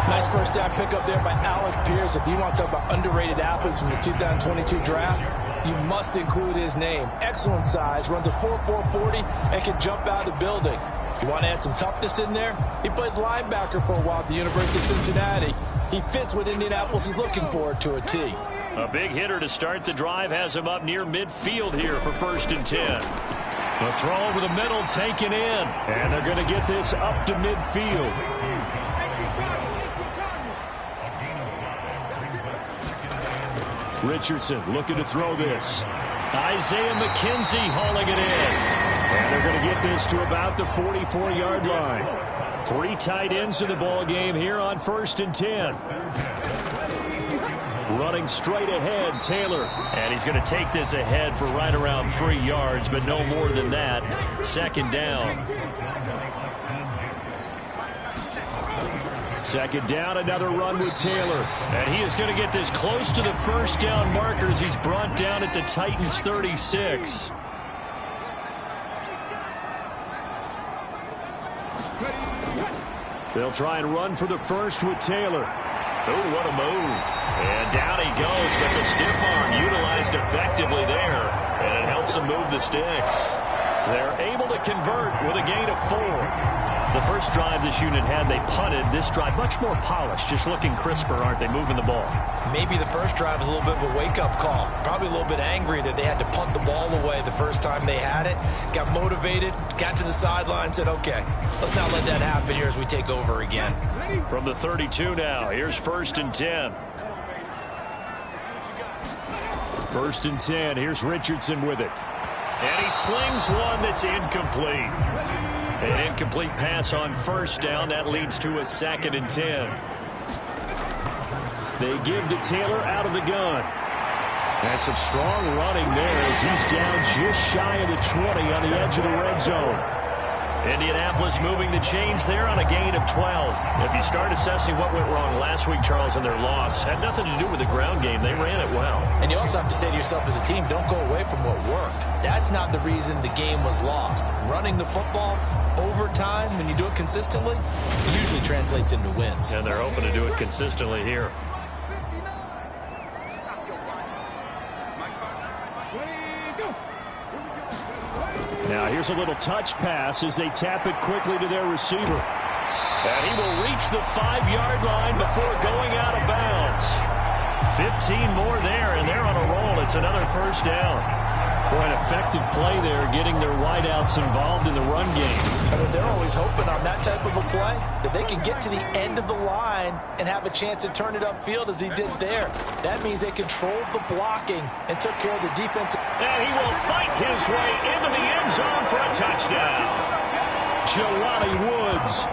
Nice first down pickup there by Alec Pierce. If you want to talk about underrated athletes from the 2022 draft, you must include his name. Excellent size, runs a 4.4 40, and can jump out of the building. If you want to add some toughness in there, he played linebacker for a while at the University of Cincinnati. He fits what Indianapolis is looking for to a T. A big hitter to start the drive has him up near midfield here for 1st and 10. The throw over the middle taken in, and they're going to get this up to midfield. Richardson looking to throw this. Isaiah McKenzie hauling it in. And they're going to get this to about the 44-yard line. 3 tight ends in the ball game here on 1st and 10. Running straight ahead, Taylor. And he's going to take this ahead for right around 3 yards, but no more than that. 2nd down. 2nd down, another run with Taylor. And he is going to get this close to the first down markers. He's brought down at the Titans' 36. They'll try and run for the first with Taylor. Oh, what a move. And down he goes, but the stiff arm utilized effectively there. And it helps him move the sticks. They're able to convert with a gain of 4. The first drive this unit had, they punted. This drive, much more polished, just looking crisper, aren't they, moving the ball? Maybe the first drive was a little bit of a wake-up call. Probably a little bit angry that they had to punt the ball away the first time they had it. Got motivated, got to the sideline, said, okay, let's not let that happen here as we take over again. From the 32 now, here's 1st and 10. 1st and 10, here's Richardson with it. And he slings one that's incomplete. An incomplete pass on first down. That leads to a 2nd and 10. They give to Taylor out of the gun. And some strong running there as he's down just shy of the 20 on the edge of the red zone. Indianapolis moving the chains there on a gain of 12. If you start assessing what went wrong last week, Charles, in their loss, had nothing to do with the ground game. They ran it well. And you also have to say to yourself as a team, don't go away from what worked. That's not the reason the game was lost. Running the football over time, when you do it consistently, it usually translates into wins. And they're hoping to do it consistently here. Now here's a little touch pass as they tap it quickly to their receiver. And he will reach the 5-yard line before going out of bounds. 15 more there, and they're on a roll. It's another first down. Boy, an effective play there, getting their wideouts involved in the run game. I mean, they're always hoping on that type of a play that they can get to the end of the line and have a chance to turn it upfield as he did there. That means they controlled the blocking and took care of the defense. And he will fight his way into the end zone for a touchdown. Jelani Woods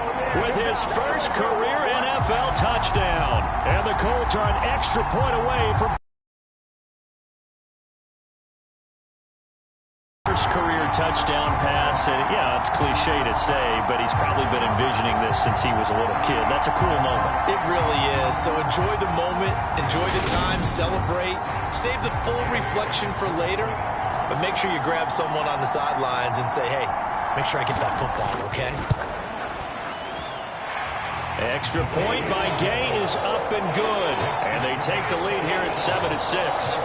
with his first career NFL touchdown. And the Colts are an extra point away from first career touchdown pass. And yeah, it's cliche to say, but he's probably been envisioning this since he was a little kid. That's a cool moment. It really is. So enjoy the moment, enjoy the time, celebrate, save the full reflection for later, but make sure you grab someone on the sidelines and say, hey, make sure I get that football, okay? Extra point by Gay is up and good. And they take the lead here at 7-6.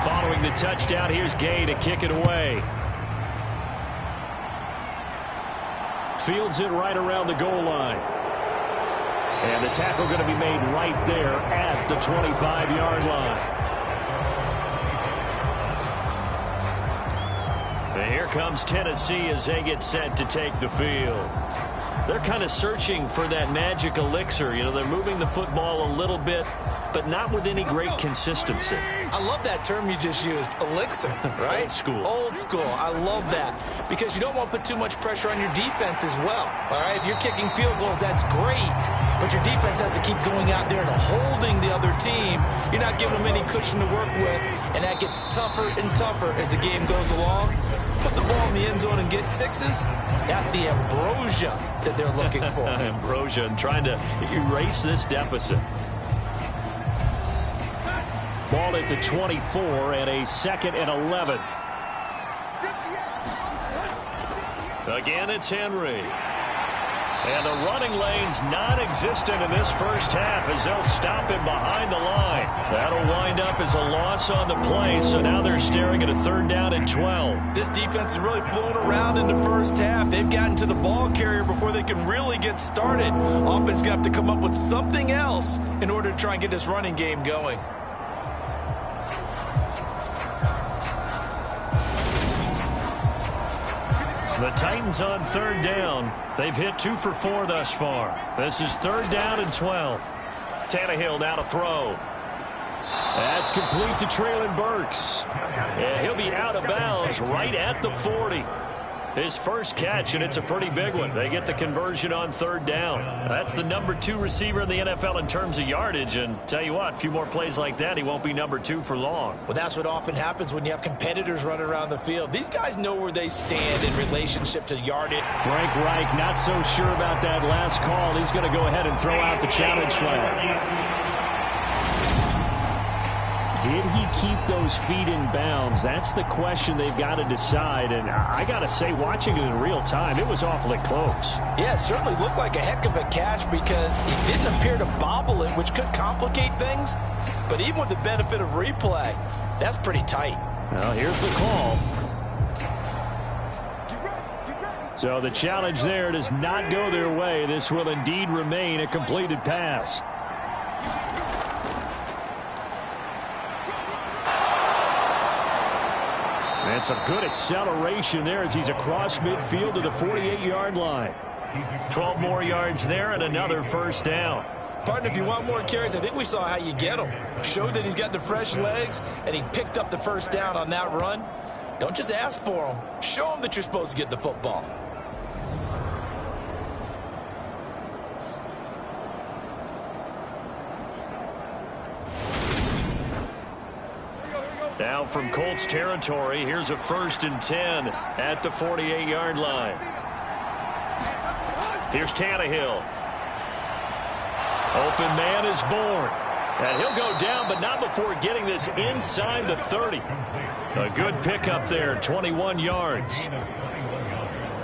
Following the touchdown, here's Gay to kick it away. Fields it right around the goal line. And the tackle going to be made right there at the 25-yard line. And here comes Tennessee as they get set to take the field. They're kind of searching for that magic elixir. You know, they're moving the football a little bit, but not with any great consistency. I love that term you just used, elixir, right? Old school. Old school. I love that because you don't want to put too much pressure on your defense as well. All right, if you're kicking field goals, that's great, but your defense has to keep going out there and holding the other team. You're not giving them any cushion to work with, and that gets tougher and tougher as the game goes along. Put the ball in the end zone and get sixes. That's the ambrosia that they're looking for. Ambrosia, and trying to erase this deficit. Ball at the 24 and a 2nd and 11. Again, it's Henry. And the running lane's non-existent in this first half as they'll stop him behind the line. That'll wind up as a loss on the play, so now they're staring at a 3rd down and 12. This defense is really flown around in the first half. They've gotten to the ball carrier before they can really get started. Offense going to have to come up with something else in order to try and get this running game going. The Titans on 3rd down. They've hit 2 for 4 thus far. This is 3rd down and 12. Tannehill now to throw. That's complete to Traylon Burks. And he'll be out of bounds right at the 40. His first catch, and it's a pretty big one. They get the conversion on 3rd down. That's the number 2 receiver in the NFL in terms of yardage. And tell you what, a few more plays like that, he won't be number 2 for long. Well, that's what often happens when you have competitors running around the field. These guys know where they stand in relationship to yardage. Frank Reich not so sure about that last call. He's going to go ahead and throw out the challenge flag. Did he keep those feet in bounds? That's the question they've got to decide. And I got to say, watching it in real time, it was awfully close. Yeah, it certainly looked like a heck of a catch because he didn't appear to bobble it, which could complicate things. But even with the benefit of replay, that's pretty tight. Well, here's the call. So the challenge there does not go their way. This will indeed remain a completed pass. And some good acceleration there as he's across midfield to the 48-yard line. 12 more yards there and another first down. Partner, if you want more carries, I think we saw how you get them. Showed that he's got the fresh legs, and he picked up the first down on that run. Don't just ask for them. Show them that you're supposed to get the football. Now from Colts territory, here's a 1st and 10 at the 48-yard line. Here's Tannehill. Open man is born. And he'll go down, but not before getting this inside the 30. A good pickup there, 21 yards.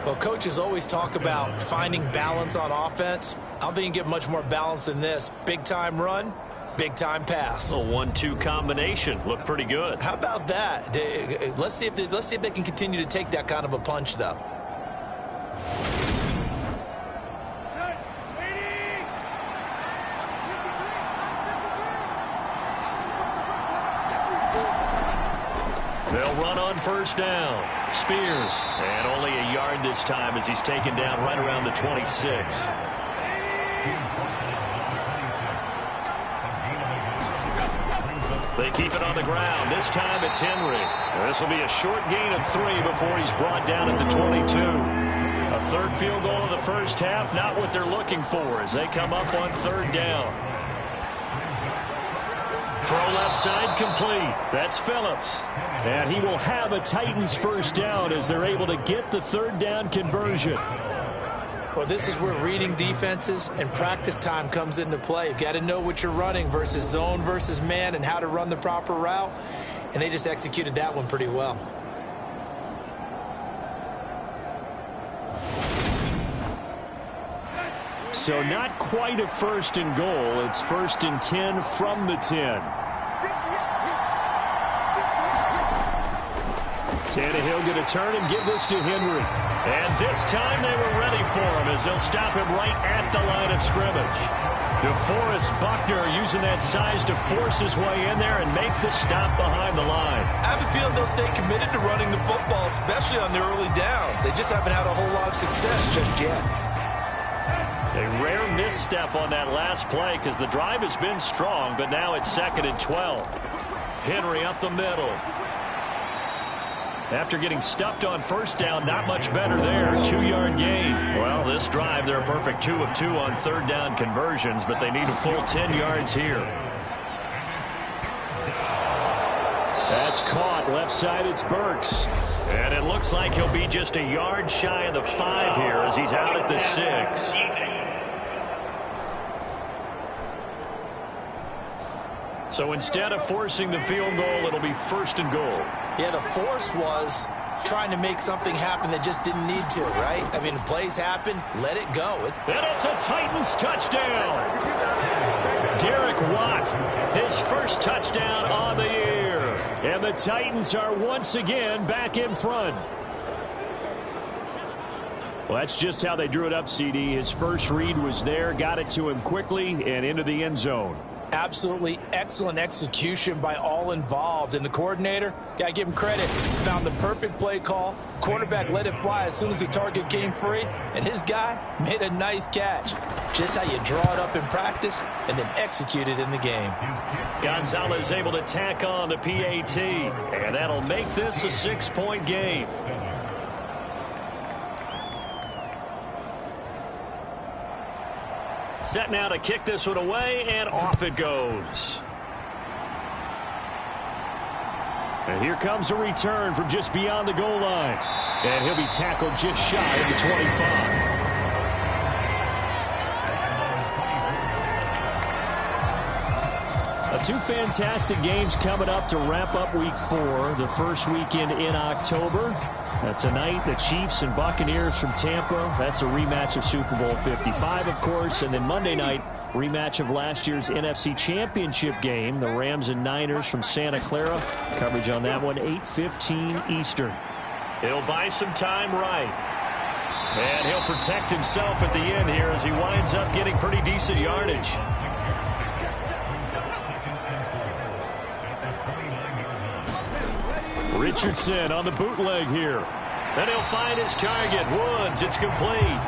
Well, coaches always talk about finding balance on offense. I don't think you can get much more balance than this. Big-time run, big-time pass. A 1-2 combination. Looked pretty good. How about that? Let's see if they can continue to take that kind of a punch, though. They'll run on first down. Spears. And only a yard this time as he's taken down right around the 26. They keep it on the ground. This time it's Henry. This will be a short gain of 3 before he's brought down at the 22. A third field goal of the first half, not what they're looking for as they come up on third down. Throw left side complete. That's Phillips. And he will have a Titans first down as they're able to get the third down conversion. Well, this is where reading defenses and practice time comes into play. You've got to know what you're running versus zone versus man and how to run the proper route. And they just executed that one pretty well. So not quite a 1st and goal. It's 1st and 10 from the 10. Tannehill going to turn and give this to Henry. And this time they were ready for him as they'll stop him right at the line of scrimmage. DeForest Buckner using that size to force his way in there and make the stop behind the line. I have a feeling they'll stay committed to running the football, especially on the early downs. They just haven't had a whole lot of success just yet. A rare misstep on that last play because the drive has been strong, but now it's 2nd and 12. Henry up the middle. After getting stuffed on first down, not much better there. 2-yard gain. Well, this drive, they're a perfect 2 of 2 on third down conversions, but they need a full 10 yards here. That's caught. Left side, it's Burks. And it looks like he'll be just a yard shy of the 5 here as he's out at the 6. So instead of forcing the field goal, it'll be 1st and goal. Yeah, the force was trying to make something happen that just didn't need to, right? I mean, plays happen, let it go. And it's a Titans touchdown. Derek Watt, his first touchdown on the year. And the Titans are once again back in front. Well, that's just how they drew it up, CD. His first read was there, got it to him quickly, and into the end zone. Absolutely excellent execution by all involved. And the coordinator, got to give him credit, found the perfect play call. Quarterback let it fly as soon as the target came free. And his guy made a nice catch. Just how you draw it up in practice and then execute it in the game. Gonzalez able to tack on the PAT. And that'll make this a 6-point game. Set now to kick this one away, and off it goes. And here comes a return from just beyond the goal line. And he'll be tackled just shy of the 25. Two fantastic games coming up to wrap up Week 4, the first weekend in October. Tonight, the Chiefs and Buccaneers from Tampa. That's a rematch of Super Bowl 55, of course. And then Monday night, rematch of last year's NFC Championship game, the Rams and Niners from Santa Clara. Coverage on that one, 8:15 Eastern. He'll buy some time right. And he'll protect himself at the end here as he winds up getting pretty decent yardage. Richardson on the bootleg here. Then he'll find his target. Woods, it's complete.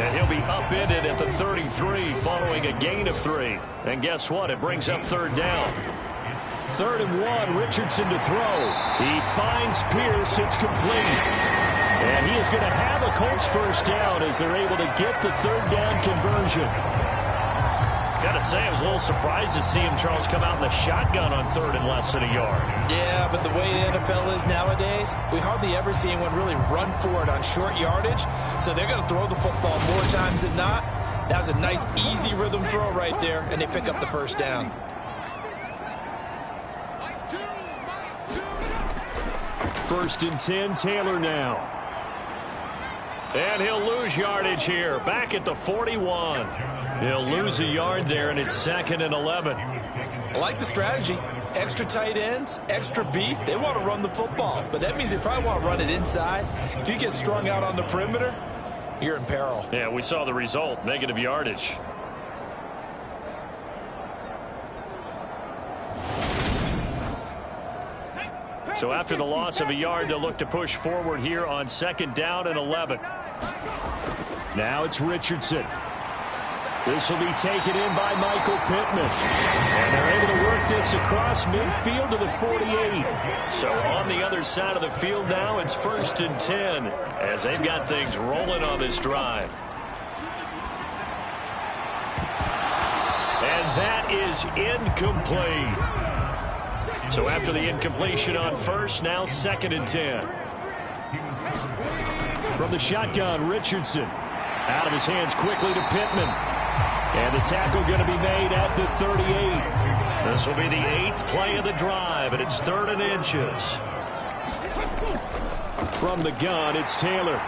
And he'll be upended at the 33 following a gain of 3. And guess what? It brings up third down. 3rd and 1, Richardson to throw. He finds Pierce. It's complete. And he is going to have a Colts first down as they're able to get the third down conversion. Got to say, I was a little surprised to see him, Charles, come out in the shotgun on 3rd and less than a yard. Yeah, but the way the NFL is nowadays, we hardly ever see anyone really run for it on short yardage. So they're going to throw the football more times than not. That was a nice, easy rhythm throw right there, and they pick up the first down. First and 10, Taylor now. And he'll lose yardage here, back at the 41. He'll lose a yard there, and it's 2nd and 11. I like the strategy. Extra tight ends, extra beef. They want to run the football, but that means they probably want to run it inside. If you get strung out on the perimeter, you're in peril. Yeah, we saw the result, negative yardage. So after the loss of a yard, they'll look to push forward here on 2nd down and 11. Now it's Richardson. This will be taken in by Michael Pittman. And they're able to work this across midfield to the 48. So on the other side of the field now, it's 1st and 10 as they've got things rolling on this drive. And that is incomplete. So after the incompletion on 1st, now 2nd and 10. From the shotgun, Richardson. Out of his hands quickly to Pittman. And the tackle going to be made at the 38. This will be the 8th play of the drive, and it's 3rd and inches. From the gun, it's Taylor.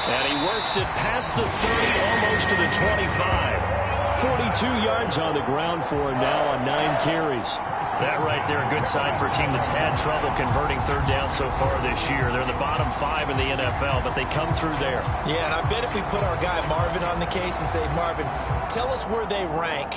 And he works it past the 30, almost to the 25. 42 yards on the ground for him now on 9 carries. That right there, a good sign for a team that's had trouble converting third down so far this year. They're in the bottom 5 in the NFL, but they come through there. Yeah, and I bet if we put our guy Marvin on the case and say, Marvin, tell us where they rank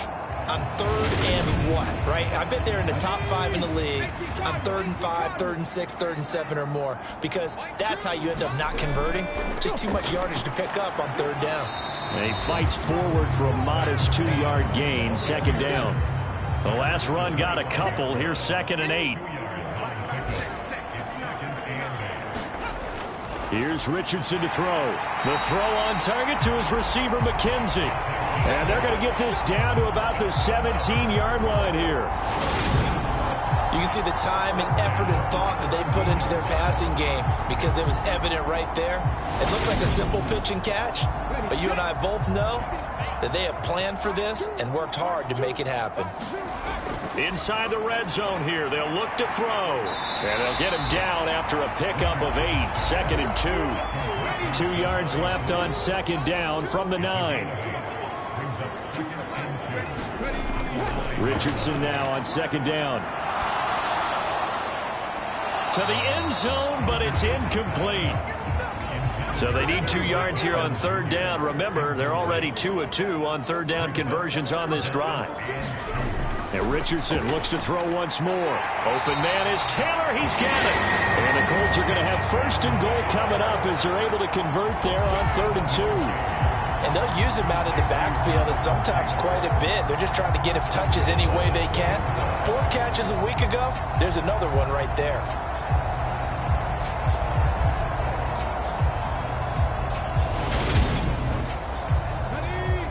on 3rd and what, right? I bet they're in the top 5 in the league on 3rd and 5, 3rd and 6, 3rd and 7 or more, because that's how you end up not converting. Just too much yardage to pick up on 3rd down. And he fights forward for a modest 2-yard gain, 2nd down. The last run got a couple. Here's 2nd and 8. Here's Richardson to throw. The throw on target to his receiver, McKenzie. And they're going to get this down to about the 17-yard line here. You can see the time and effort and thought that they put into their passing game because it was evident right there. It looks like a simple pitch and catch, but you and I both know that they have planned for this and worked hard to make it happen. Inside the red zone here, they'll look to throw. And they'll get him down after a pickup of 8, 2nd and 2. 2 yards left on 2nd down from the 9. Richardson now on 2nd down. To the end zone, but it's incomplete. So they need 2 yards here on 3rd down. Remember, they're already 2 of 2 on 3rd down conversions on this drive. And Richardson looks to throw once more. Open man is Taylor. He's got it. And the Colts are going to have 1st and goal coming up as they're able to convert there on 3rd and 2. And they'll use him out of the backfield and sometimes quite a bit. They're just trying to get him touches any way they can. 4 catches a week ago. There's another one right there.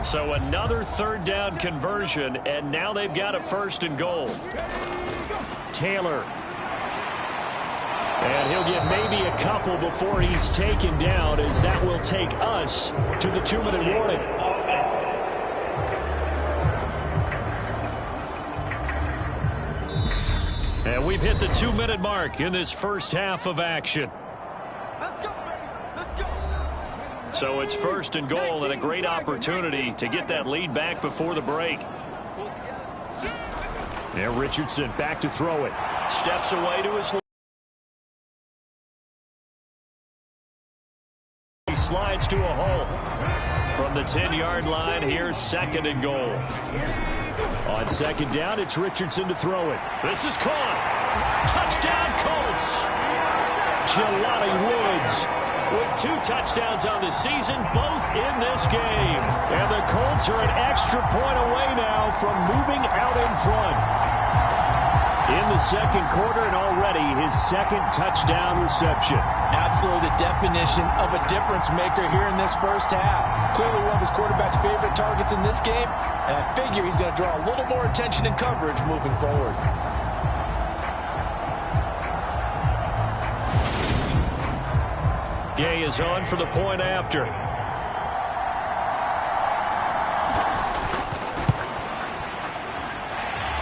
So another 3rd down conversion, and now they've got a 1st and goal. Taylor. And he'll get maybe a couple before he's taken down, as that will take us to the 2-minute warning. And we've hit the 2-minute mark in this first half of action. So it's 1st and goal and a great opportunity to get that lead back before the break. And Richardson back to throw it. Steps away to his left. He slides to a hole. From the 10-yard line, here's 2nd and goal. On 2nd down, it's Richardson to throw it. This is caught. Touchdown, Colts. Jelani Woods with 2 touchdowns on the season, both in this game. And the Colts are an extra point away now from moving out in front. In the second quarter, and already his 2nd touchdown reception. Absolutely the definition of a difference maker here in this first half. Clearly one of his quarterback's favorite targets in this game, and I figure he's going to draw a little more attention and coverage moving forward. Gay is on for the point after.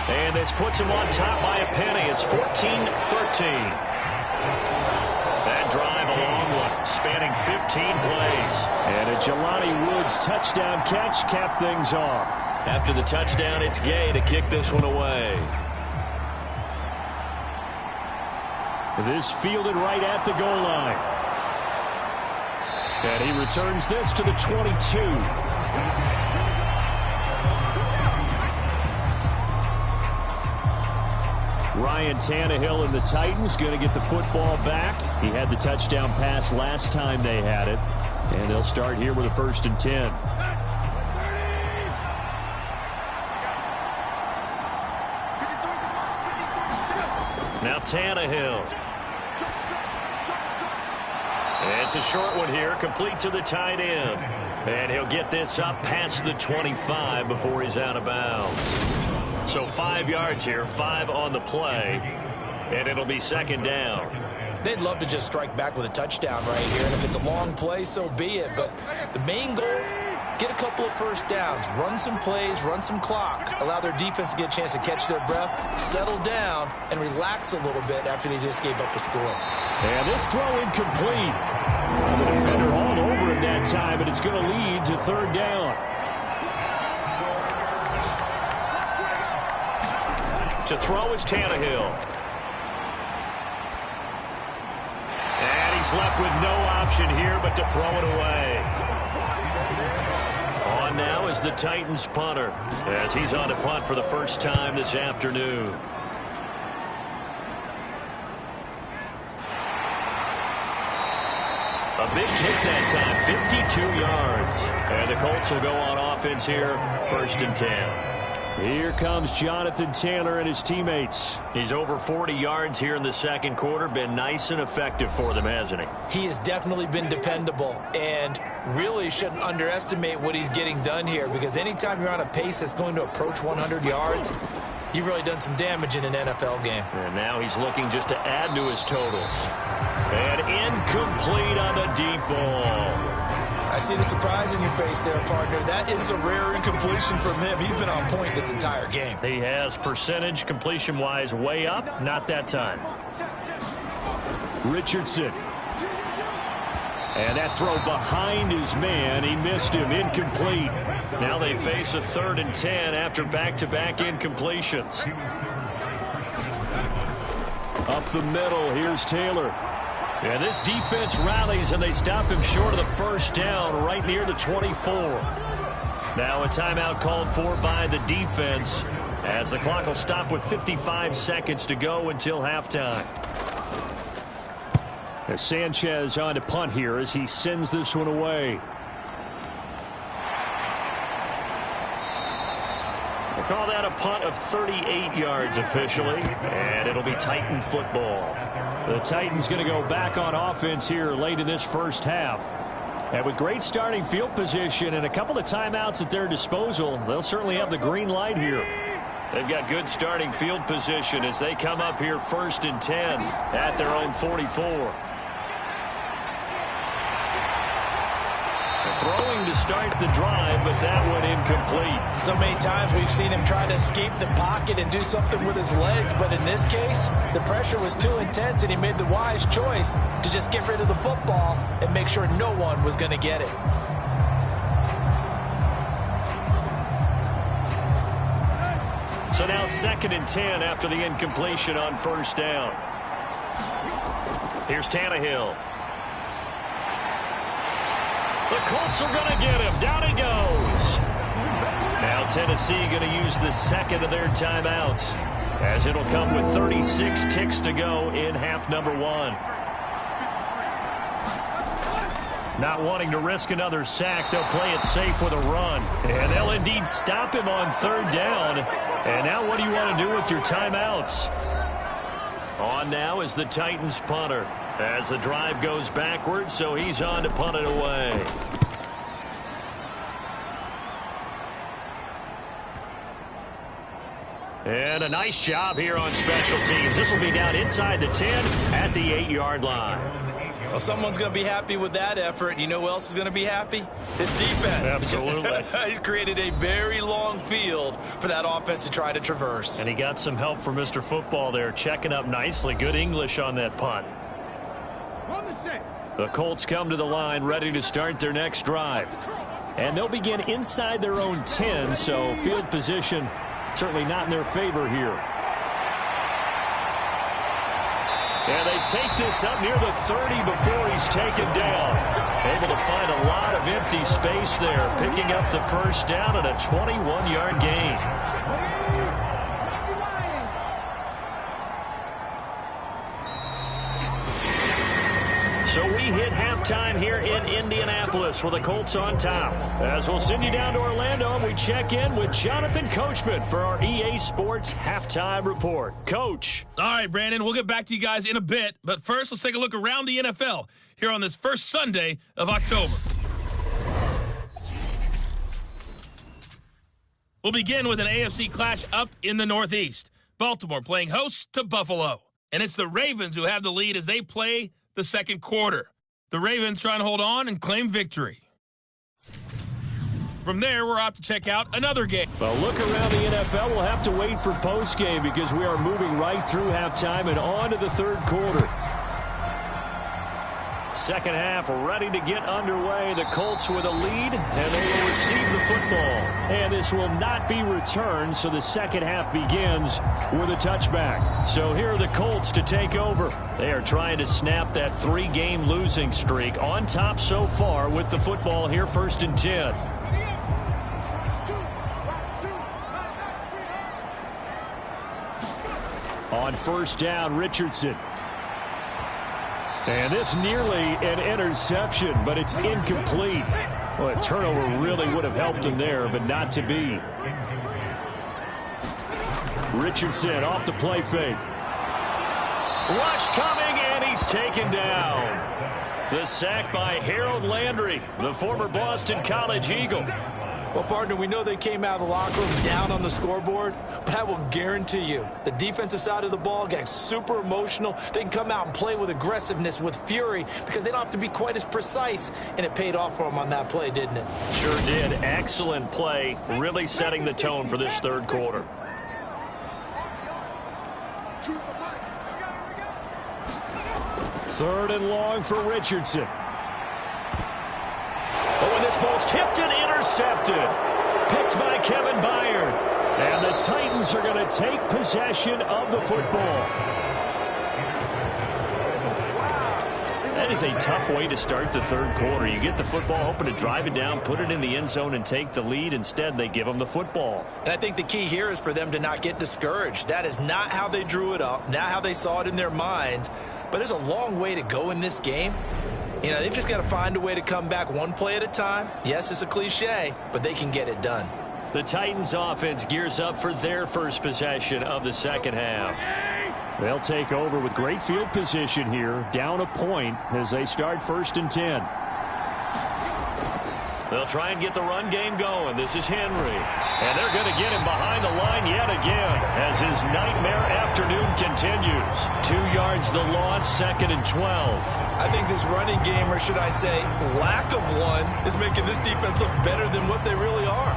And this puts him on top by a penny. It's 14-13. That drive, a long one, spanning 15 plays. And a Jelani Woods touchdown catch capped things off. After the touchdown, it's Gay to kick this one away. This fielded right at the goal line. And he returns this to the 22. Ryan Tannehill and the Titans going to get the football back. He had the touchdown pass last time they had it. And they'll start here with a 1st and 10. Now Tannehill. It's a short one here, complete to the tight end. And he'll get this up past the 25 before he's out of bounds. So 5 yards here, 5 on the play, and it'll be 2nd down. They'd love to just strike back with a touchdown right here, and if it's a long play, so be it. But the main goal, get a couple of first downs, run some plays, run some clock, allow their defense to get a chance to catch their breath, settle down, and relax a little bit after they just gave up a score. And this throw incomplete. The defender all over him that time, and it's going to lead to 3rd down. To throw is Tannehill. And he's left with no option here but to throw it away. On now is the Titans punter, as he's on to punt for the first time this afternoon. A big kick that time, 52 yards. And the Colts will go on offense here, 1st and 10. Here comes Jonathan Taylor and his teammates. He's over 40 yards here in the second quarter. Been nice and effective for them, hasn't he? He has definitely been dependable, and really shouldn't underestimate what he's getting done here, because anytime you're on a pace that's going to approach 100 yards, you've really done some damage in an NFL game. And now he's looking just to add to his totals. And incomplete on the deep ball. I see the surprise in your face there, partner. That is a rare incompletion from him. He's been on point this entire game. He has percentage completion-wise way up. Not that time. Richardson. And that throw behind his man. He missed him. Incomplete. Now they face a 3rd and 10 after back-to-back incompletions. Up the middle. Here's Taylor. And this defense rallies, and they stop him short of the 1st down right near the 24. Now a timeout called for by the defense, as the clock will stop with 55 seconds to go until halftime. As Sanchez on to punt here as he sends this one away. We'll call that a punt of 38 yards officially, and it'll be Titan football. The Titans going to go back on offense here late in this first half. And with great starting field position and a couple of timeouts at their disposal, they'll certainly have the green light here. They've got good starting field position as they come up here 1st and 10 at their own 44. Throwing to start the drive, but that one incomplete. So many times we've seen him try to escape the pocket and do something with his legs, but in this case, the pressure was too intense, and he made the wise choice to just get rid of the football and make sure no one was going to get it. So now 2nd and 10 after the incompletion on 1st down. Here's Tannehill. The Colts are going to get him. Down he goes. Now Tennessee going to use the 2nd of their timeouts, as it'll come with 36 ticks to go in half number 1. Not wanting to risk another sack, they'll play it safe with a run. And they'll indeed stop him on third down. And now what do you want to do with your timeouts? On now is the Titans punter as the drive goes backwards, so he's on to punt it away. And a nice job here on special teams. This will be down inside the 10 at the 8-yard line. Well, someone's going to be happy with that effort. You know who else is going to be happy? His defense. Absolutely. He's created a very long field for that offense to try to traverse. And he got some help from Mr. Football there, checking up nicely. Good English on that punt. The Colts come to the line, ready to start their next drive. And they'll begin inside their own 10, so field position certainly not in their favor here. And they take this up near the 30 before he's taken down. Able to find a lot of empty space there, picking up the first down and a 21-yard gain. So we hit halftime here in Indianapolis with the Colts on top. As we'll send you down to Orlando, and we check in with Jonathan Coachman for our EA Sports Halftime Report. Coach. All right, Brandon, we'll get back to you guys in a bit. But first, let's take a look around the NFL here on this first Sunday of October. We'll begin with an AFC clash up in the Northeast. Baltimore playing host to Buffalo. And it's the Ravens who have the lead as they play the second quarter. The Ravens trying to hold on and claim victory. From there, we're off to check out another game. Well, look around the NFL. We'll have to wait for postgame because we are moving right through halftime and on to the third quarter. Second half ready to get underway. The Colts with a lead, and they will receive the football. And this will not be returned, so the second half begins with a touchback. So here are the Colts to take over. They are trying to snap that 3-game losing streak. On top so far with the football here, 1st and 10. On first down, Richardson. And this nearly an interception, but it's incomplete. Well, a turnover really would have helped him there, but not to be. Richardson off the play fake. Rush coming, and he's taken down. The sack by Harold Landry, the former Boston College Eagle. Well, partner, we know they came out of the locker room down on the scoreboard, but I will guarantee you the defensive side of the ball got super emotional. They can come out and play with aggressiveness, with fury, because they don't have to be quite as precise, and it paid off for them on that play, didn't it? Sure did. Excellent play, really setting the tone for this third quarter. Third and long for Richardson. Oh, and this ball's tipped and intercepted. Picked by Kevin Byard. And the Titans are going to take possession of the football. That is a tough way to start the third quarter. You get the football, hoping to drive it down, put it in the end zone, and take the lead. Instead, they give them the football. And I think the key here is for them to not get discouraged. That is not how they drew it up, not how they saw it in their minds. But there's a long way to go in this game. You know, they've just got to find a way to come back one play at a time. Yes, it's a cliche, but they can get it done. The Titans offense gears up for their first possession of the second half. They'll take over with great field position here, down a point as they start 1st and 10. They'll try and get the run game going. This is Henry. And they're going to get him behind the line yet again as his nightmare afternoon continues. 2 yards the loss, 2nd and 12. I think this running game, or should I say lack of one, is making this defense look better than what they really are.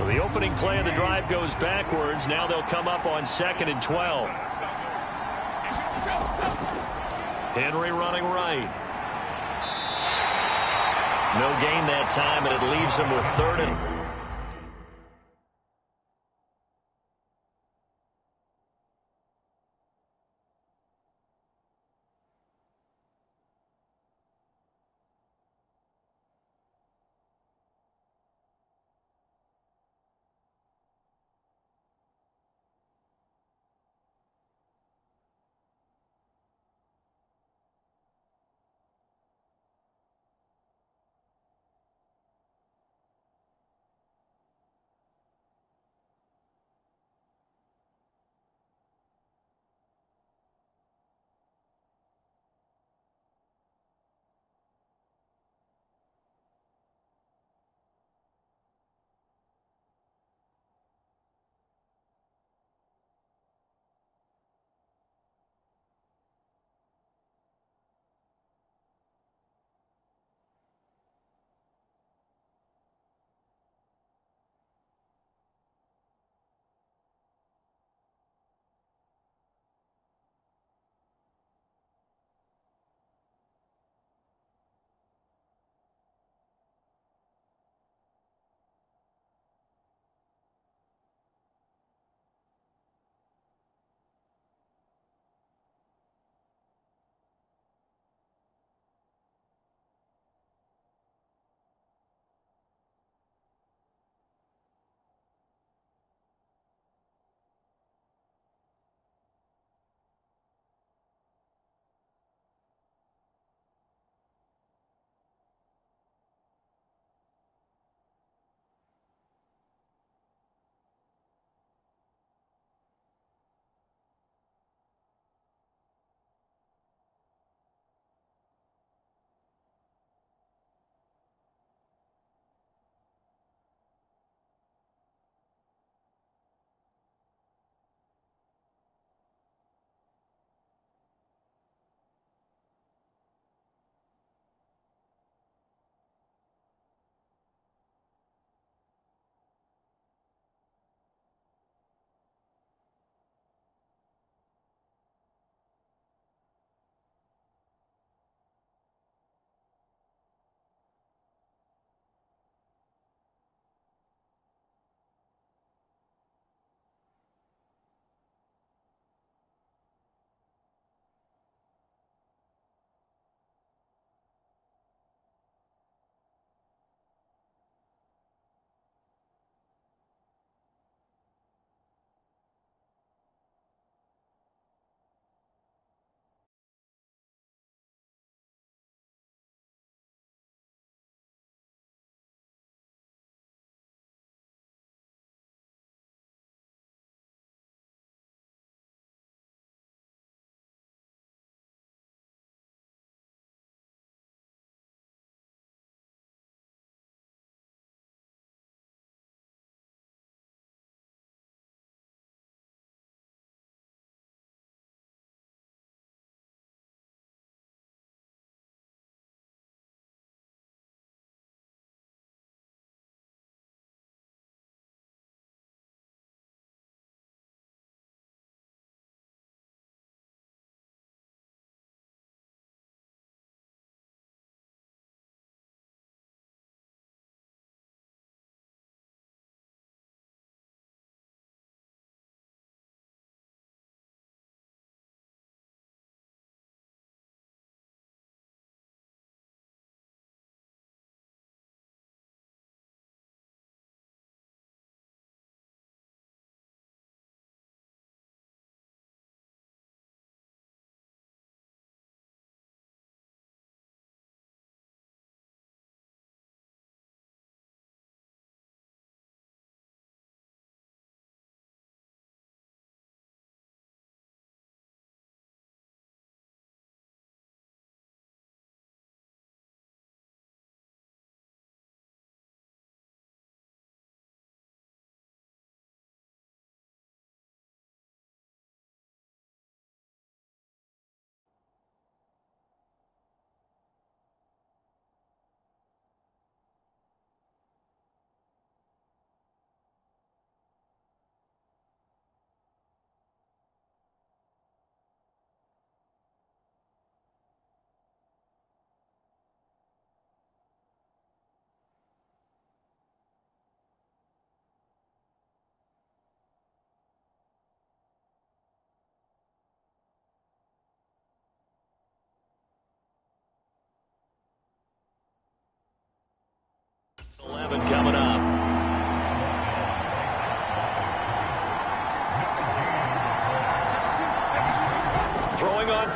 The opening play of the drive goes backwards. Now they'll come up on 2nd and 12. Henry running right. No gain that time, and it leaves him with 3rd and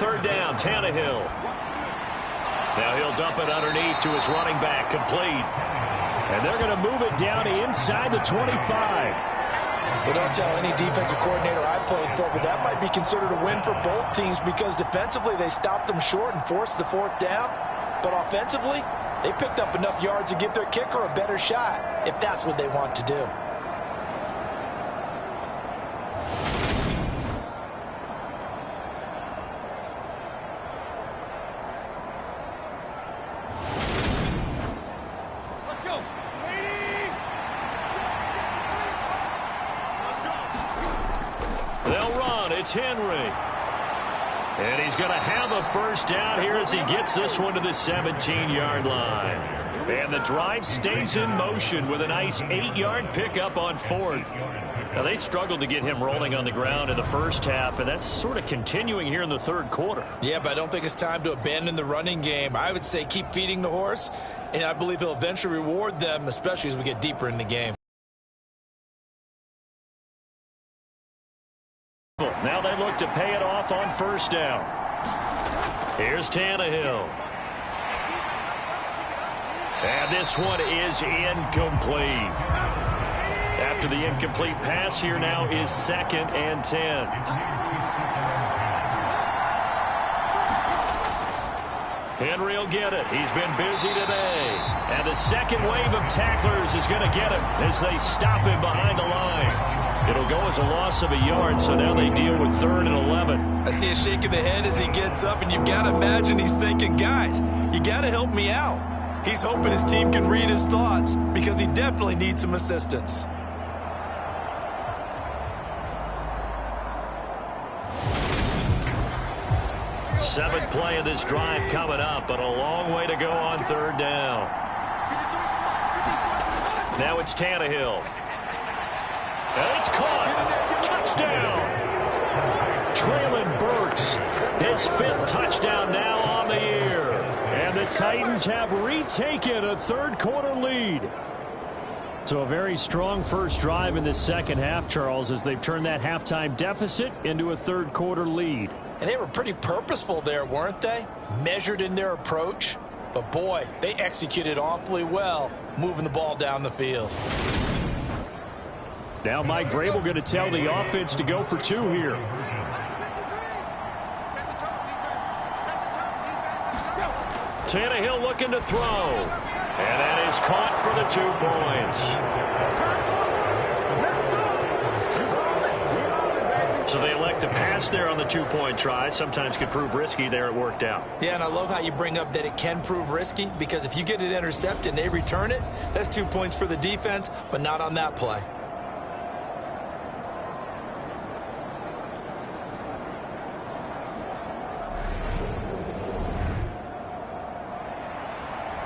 third down. Tannehill. Now he'll dump it underneath to his running back. Complete. And they're going to move it down inside the 25. Well, don't tell any defensive coordinator I played for, but that might be considered a win for both teams because defensively they stopped them short and forced the fourth down. But offensively, they picked up enough yards to give their kicker a better shot, if that's what they want to do. They'll run. It's Henry. And he's going to have a first down here as he gets this one to the 17-yard line. And the drive stays in motion with a nice 8-yard pickup on fourth. Now, they struggled to get him rolling on the ground in the first half, and that's sort of continuing here in the third quarter. Yeah, but I don't think it's time to abandon the running game. I would say keep feeding the horse, and I believe he'll eventually reward them, especially as we get deeper in the game. Now they look to pay it off on first down. Here's Tannehill. And this one is incomplete. After the incomplete pass, here now is 2nd and 10. Henry will get it. He's been busy today. And the second wave of tacklers is going to get him as they stop him behind the line. It'll go as a loss of a yard, so now they deal with 3rd and 11. I see a shake of the head as he gets up, and you've got to imagine he's thinking, guys, you got to help me out. He's hoping his team can read his thoughts because he definitely needs some assistance. Seventh play of this drive coming up, but a long way to go on 3rd down. Now it's Tannehill. And it's caught. Touchdown. Traylon Burks, His 5th touchdown now on the year. and the Titans have retaken a third-quarter lead. So a very strong first drive in the second half, Charles, as they've turned that halftime deficit into a third-quarter lead. And they were pretty purposeful there, weren't they? Measured in their approach. But, boy, they executed awfully well moving the ball down the field. Now Mike Vrabel going to tell the offense to go for 2 here. Tannehill looking to throw. And that is caught for the 2 points. So they elect to pass there on the 2-point try. Sometimes could prove risky. There it worked out. Yeah, and I love how you bring up that it can prove risky, because if you get it intercepted and they return it, that's 2 points for the defense, but not on that play.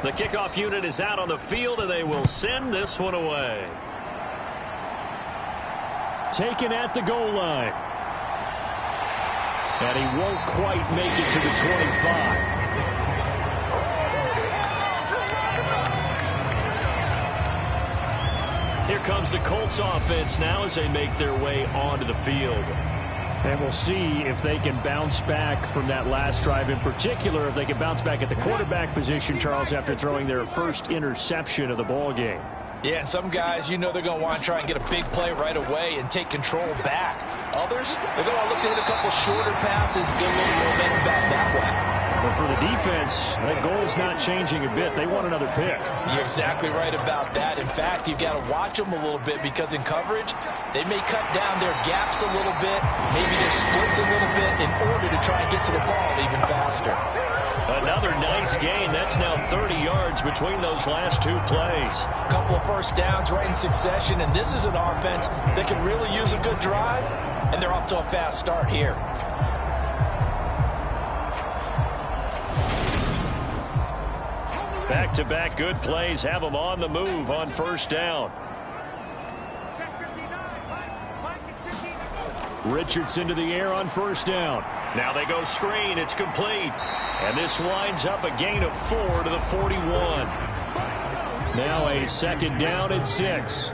The kickoff unit is out on the field, and they will send this one away. Taken at the goal line. And he won't quite make it to the 25. Here comes the Colts offense now as they make their way onto the field. And we'll see if they can bounce back from that last drive, in particular, if they can bounce back at the quarterback position, Charles, after throwing their first interception of the ball game. Yeah, and some guys, you know, they're going to want to try and get a big play right away and take control back. Others, they're going to look to hit a couple shorter passes, get a little momentum back that way. But for the defense, that goal's not changing a bit. They want another pick. You're exactly right about that. In fact, you've got to watch them a little bit, because in coverage, they may cut down their gaps a little bit, maybe their splits a little bit, in order to try and get to the ball even faster. Another nice gain. That's now 30 yards between those last 2 plays. A couple of first downs right in succession, and this is an offense that can really use a good drive, and they're off to a fast start here. Back-to-back good plays have them on the move on first down. Richardson to the air on first down. Now they go screen. It's complete. And this winds up a gain of 4 to the 41. Now a second down at 6.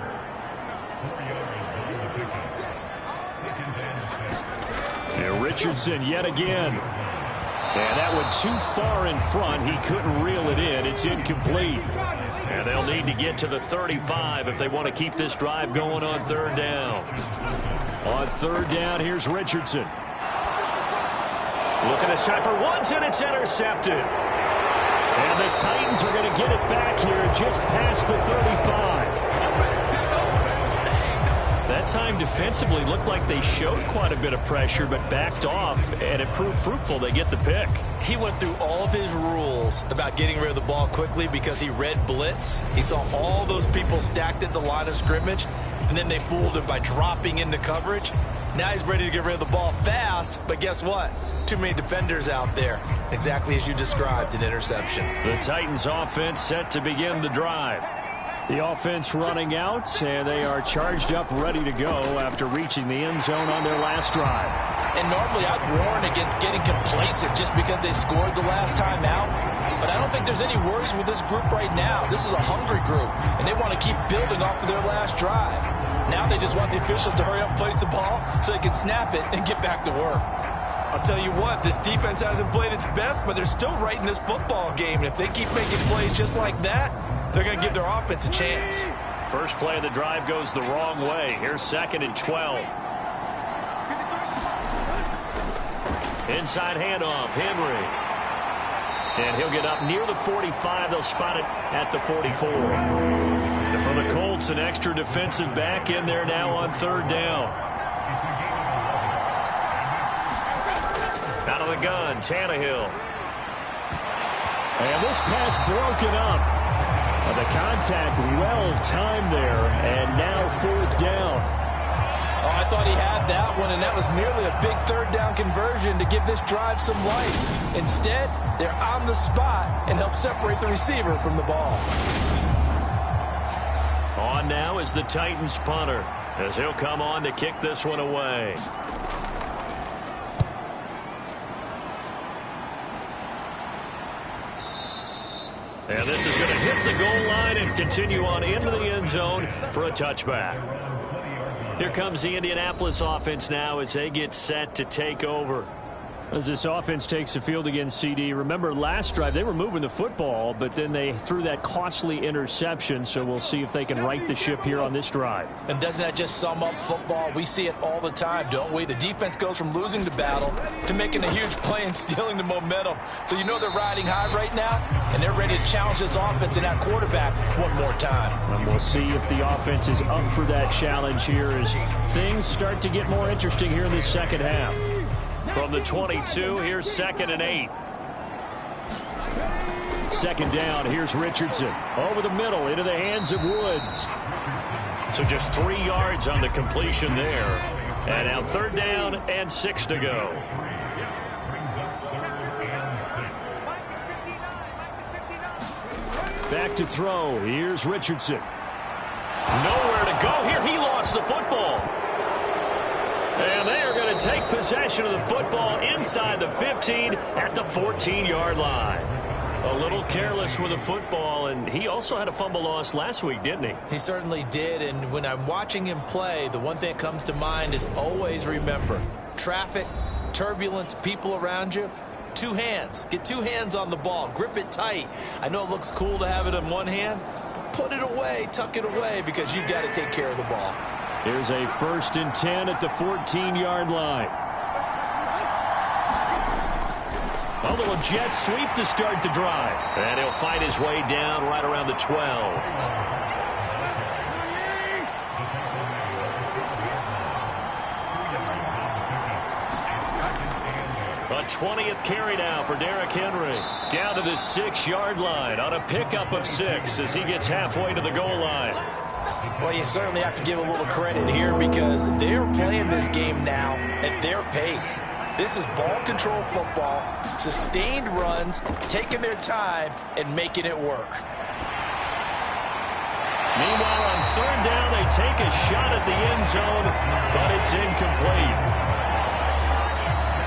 Here Richardson yet again. And that one too far in front. He couldn't reel it in. It's incomplete. And they'll need to get to the 35 if they want to keep this drive going on third down. On third down, here's Richardson. Looking this time for once, and it's intercepted. And the Titans are going to get it back here just past the 35. That time defensively looked like they showed quite a bit of pressure but backed off, and it proved fruitful. They get the pick. He went through all of his rules about getting rid of the ball quickly because he read blitz. He saw all those people stacked at the line of scrimmage, and then they fooled him by dropping into coverage. Now he's ready to get rid of the ball fast, but guess what? Too many defenders out there. Exactly as you described, an interception. The Titans offense set to begin the drive. The offense running out, and they are charged up, ready to go after reaching the end zone on their last drive. And normally I'd warn against getting complacent just because they scored the last time out. But I don't think there's any worries with this group right now. This is a hungry group, and they want to keep building off of their last drive. Now they just want the officials to hurry up and place the ball so they can snap it and get back to work. I'll tell you what, this defense hasn't played its best, but they're still right in this football game. And if they keep making plays just like that, they're going to give their offense a chance. First play of the drive goes the wrong way. Here's 2nd and 12. Inside handoff, Henry. And he'll get up near the 45. They'll spot it at the 44. And for the Colts, an extra defensive back in there now on third down. Out of the gun, Tannehill. And this pass broken up. The contact well-timed there, and now 4th down. Oh, I thought he had that one, and that was nearly a big third down conversion to give this drive some life. Instead, they're on the spot and help separate the receiver from the ball. On now is the Titans punter, as he'll come on to kick this one away. And this is going to hit the goal line and continue on into the end zone for a touchback. Here comes the Indianapolis offense now as they get set to take over. As this offense takes the field against CD, remember last drive they were moving the football, but then they threw that costly interception, so we'll see if they can right the ship here on this drive. And doesn't that just sum up football? We see it all the time, don't we? The defense goes from losing the battle to making a huge play and stealing the momentum. So you know they're riding high right now, and they're ready to challenge this offense and that quarterback one more time. And we'll see if the offense is up for that challenge here as things start to get more interesting here in the second half. From the 22, here's 2nd and 8. 2nd down, here's Richardson. Over the middle, into the hands of Woods. So just 3 yards on the completion there. And now 3rd down and 6 to go. Back to throw, here's Richardson. Nowhere to go here. He lost the football. And they are going to take possession of the football inside the 15 at the 14-yard line. A little careless with the football, and he also had a fumble loss last week, didn't he? He certainly did, and when I'm watching him play, the one thing that comes to mind is always remember, traffic, turbulence, people around you, 2 hands. Get 2 hands on the ball. Grip it tight. I know it looks cool to have it in one hand, but put it away, tuck it away, because you've got to take care of the ball. Here's a 1st and 10 at the 14-yard line. A little jet sweep to start the drive. And he'll fight his way down right around the 12. A 20th carry now for Derrick Henry. Down to the 6-yard line on a pickup of 6 as he gets halfway to the goal line. Well, you certainly have to give a little credit here because they're playing this game now at their pace. This is ball control football, sustained runs, taking their time, and making it work. Meanwhile, on 3rd down, they take a shot at the end zone, but it's incomplete.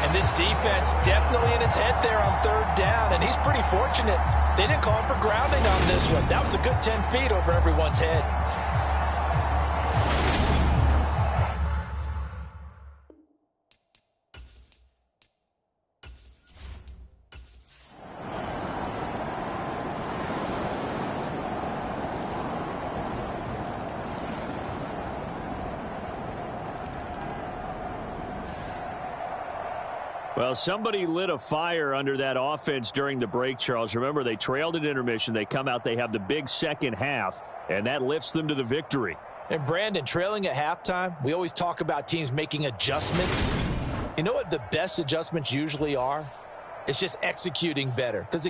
And this defense definitely in his head there on 3rd down, and he's pretty fortunate. They didn't call him for grounding on this one. That was a good 10 feet over everyone's head. Well, somebody lit a fire under that offense during the break, Charles. Remember, they trailed at intermission. They come out, they have the big second half, and that lifts them to the victory. And Brandon, trailing at halftime, we always talk about teams making adjustments. You know what the best adjustments usually are? It's just executing better, because